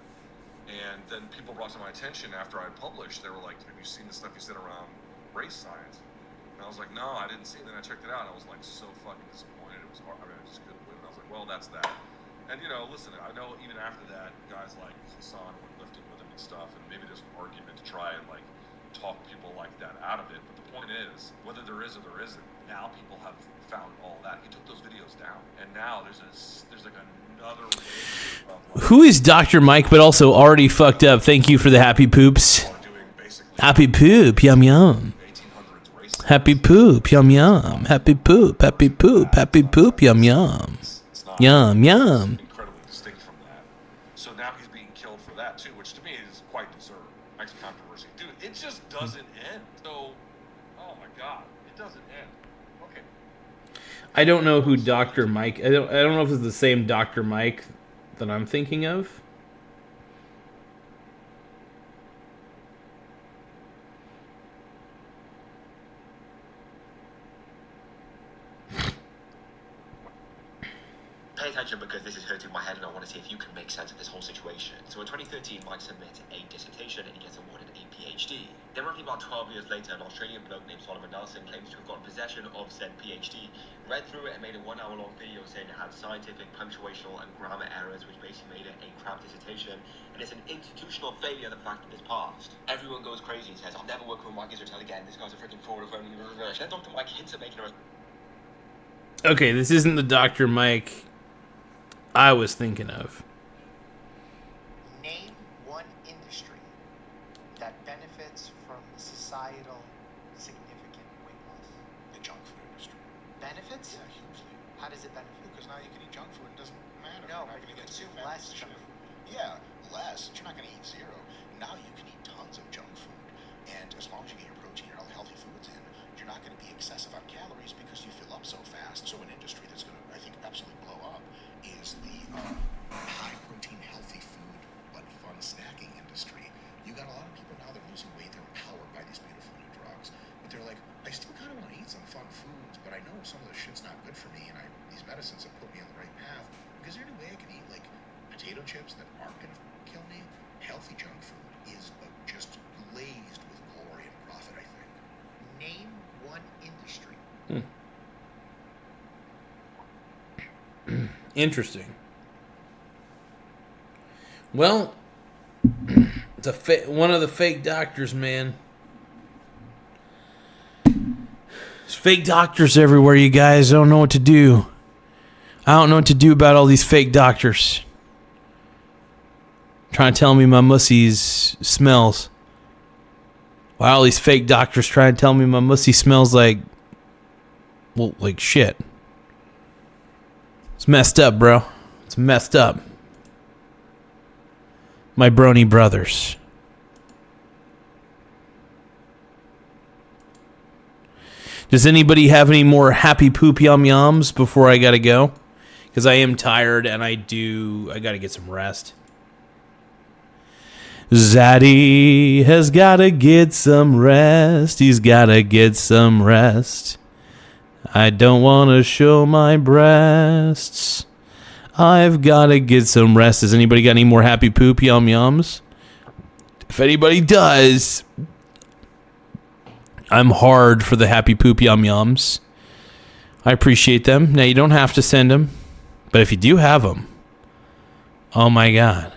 [SPEAKER 2] And then people brought to my attention after I published, they were like, have you seen the stuff you said around race science? And I was like, no, I didn't see it. Then I checked it out, and I was like so fucking disappointed. It was hard. I mean, I just couldn't believe it. I was like, well, that's that. And, listen, I know even after that, guys like Hassan were lifting with him and stuff, and maybe there's an argument to try and, talk people like that out of it. But the point is, whether there is or there isn't, now people have found all that. He took those videos down, and now there's another wave of,
[SPEAKER 1] Who is Dr. Mike, but also already fucked up? Thank you for the happy poops. Happy poop, yum yum. Happy poop, yum yum. Happy poop, happy poop, happy poop, yum yum. Yum, yum.
[SPEAKER 2] Incredibly distinct from that. So now he's being killed for that too, which to me is quite deserved. Mike's controversy. Dude, it just doesn't end. So, oh my God, it doesn't end. Okay.
[SPEAKER 1] I don't know who Dr. Mike, I don't know if it's the same Dr. Mike that I'm thinking of.
[SPEAKER 3] Pay attention because this is hurting my head and I want to see if you can make sense of this whole situation. So in 2013, Mike submits a dissertation and he gets awarded a PhD. Then roughly about 12 years later, an Australian bloke named Solomon Nelson claims to have gotten possession of said PhD, read through it and made a 1 hour long video saying it had scientific, punctuational and grammar errors which basically made it a crap dissertation, and it's an institutional failure the fact that it's passed. Everyone goes crazy and says, I'll never work with Mike Israel again, this guy's a freaking fraud of only research. Then Dr. Mike hints at making a...
[SPEAKER 1] Okay, this isn't the Dr. Mike I was thinking of.
[SPEAKER 4] Name one industry that benefits from societal significant weight loss.
[SPEAKER 5] The junk food industry.
[SPEAKER 4] Benefits?
[SPEAKER 5] Yeah, hugely.
[SPEAKER 4] How does it benefit?
[SPEAKER 5] Because now you can eat junk food. It doesn't matter.
[SPEAKER 4] No,
[SPEAKER 5] You're not going to get
[SPEAKER 4] consume
[SPEAKER 5] too
[SPEAKER 4] less
[SPEAKER 5] fat.
[SPEAKER 4] junk food.
[SPEAKER 5] Yeah, less. You're not going to eat zero. Now you can eat tons of junk food. And as long as you get your protein and all the healthy foods in, you're not going to be excessive on calories because you fill up so fast. So an industry that's going to, I think, absolutely blow up is the high protein, healthy food, but fun snacking industry. You got a lot of people now that are losing weight. They're empowered by these beautiful new drugs. But they're like, I still kind of want to eat some fun foods, but I know some of this shit's not good for me, and these medicines have put me on the right path. Is there any way I can eat, potato chips that aren't going to kill me? Healthy junk food is just glazed with glory and profit, I think.
[SPEAKER 4] Name one industry.
[SPEAKER 1] Interesting. Well, it's one of the fake doctors, man. There's fake doctors everywhere, you guys. I don't know what to do. I don't know what to do about all these fake doctors. Trying to tell me my mussies smells. Why all these fake doctors trying to tell me my mussy smells like shit. It's messed up, bro. It's messed up. My brony brothers. Does anybody have any more happy poop yum yums before I gotta go? Because I am tired and I gotta get some rest. Zaddy has gotta get some rest. He's gotta get some rest. I don't want to show my breasts. I've got to get some rest. Has anybody got any more happy poop yum yums? If anybody does, I'm hard for the happy poop yum yums. I appreciate them. Now, you don't have to send them, but if you do have them, oh my God.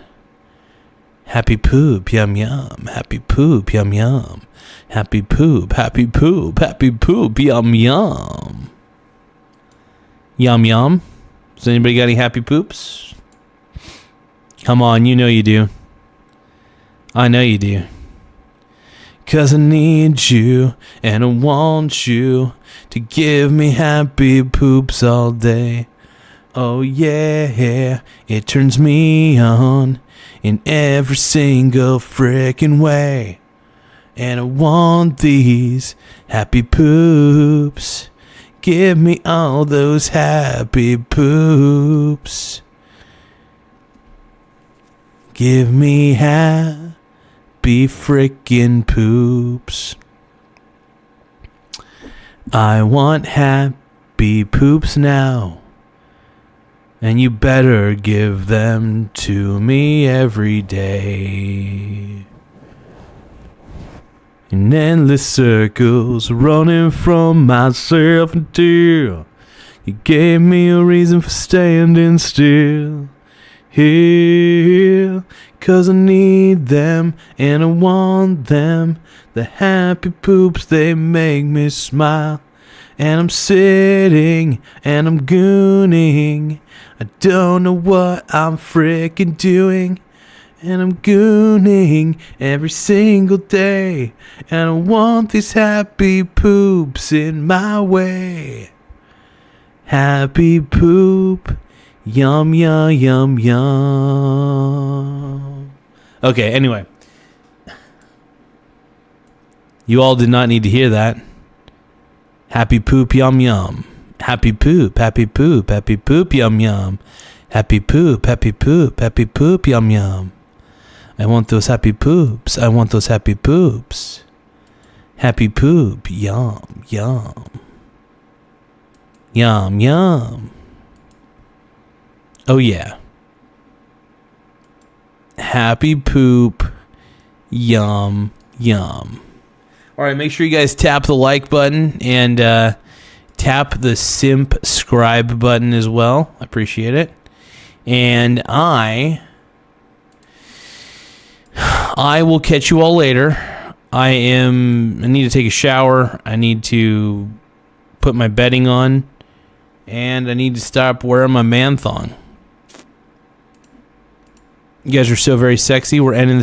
[SPEAKER 1] Happy poop, yum yum. Happy poop, yum yum. Happy poop, happy poop, happy poop, yum yum. Yum yum. Does anybody got any happy poops? Come on, you know you do. I know you do. 'Cause I need you and I want you to give me happy poops all day. Oh yeah, it turns me on in every single frickin' way. And I want these happy poops. Give me all those happy poops. Give me happy frickin' poops. I want happy poops now. And you better give them to me every day. In endless circles, running from myself until you gave me a reason for standing still. Here, 'cause I need them and I want them. The happy poops, they make me smile. And I'm sitting and I'm gooning. I don't know what I'm frickin' doing. And I'm gooning every single day. And I want these happy poops in my way. Happy poop. Yum, yum, yum, yum. Okay, anyway. You all did not need to hear that. Happy poop, yum, yum. Happy poop, happy poop, happy poop, yum, yum. Happy poop, happy poop, happy poop, yum, yum. I want those happy poops. I want those happy poops. Happy poop, yum, yum. Yum, yum. Oh, yeah. Happy poop, yum, yum. All right, make sure you guys tap the like button and tap the subscribe button as well. I appreciate it. And I will catch you all later. I need to take a shower. I need to put my bedding on. And I need to stop wearing my man thong. You guys are so very sexy. We're ending this.